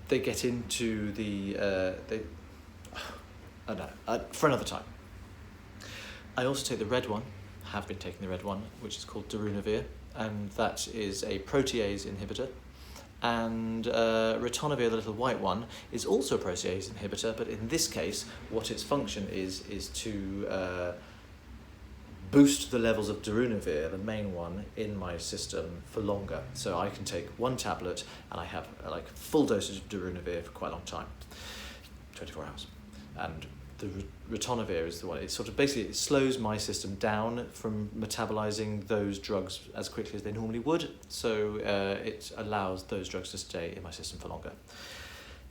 They get into the... for another time. I also take the red one, have been taking the red one, which is called darunavir, and that is a protease inhibitor. And ritonavir, the little white one, is also a protease inhibitor, but in this case, what its function is to boost the levels of darunavir, the main one, in my system for longer. So I can take 1 tablet and I have full dosage of darunavir for quite a long time, 24 hours. And the ritonavir is the one, it slows my system down from metabolizing those drugs as quickly as they normally would, so it allows those drugs to stay in my system for longer.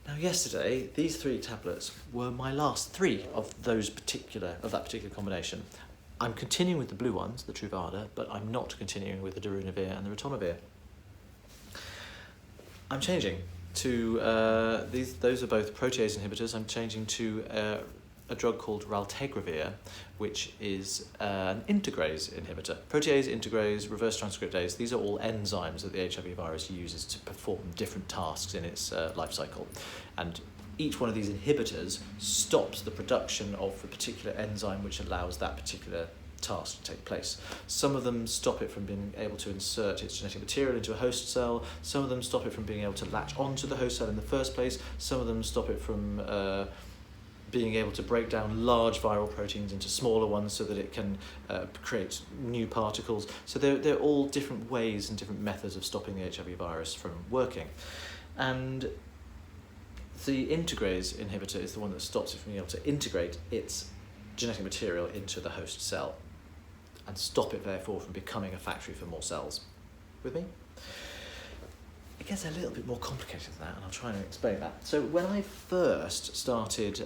Now yesterday, these 3 tablets were my last 3 of that particular combination. I'm continuing with the blue ones, the Truvada, but I'm not continuing with the darunavir and the ritonavir. I'm changing to, those are both protease inhibitors. I'm changing to a drug called raltegravir, which is an integrase inhibitor. Protease, integrase, reverse transcriptase, these are all enzymes that the HIV virus uses to perform different tasks in its life cycle. And each one of these inhibitors stops the production of the particular enzyme which allows that particular task to take place. Some of them stop it from being able to insert its genetic material into a host cell, some of them stop it from being able to latch onto the host cell in the first place, some of them stop it from being able to break down large viral proteins into smaller ones so that it can create new particles. So they're all different ways and different methods of stopping the HIV virus from working. And the integrase inhibitor is the one that stops it from being able to integrate its genetic material into the host cell and stop it, therefore, from becoming a factory for more cells. With me? It gets a little bit more complicated than that, and I'll try and explain that. So when I first started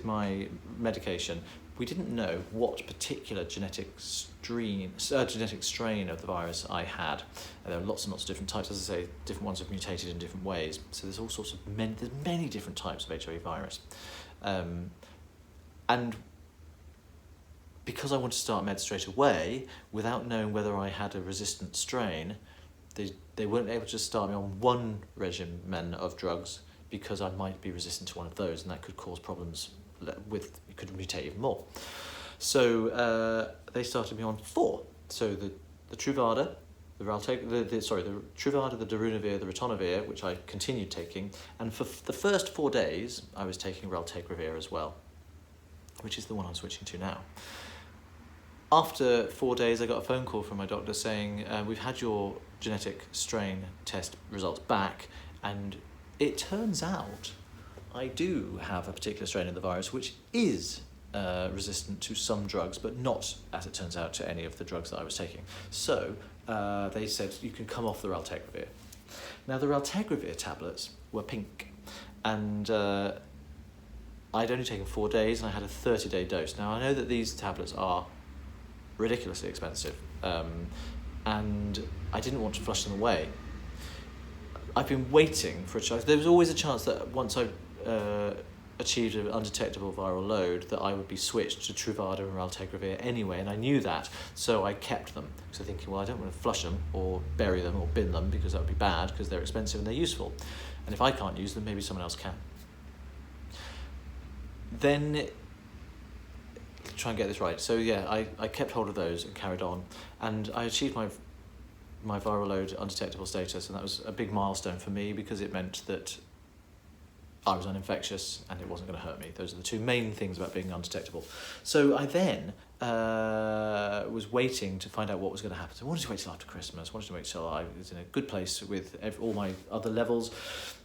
my medication, we didn't know what particular genetic strain of the virus I had. And there are lots and lots of different types. As I say, different ones have mutated in different ways. So there's all sorts of there's many different types of HIV virus. And because I wanted to start meds straight away, without knowing whether I had a resistant strain, they weren't able to start me on one regimen of drugs because I might be resistant to one of those, and that could cause problems it could mutate even more. So they started me on 4. So the Truvada, the Truvada, the Darunavir, the Ritonavir, which I continued taking, and for the first 4 days I was taking Raltegravir as well, which is the one I'm switching to now. After 4 days, I got a phone call from my doctor saying, we've had your genetic strain test results back, and it turns out I do have a particular strain of the virus which is resistant to some drugs, but not, as it turns out, to any of the drugs that I was taking. So they said, you can come off the Raltegravir. Now, the Raltegravir tablets were pink, and I'd only taken 4 days, and I had a 30-day dose. Now, I know that these tablets are ridiculously expensive, and I didn't want to flush them away. I've been waiting for a chance. There was always a chance that once I achieved an undetectable viral load that I would be switched to Truvada and Raltegravir anyway, and I knew that, so I kept them. So thinking, well, I don't want to flush them or bury them or bin them because that would be bad, because they're expensive and they're useful. And if I can't use them, maybe someone else can. Then, try and get this right. So yeah, I kept hold of those and carried on, and I achieved my viral load undetectable status, and that was a big milestone for me because it meant that I was uninfectious and it wasn't going to hurt me. Those are the two main things about being undetectable. So I then was waiting to find out what was going to happen. So I wanted to wait till after Christmas. I wanted to wait till I was in a good place with all my other levels.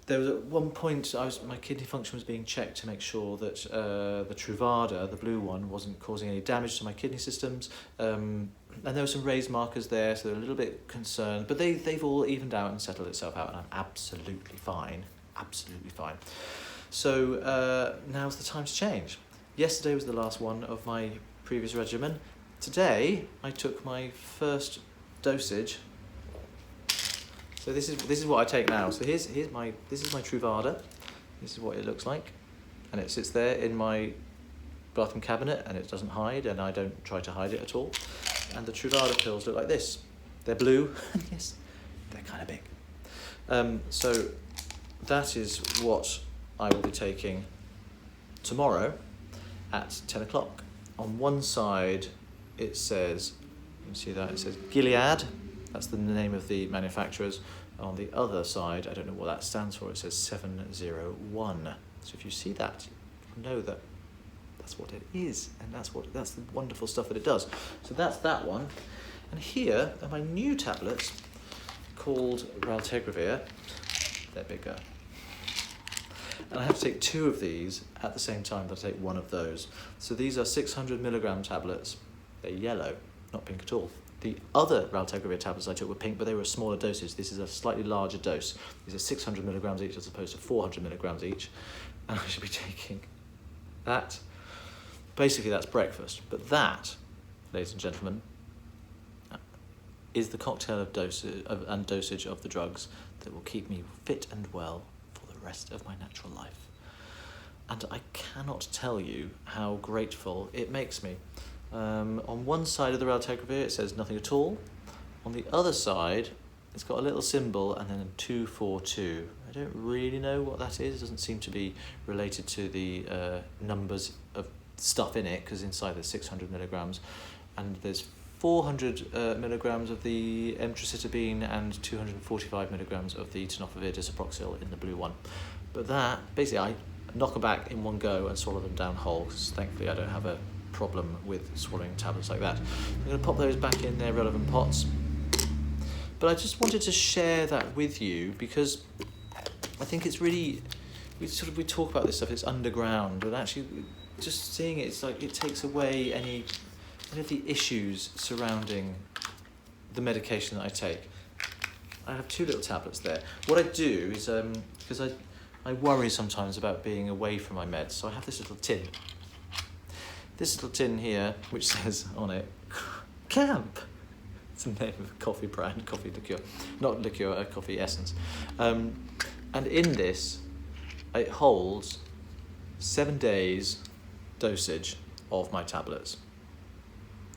There was at one point my kidney function was being checked to make sure that the Truvada, the blue one, wasn't causing any damage to my kidney systems. And there were some raised markers there, so they're a little bit concerned. But they've all evened out and settled itself out, and I'm absolutely fine. Absolutely fine. So now's the time to change. Yesterday was the last one of my previous regimen. Today I took my first dosage. So this is what I take now. So this is my Truvada. This is what it looks like, and it sits there in my bathroom cabinet, and it doesn't hide, and I don't try to hide it at all. And the Truvada pills look like this. They're blue. Yes, they're kind of big. So that is what I will be taking tomorrow at 10 o'clock. On one side it says, you can see that, it says Gilead, that's the name of the manufacturers. On the other side, I don't know what that stands for, it says 701. So if you see that, you know that that's what it is, and that's the wonderful stuff that it does. So that's that one. And here are my new tablets called Raltegravir. They're bigger. And I have to take 2 of these at the same time that I take 1 of those. So these are 600 milligram tablets. They're yellow, not pink at all. The other Raltegravir tablets I took were pink, but they were smaller doses. This is a slightly larger dose. These are 600 milligrams each as opposed to 400 milligrams each. And I should be taking that. Basically, that's breakfast. But that, ladies and gentlemen, is the cocktail of dosage of the drugs that will keep me fit and well for the rest of my natural life. And I cannot tell you how grateful it makes me. On one side of the Raltegravir it says nothing at all. On the other side it's got a little symbol and then a 242. I don't really know what that is. It doesn't seem to be related to the numbers of stuff in it, because inside there's 600 milligrams and there's 400 milligrams of the emtricitabine and 245 milligrams of the tenofovir disoproxil in the blue one. But that, basically I knock them back in one go and swallow them down whole, because thankfully I don't have a problem with swallowing tablets like that. I'm going to pop those back in their relevant pots. But I just wanted to share that with you because I think it's really, we talk about this stuff, it's underground, but actually just seeing it, it's like it takes away any of the issues surrounding the medication that I take. I have 2 little tablets there. What I do is, because I worry sometimes about being away from my meds, so I have this little tin. This little tin here, which says on it, Camp. It's the name of a coffee brand, coffee liqueur. Not liqueur, a coffee essence. And in this, it holds 7 days dosage of my tablets.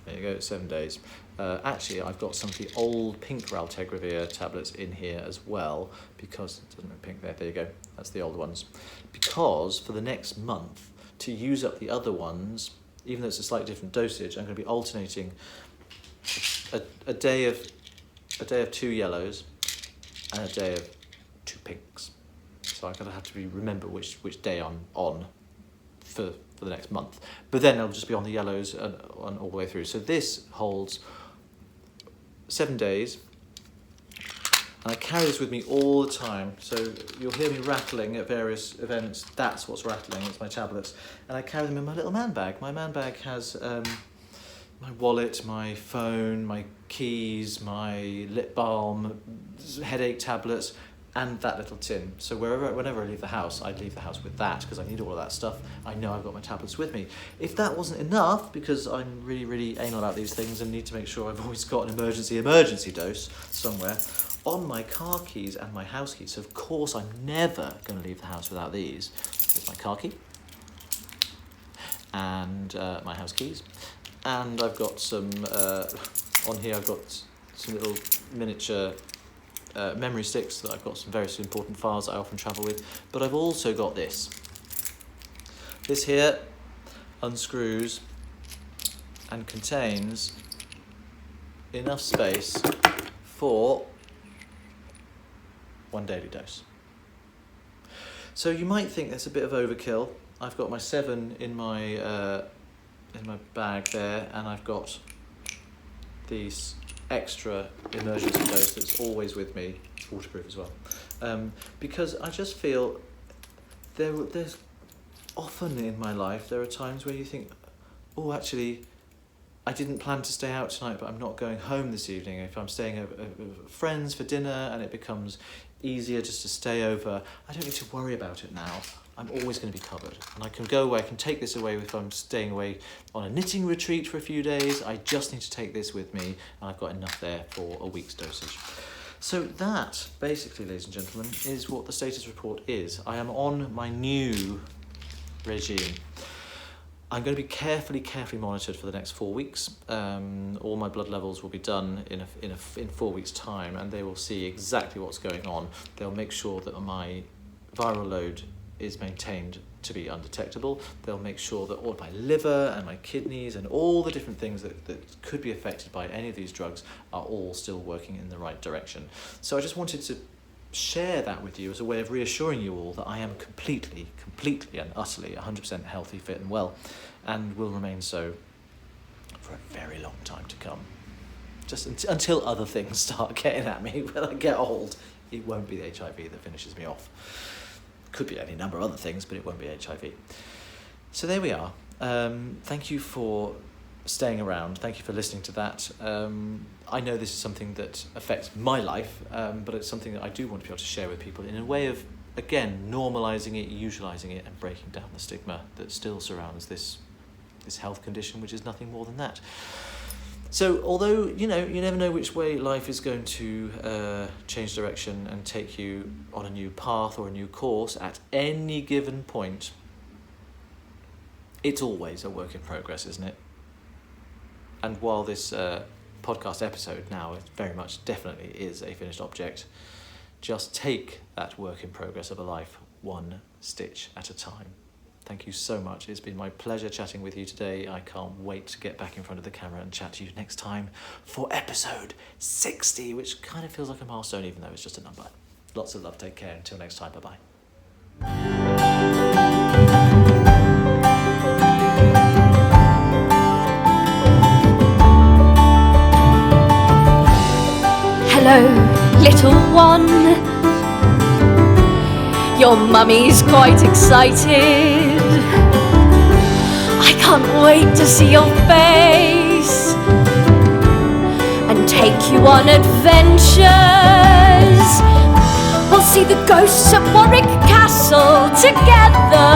There you go, 7 days. Actually, I've got some of the old pink Raltegravir tablets in here as well, because it doesn't have pink there. There you go. That's the old ones. Because for the next month, to use up the other ones, even though it's a slightly different dosage, I'm going to be alternating a day of 2 yellows and a day of 2 pinks. So I'm going to have to remember which day I'm on for the next month. But then I'll just be on the yellows and all the way through. So this holds 7 days, and I carry this with me all the time. So you'll hear me rattling at various events. That's what's rattling, it's my tablets. And I carry them in my little man bag. My man bag has my wallet, my phone, my keys, my lip balm, headache tablets, and that little tin. So whenever I leave the house, I leave the house with that, because I need all of that stuff. I know I've got my tablets with me. If that wasn't enough, because I'm really, really anal about these things and need to make sure I've always got an emergency dose somewhere, on my car keys and my house keys. So of course I'm never going to leave the house without these. There's my car key and my house keys. And I've got some, on here I've got some little miniature memory sticks that I've got some very important files that I often travel with. But I've also got this. This here unscrews and contains enough space for 1 daily dose. So you might think that's a bit of overkill. I've got my 7 in my bag there, and I've got these extra emergency dose that's always with me. It's waterproof as well, because I just feel there's often in my life there are times where you think, oh, actually I didn't plan to stay out tonight, but I'm not going home this evening. If I'm staying over with friends for dinner and it becomes easier just to stay over, I don't need to worry about it now. I'm always going to be covered, and I can go away. I can take this away if I'm staying away on a knitting retreat for a few days. I just need to take this with me, and I've got enough there for a week's dosage. So that, basically, ladies and gentlemen, is what the status report is. I am on my new regime. I'm going to be carefully monitored for the next 4 weeks. All my blood levels will be done in 4 weeks' time, and they will see exactly what's going on. They'll make sure that my viral load is maintained to be undetectable. They'll make sure that all my liver and my kidneys and all the different things that could be affected by any of these drugs are all still working in the right direction. So I just wanted to share that with you as a way of reassuring you all that I am completely and utterly 100% healthy, fit and well, and will remain so for a very long time to come. Just until other things start getting at me when I get old. It won't be the HIV that finishes me off. Could be any number of other things, but it won't be HIV. So there we are. Thank you for staying around. Thank you for listening to that. I know this is something that affects my life, but it's something that I do want to be able to share with people in a way of, again, normalising it, utilising it, and breaking down the stigma that still surrounds this health condition, which is nothing more than that. So although, you never know which way life is going to change direction and take you on a new path or a new course at any given point, it's always a work in progress, isn't it? And while this podcast episode now very much definitely is a finished object, just take that work in progress of a life 1 stitch at a time. Thank you so much. It's been my pleasure chatting with you today. I can't wait to get back in front of the camera and chat to you next time for episode 60, which kind of feels like a milestone, even though it's just a number. Lots of love. Take care. Until next time. Bye-bye. Hello, little one. Your mummy's quite excited. I can't wait to see your face and take you on adventures. We'll see the ghosts at Warwick Castle together,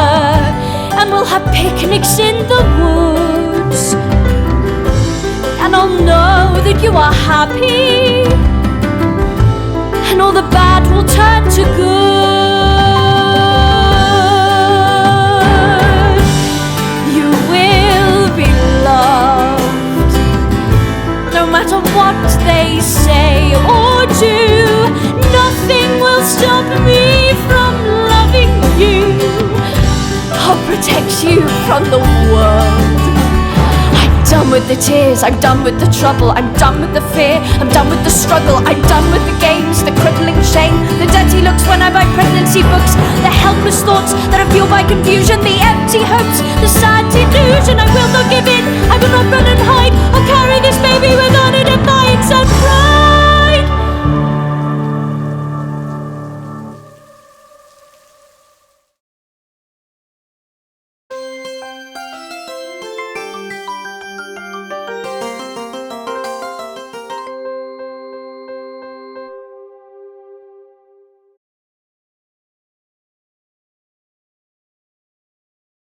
and we'll have picnics in the woods. And I'll know that you are happy, and all the bad will turn to good. You will be loved matter what they say or do, nothing will stop me from loving you. I'll protect you from the world. I'm done with the tears, I'm done with the trouble, I'm done with the fear, I'm done with the struggle, I'm done with the games, the crippling shame, the dirty looks when I buy pregnancy books, the helpless thoughts that are fueled by confusion, the empty hopes, the sad delusion. I will not give in, I will not run and hide, I'll carry this baby